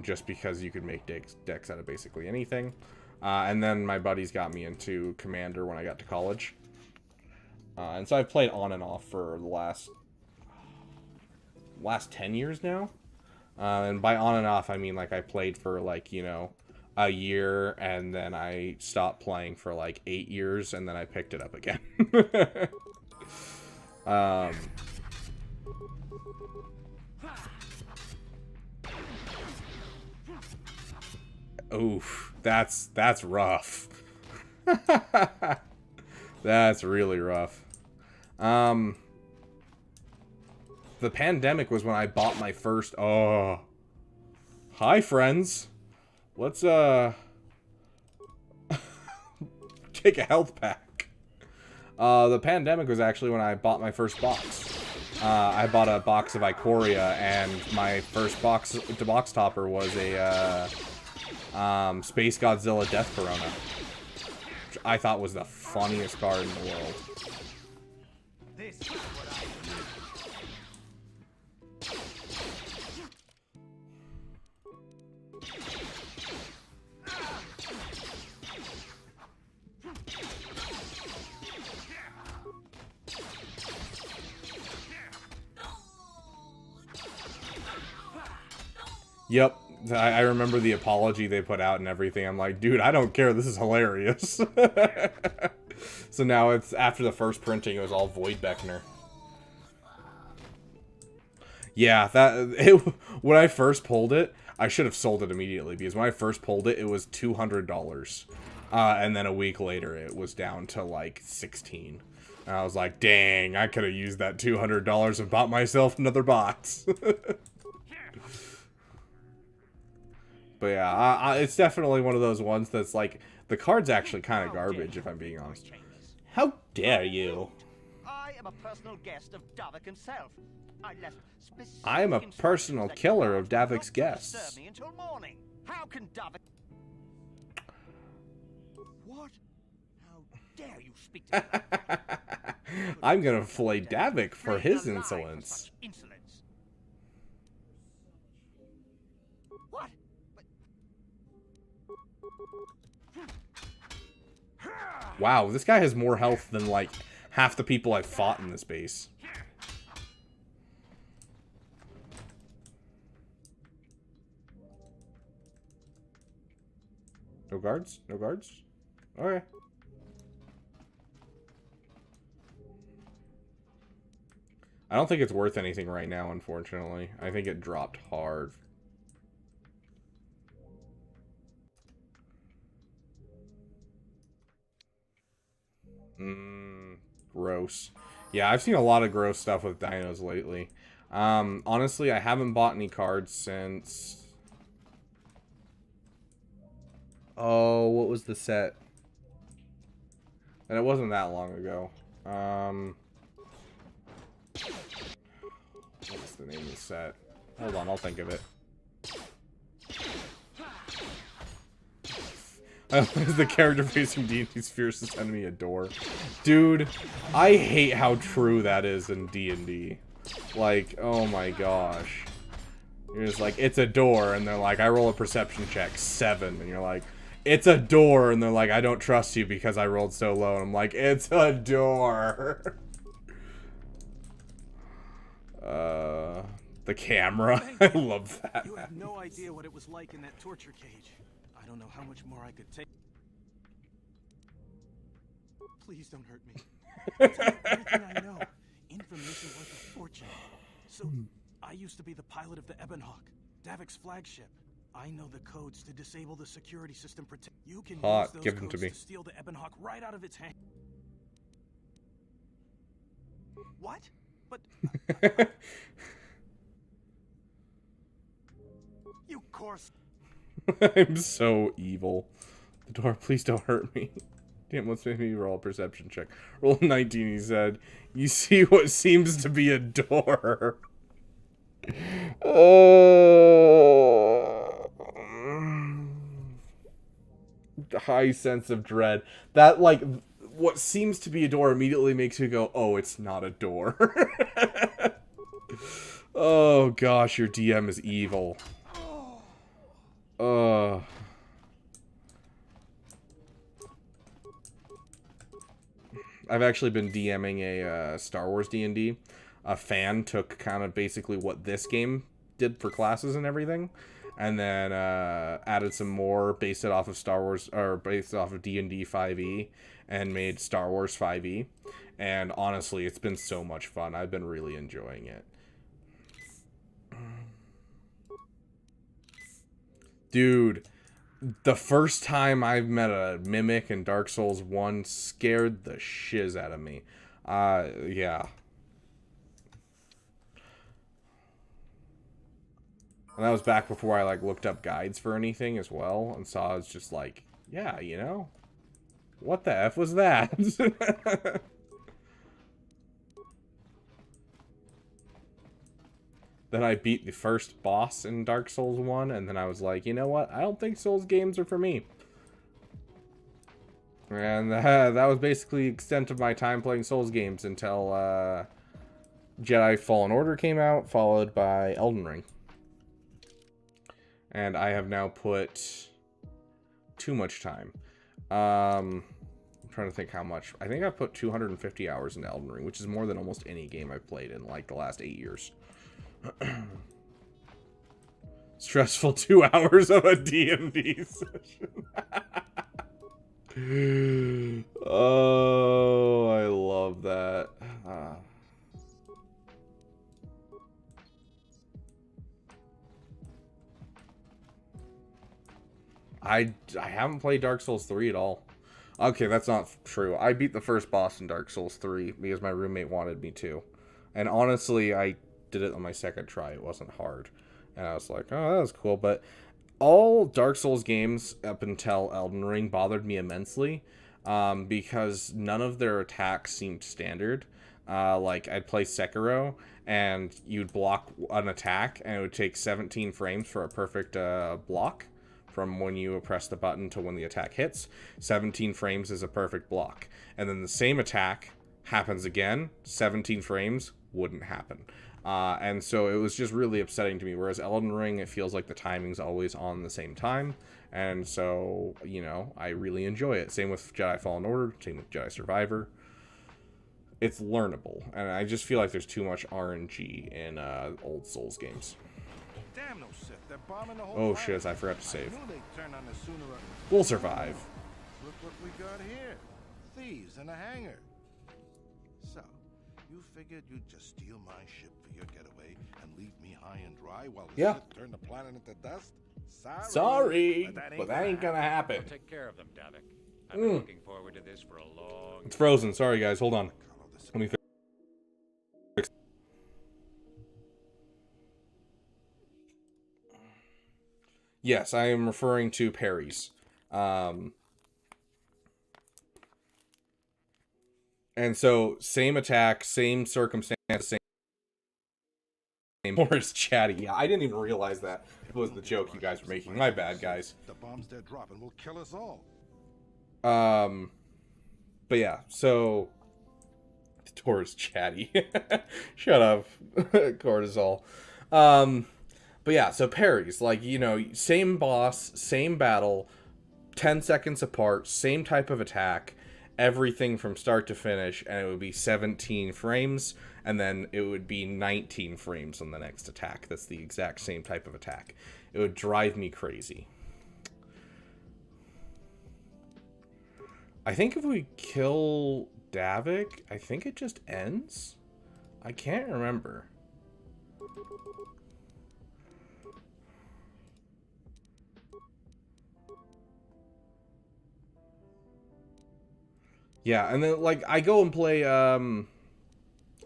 just because you could make decks out of basically anything. And then my buddies got me into Commander when I got to college. And so I've played on and off for the last 10 years now. And by on and off, I mean, like, I played for, like, you know, a year, and then I stopped playing for, like, 8 years, and then I picked it up again. Oof, that's rough. That's really rough. The pandemic was when I bought my first... Oh. Hi, friends. Let's, take a health pack. The pandemic was actually when I bought my first box. I bought a box of Ikoria, and my first box topper was a, Space Godzilla Death Corona. Which I thought was the funniest card in the world. This is what I Yep, I remember the apology they put out and everything. I'm like, dude, I don't care. This is hilarious. So now it's after the first printing, it was all Void Beckner. Yeah, when I first pulled it, I should have sold it immediately, because when I first pulled it, it was $200. And then a week later, it was down to like 16. And I was like, dang, I could have used that $200 and bought myself another box. But yeah, it's definitely one of those ones that's like, the card's actually kind of garbage, if I'm being honest. How dare you? I am a personal guest of Davik himself. I am a personal killer of Davik's guests. Me until morning. How can Davik... What? How dare you speak to me? I'm gonna flay Davik for his insolence. What? Wow, this guy has more health than, like, half the people I've fought in this base. No guards? No guards? Okay. I don't think it's worth anything right now, unfortunately. I think it dropped hard. Gross. Yeah, I've seen a lot of gross stuff with dinos lately. Honestly, I haven't bought any cards since... Oh, what was the set? And it wasn't that long ago. What's the name of the set? Hold on, I'll think of it. Is the character facing D&D's fiercest enemy a door? Dude, I hate how true that is in D&D. Like, oh my gosh. You're just like, it's a door, and they're like, I roll a perception check, 7, and you're like, it's a door, and they're like, I don't trust you because I rolled so low, and I'm like, it's a door. The camera. I love that. You have no idea what it was like in that torture cage. I don't know how much more I could take. Please don't hurt me. I'll tell you everything I know. Information worth a fortune. So, I used to be the pilot of the Ebonhawk, Davik's flagship. I know the codes to disable the security system. You can use those give them codes to me. to steal the Ebonhawk right out of its hand. What? But you course. I'm so evil. The door, please don't hurt me. Damn, let's make me roll a perception check. Roll 19, he said. You see what seems to be a door. High sense of dread. That, like, what seems to be a door immediately makes you go, oh, it's not a door. Oh gosh, your DM is evil. I've actually been DMing a Star Wars D&D. A fan took kind of basically what this game did for classes and everything, and then added some more, based it off of Star Wars, or based it off of D&D 5e, and made Star Wars 5e. And honestly, it's been so much fun. I've been really enjoying it. Dude, the first time I've met a Mimic in Dark Souls 1 scared the shiz out of me. Yeah. And that was back before I, like, looked up guides for anything as well, and saw it's just like, yeah, you know? What the F was that? Then I beat the first boss in Dark Souls 1, and then I was like, you know what? I don't think Souls games are for me. And that was basically the extent of my time playing Souls games until Jedi Fallen Order came out, followed by Elden Ring. And I have now put too much time. I'm trying to think how much. I think I've put 250 hours into Elden Ring, which is more than almost any game I've played in, like, the last 8 years. Stressful 2 hours of a D&D session. Oh, I love that. I haven't played Dark Souls 3 at all. Okay, that's not true. I beat the first boss in Dark Souls 3 because my roommate wanted me to. And honestly, I did it on my second try. It wasn't hard. And I was like, oh, that was cool. But all Dark Souls games up until Elden Ring bothered me immensely because none of their attacks seemed standard. Like, I'd play Sekiro, and you'd block an attack, and it would take 17 frames for a perfect block from when you press the button to when the attack hits. 17 frames is a perfect block. And then the same attack happens again, 17 frames wouldn't happen. And so it was just really upsetting to me, whereas Elden Ring, it feels like the timing's always on the same time, and so, you know, I really enjoy it. Same with Jedi Fallen Order, same with Jedi Survivor. It's learnable, and I just feel like there's too much RNG in old Souls games. Damn no Sith, they're bombing the whole Oh planet. shit, I forgot to save. I knew they'd turn on us sooner or... We'll survive. Look what we got here. Thieves in a hangar. So, you figured you'd just steal my ship for your getaway and leave me high and dry while the Sith turn the planet into dust? Sorry, but that ain't gonna happen. We'll take care of them, Davik. I've been looking forward to this for a long time. It's frozen. Sorry, guys. Hold on. Let me fix. Yes, I am referring to parries. And so, same attack, same circumstance, same. More is chatty. Yeah, I didn't even realize that was the joke you guys were making. My bad, guys. The bombs they're dropping will kill us all. But yeah, so the door is chatty. Shut up, cortisol. But yeah, so parries, like, you know, same boss, same battle, 10 seconds apart, same type of attack, everything from start to finish, and it would be 17 frames, and then it would be 19 frames on the next attack. That's the exact same type of attack. It would drive me crazy. I think if we kill Davik, I think it just ends? I can't remember. Yeah, and then, like, I go and play, Elden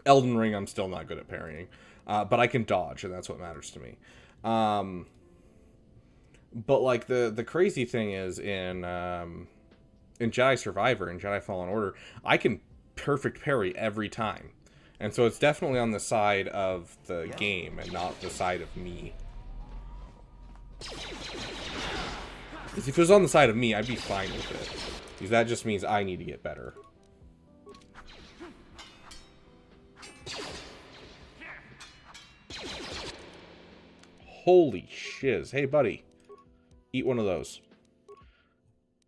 Ring, I'm still not good at parrying. But I can dodge, and that's what matters to me. But, like, the crazy thing is, in Jedi Survivor and Jedi Fallen Order, I can perfect parry every time. And so it's definitely on the side of the game and not the side of me. Because if it was on the side of me, I'd be fine with it. Because that just means I need to get better. Holy shiz. Hey, buddy. Eat one of those.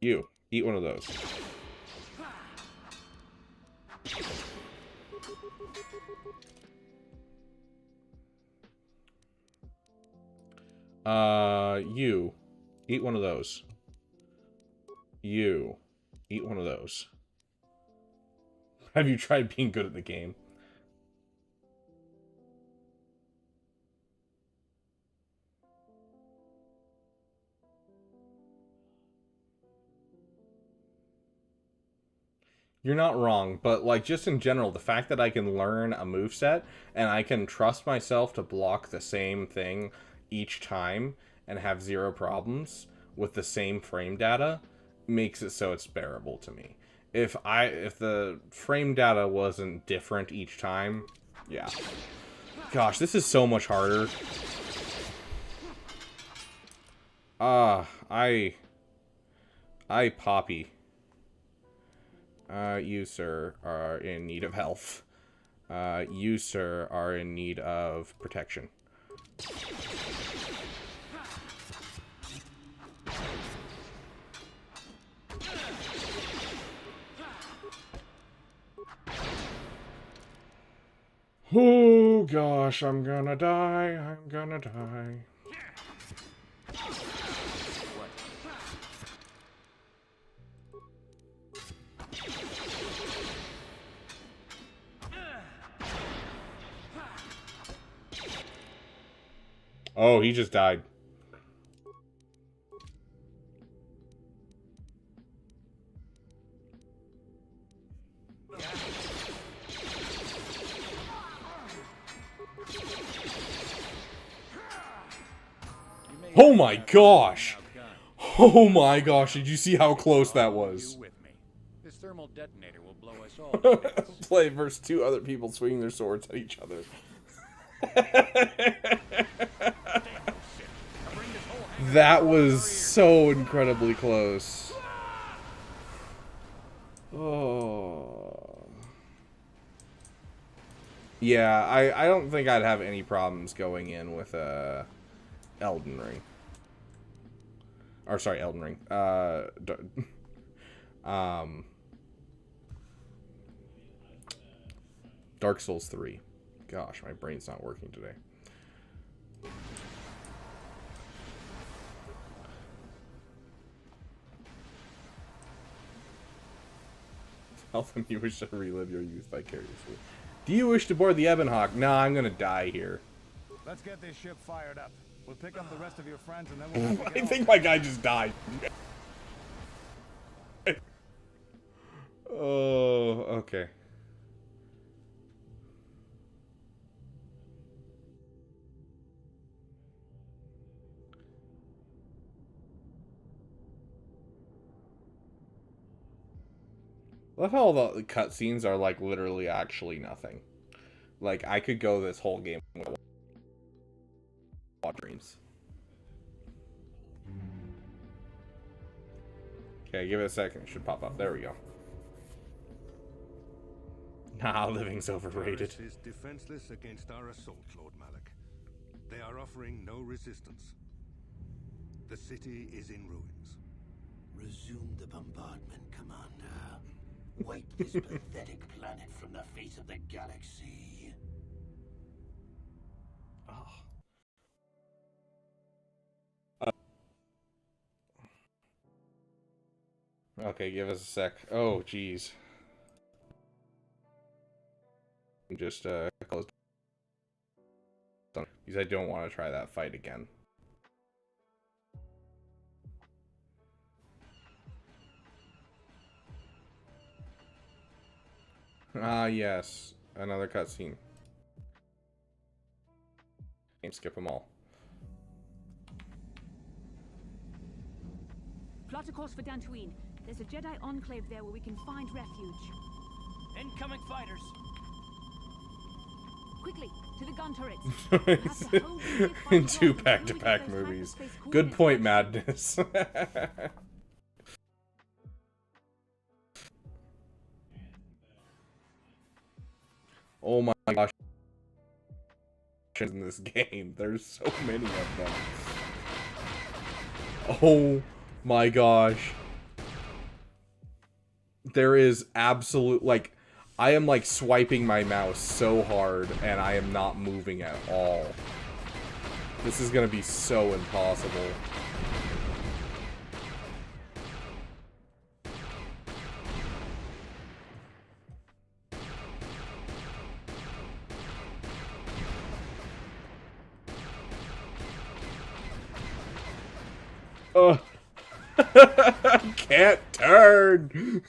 You. Eat one of those. You. Eat one of those. You. Eat one of those. Have you tried being good at the game? You're not wrong, but like just in general, the fact that I can learn a moveset and I can trust myself to block the same thing each time and have zero problems with the same frame data makes it so it's bearable to me. If the frame data wasn't different each time, yeah. Gosh, this is so much harder. I Poppy. You, sir, are in need of health. You, sir, are in need of protection. Oh, gosh, I'm gonna die. I'm gonna die. Oh, he just died. Oh my gosh! Oh my gosh, did you see how close that was? This thermal detonator will blow us all to bits. Play versus two other people swinging their swords at each other. That was so incredibly close. Oh. Yeah, I don't think I'd have any problems going in with Elden Ring. Or sorry, Elden Ring. Dark Souls 3. Gosh, my brain's not working today. Tell them you wish to relive your youth vicariously. Do you wish to board the Ebonhawk? Nah, I'm gonna die here. Let's get this ship fired up. We'll pick up the rest of your friends and then we'll have to I get think my guy just died. Oh, okay. I love how all the cutscenes are like literally actually nothing. Like I could go this whole game with dreams. Okay, give it a second. It should pop up. There we go. Nah, living's overrated. Taris is defenseless against our assault, Lord Malik. They are offering no resistance. The city is in ruins. Resume the bombardment, Commander. Wipe this pathetic planet from the face of the galaxy. Okay, give us a sec. Oh, jeez. Just close because I don't want to try that fight again. Ah, yes. Another cutscene. Skip them all. Plot a course for Dantooine. There's a Jedi enclave there where we can find refuge. Incoming fighters. Quickly, to the gun turrets. In two back-to-back movies. Good point, Madness. Oh my gosh. in this game. There's so many of them. Oh my gosh. There is absolute, like, I am like swiping my mouse so hard and I am not moving at all. This is gonna be so impossible. Can't turn.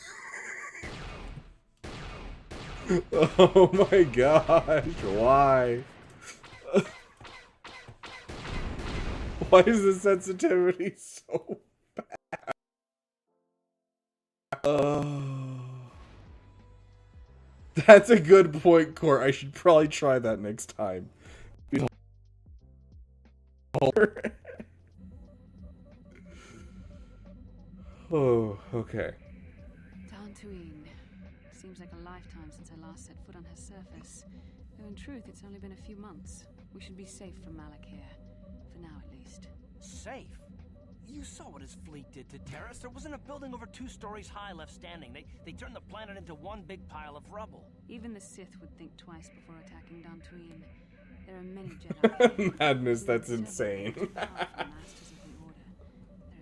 Oh my gosh, why? Why is the sensitivity so bad? That's a good point, Court. I should probably try that next time. Oh, okay. Dantooine. Seems like a lifetime since I last set foot on her surface. Though in truth, it's only been a few months. We should be safe from Malik here. For now, at least. Safe? You saw what his fleet did to Terrace. There wasn't a building over 2 stories high left standing. They turned the planet into one big pile of rubble. Even the Sith would think twice before attacking Dantooine. There are many Jedi. Madness, that's insane. There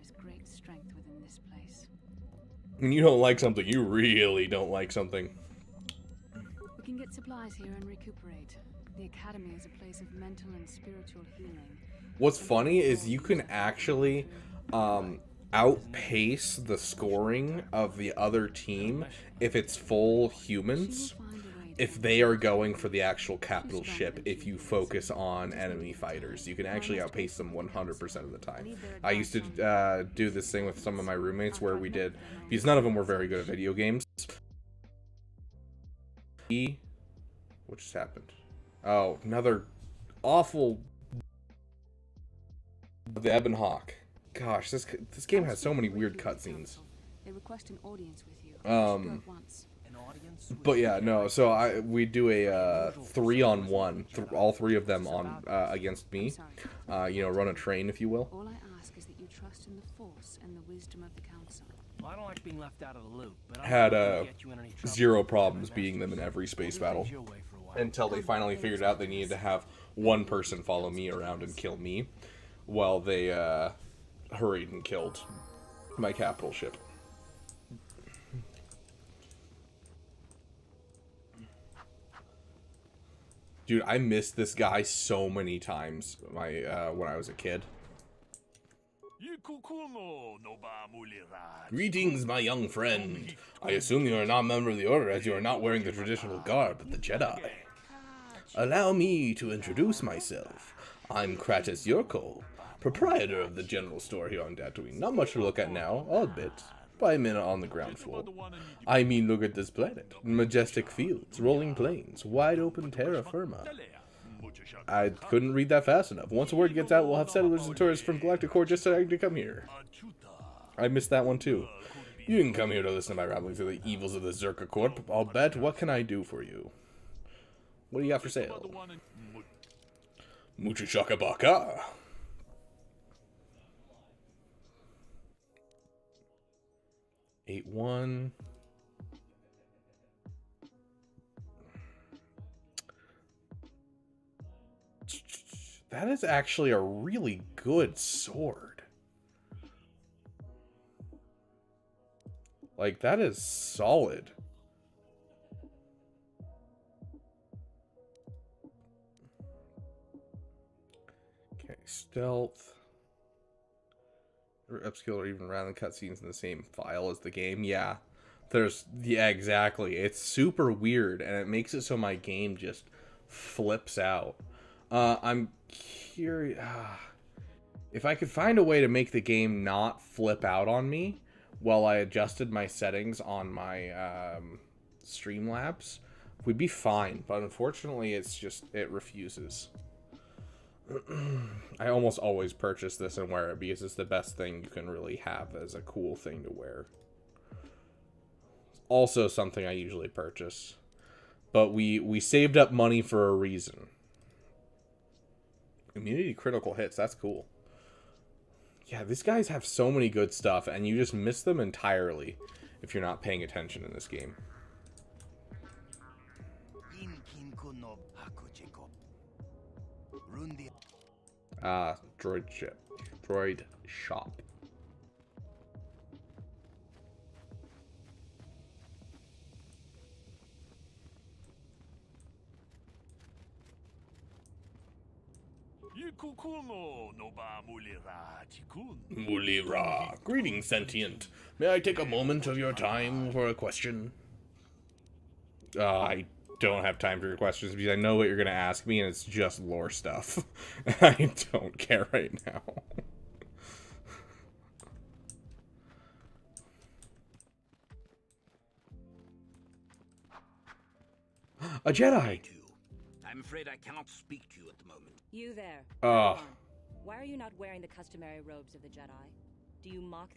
is great strength within this place. When you don't like something, you really don't like something. We can get supplies here and recuperate. The Academy is a place of mental and spiritual healing. What's funny is you can actually outpace the scoring of the other team if it's full humans, if they are going for the actual capital ship. If you focus on enemy fighters, you can actually outpace them 100% of the time. I used to do this thing with some of my roommates where we did, because none of them were very good at video games. What just happened? Oh, another awful... The Ebon Hawk. Gosh, this game has so many weird cutscenes. They request an audience with you. But yeah, no. So we do a 3-on-1, all 3 of them on against me. You know, run a train, if you will. All I ask is that you trust in the Force and the wisdom of the Council. Well, I don't like being left out of the loop, but Had zero problems beating them in every space battle until they finally figured out they needed to have one person follow me around and kill me, while they hurried and killed my capital ship. Dude, I missed this guy so many times when I was a kid. Greetings, my young friend. I assume you are not a member of the Order, as you are not wearing the traditional garb of the Jedi. Allow me to introduce myself. I'm Kratos Yorko, proprietor of the general store here on Tatooine. Not much to look at now, I'll admit. But I'm in on the ground floor. I mean, look at this planet. Majestic fields, rolling plains, wide open terra firma. I couldn't read that fast enough. Once the word gets out, we'll have settlers and tourists from Galactic Core just starting to come here. I missed that one too. You didn't come here to listen to my ramblings of the evils of the Zerka Corp, I'll bet. What can I do for you? What do you got for sale? Mucha shaka baka. Eight one. That is actually a really good sword. Like, that is solid. Okay, stealth. Or upskill or even random cutscenes in the same file as the game. Yeah. Yeah, exactly. It's super weird, and it makes it so my game just flips out. I'm curious if I could find a way to make the game not flip out on me while I adjusted my settings on my Streamlabs, we'd be fine. But unfortunately, it refuses. I almost always purchase this and wear it because it's the best thing you can really have as a cool thing to wear. Also something I usually purchase. But we saved up money for a reason. Immunity critical hits, that's cool. Yeah, these guys have so many good stuff, and you just miss them entirely if you're not paying attention in this game. Droid ship. Droid shop. Mulira. Greetings, sentient. May I take a moment of your time for a question? I don't have time for your questions because I know what you're going to ask me, and it's just lore stuff. I don't care right now. A Jedi! I'm afraid I cannot speak to you at the moment. You there. Why are you not wearing the customary robes of the Jedi? Do you mock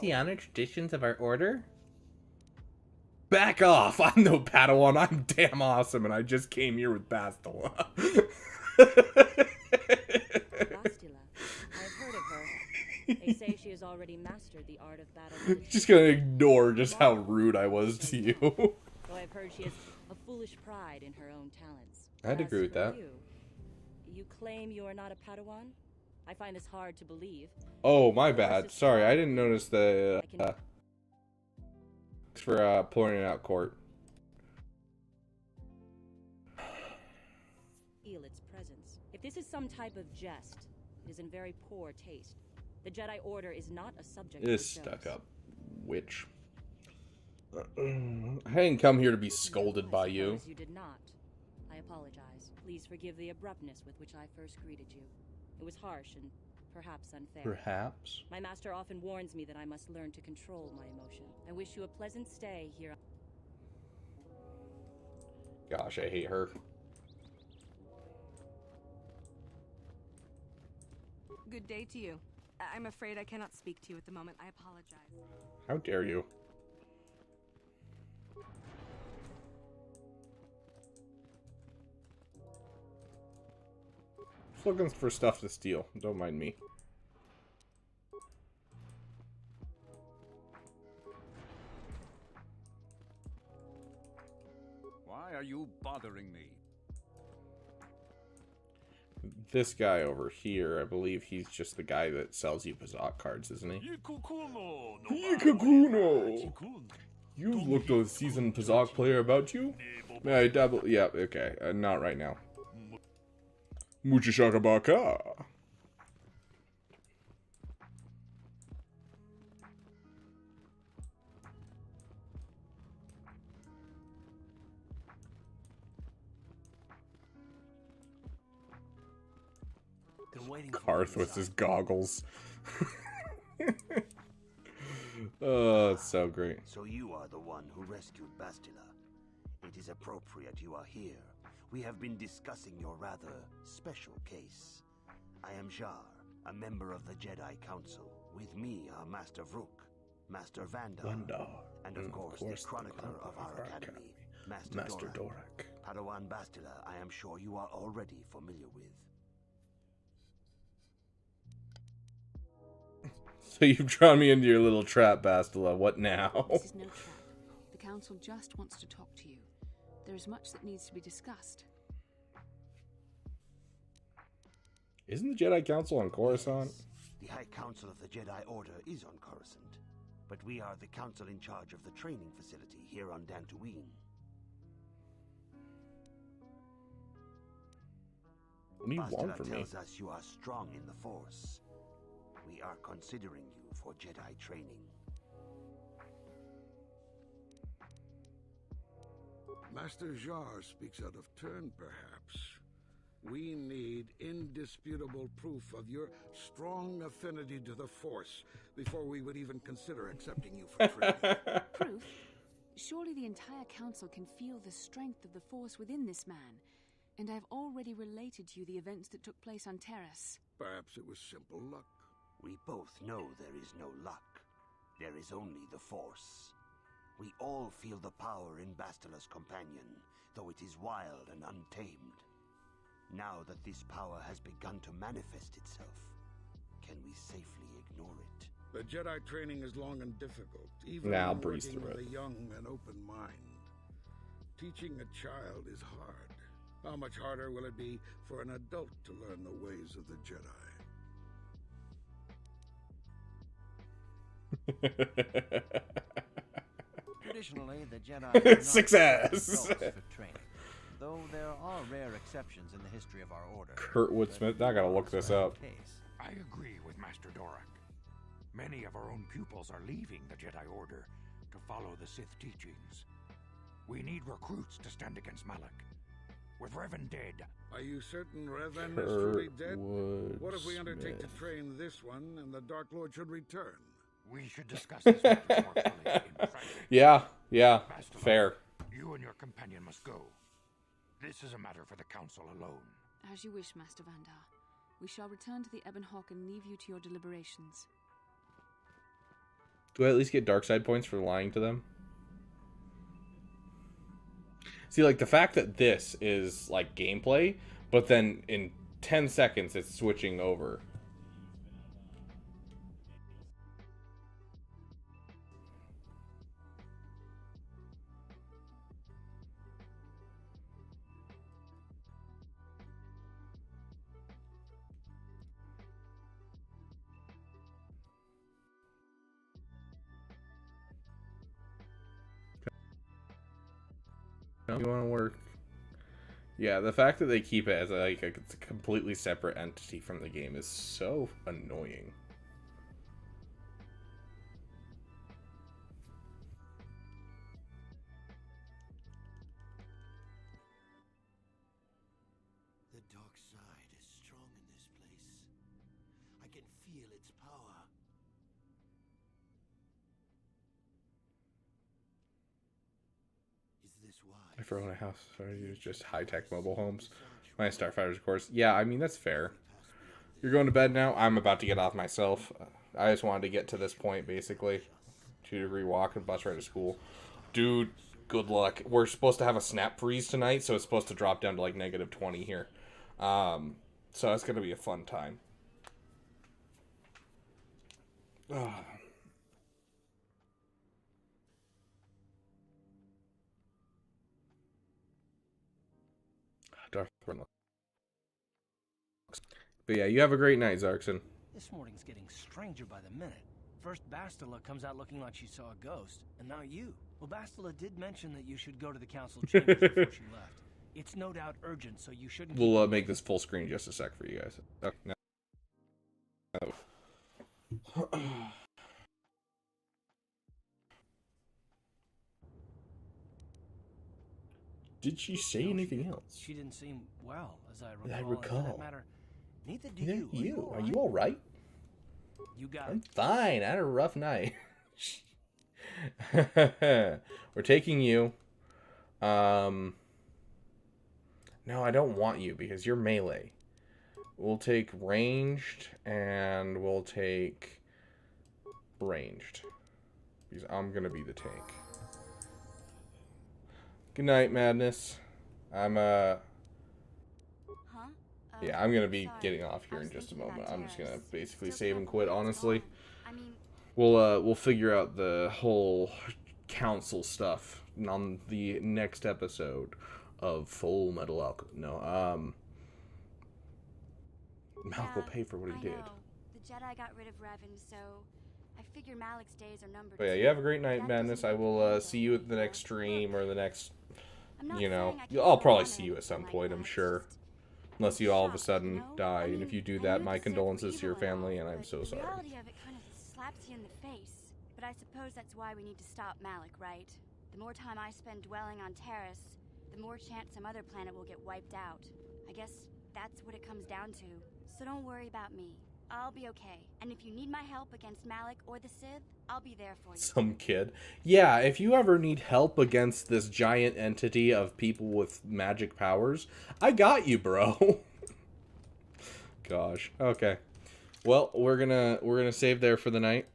the honor traditions of our order? Back off! I'm no Padawan. I'm damn awesome, and I just came here with Bastila. Bastila. I've heard of her. They say she has already mastered the art of battle. Just gonna ignore just how rude I was to you. Though I've heard she has a foolish pride in her own talents. I'd agree with that. You claim you are not a Padawan? I find this hard to believe. Oh, my bad. Sorry, I didn't notice the... Thanks for pointing out, Court. Feel its presence. If this is some type of jest, it is in very poor taste. The Jedi Order is not a subject It is stuck up. Witch. I didn't come here to be scolded by you. You did not. I apologize. Please forgive the abruptness with which I first greeted you. It was harsh and perhaps unfair. Perhaps? My master often warns me that I must learn to control my emotion. I wish you a pleasant stay here. Gosh, I hate her. Good day to you. I'm afraid I cannot speak to you at the moment. I apologize. How dare you? Just looking for stuff to steal. Don't mind me. Why are you bothering me? This guy over here, I believe he's just the guy that sells you Pazak cards, isn't he? Yikakuno! You've looked a seasoned Pazak player about you? May I dabble? Yeah, okay. Not right now. Muchishakabaka! Karth with his goggles. Oh, it's so great. So you are the one who rescued Bastila. It is appropriate you are here. We have been discussing your rather special case. I am Jar, a member of the Jedi Council. With me are Master Vrook, Master Vandar, and of course the Chronicler of our Academy, Master Dorak. Padawan Bastila, I am sure you are already familiar with. So you've drawn me into your little trap, Bastila. What now? This is no trap. The Council just wants to talk to you. There is much that needs to be discussed. Isn't the Jedi Council on Coruscant? The High Council of the Jedi Order is on Coruscant, but we are the council in charge of the training facility here on Dantooine. What do you want from me? tells us you are strong in the Force. We are considering you for Jedi training. Master Jar speaks out of turn, perhaps. We need indisputable proof of your strong affinity to the Force before we would even consider accepting you for training. Proof? Surely the entire Council can feel the strength of the Force within this man. And I've already related to you the events that took place on Terrace. Perhaps it was simple luck. We both know there is no luck. There is only the Force. We all feel the power in Bastila's companion, though it is wild and untamed. Now that this power has begun to manifest itself, can we safely ignore it? The Jedi training is long and difficult, even Nah, I'll when breeze working through with it. a young and open mind. Teaching a child is hard. How much harder will it be for an adult to learn the ways of the Jedi? Traditionally, the Jedi do not Success. adults for training, though there are rare exceptions in the history of our order. Kurtwood Smith. I gotta look this up. I agree with Master Dorak. Many of our own pupils are leaving the Jedi Order to follow the Sith teachings. We need recruits to stand against Malak. With Revan dead... Are you certain Revan is truly dead? Kurtwood What if we undertake Smith. to train this one and the Dark Lord should return? We should discuss this matter more fully in private. Yeah, Master fair. You and your companion must go. This is a matter for the Council alone. As you wish, Master Vandar. We shall return to the Ebon Hawk and leave you to your deliberations. Do I at least get dark side points for lying to them? See, like, the fact that this is, like, gameplay, but then in 10 seconds it's switching over. You want to work? Yeah, the fact that they keep it as like a completely separate entity from the game is so annoying. The dark side is strong in this place. I can feel its power. Is this why? If I own a house, I use just high-tech mobile homes. My Starfighters, of course. Yeah, I mean, that's fair. You're going to bed now? I'm about to get off myself. I just wanted to get to this point, basically. 2-degree walk and bus ride to school. Dude, good luck. We're supposed to have a snap freeze tonight, so it's supposed to drop down to like -20 here. So that's going to be a fun time. Darth Vader. But yeah, you have a great night, Zarkson. This morning's getting stranger by the minute. First, Bastila comes out looking like she saw a ghost, and now you. Well, Bastila did mention that you should go to the council chambers before she left. It's no doubt urgent, so you shouldn't... We'll make this full screen in just a sec for you guys. Okay, now. Did she say anything else? She didn't seem well, as I recall. I and for recall. that matter, neither do Neither you. Are you all right? You got I'm fine. I had a rough night. We're taking you. No, I don't want you because you're melee. We'll take ranged and we'll take ranged. Because I'm going to be the tank. Good night, Madness. Yeah, I'm going to be getting off here in just a moment. I'm just going to basically save and quit, honestly. We'll figure out the whole council stuff on the next episode of Full Metal Alchemist. No, Malik will pay for what he did. The Jedi got rid of Revan, so I figure Malik's days are numbered. But yeah, you have a great night, Madness. I will see you at the next stream or the next, you know, I'll probably see you at some point, I'm sure. Unless you all of a sudden die, and if you do that, my condolences to your family, and I'm so sorry. The reality of it kind of slaps you in the face. But I suppose that's why we need to stop Malik, right? The more time I spend dwelling on Terrace, the more chance some other planet will get wiped out. I guess that's what it comes down to. So don't worry about me. I'll be okay. And if you need my help against Malik or the Sith, I'll be there for you. Some kid. Yeah, if you ever need help against this giant entity of people with magic powers, I got you, bro. Gosh. Okay. Well, we're gonna save there for the night.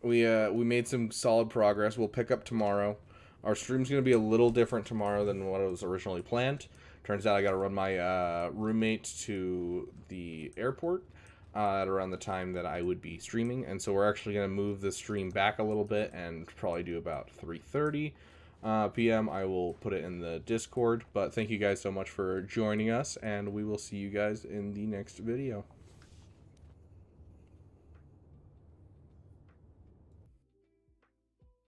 We made some solid progress. We'll pick up tomorrow. Our stream's gonna be a little different tomorrow than what it was originally planned, Turns out I got to run my roommate to the airport at around the time that I would be streaming, and so we're actually going to move the stream back a little bit and probably do about 3:30 p.m. I will put it in the Discord, but thank you guys so much for joining us, and we will see you guys in the next video.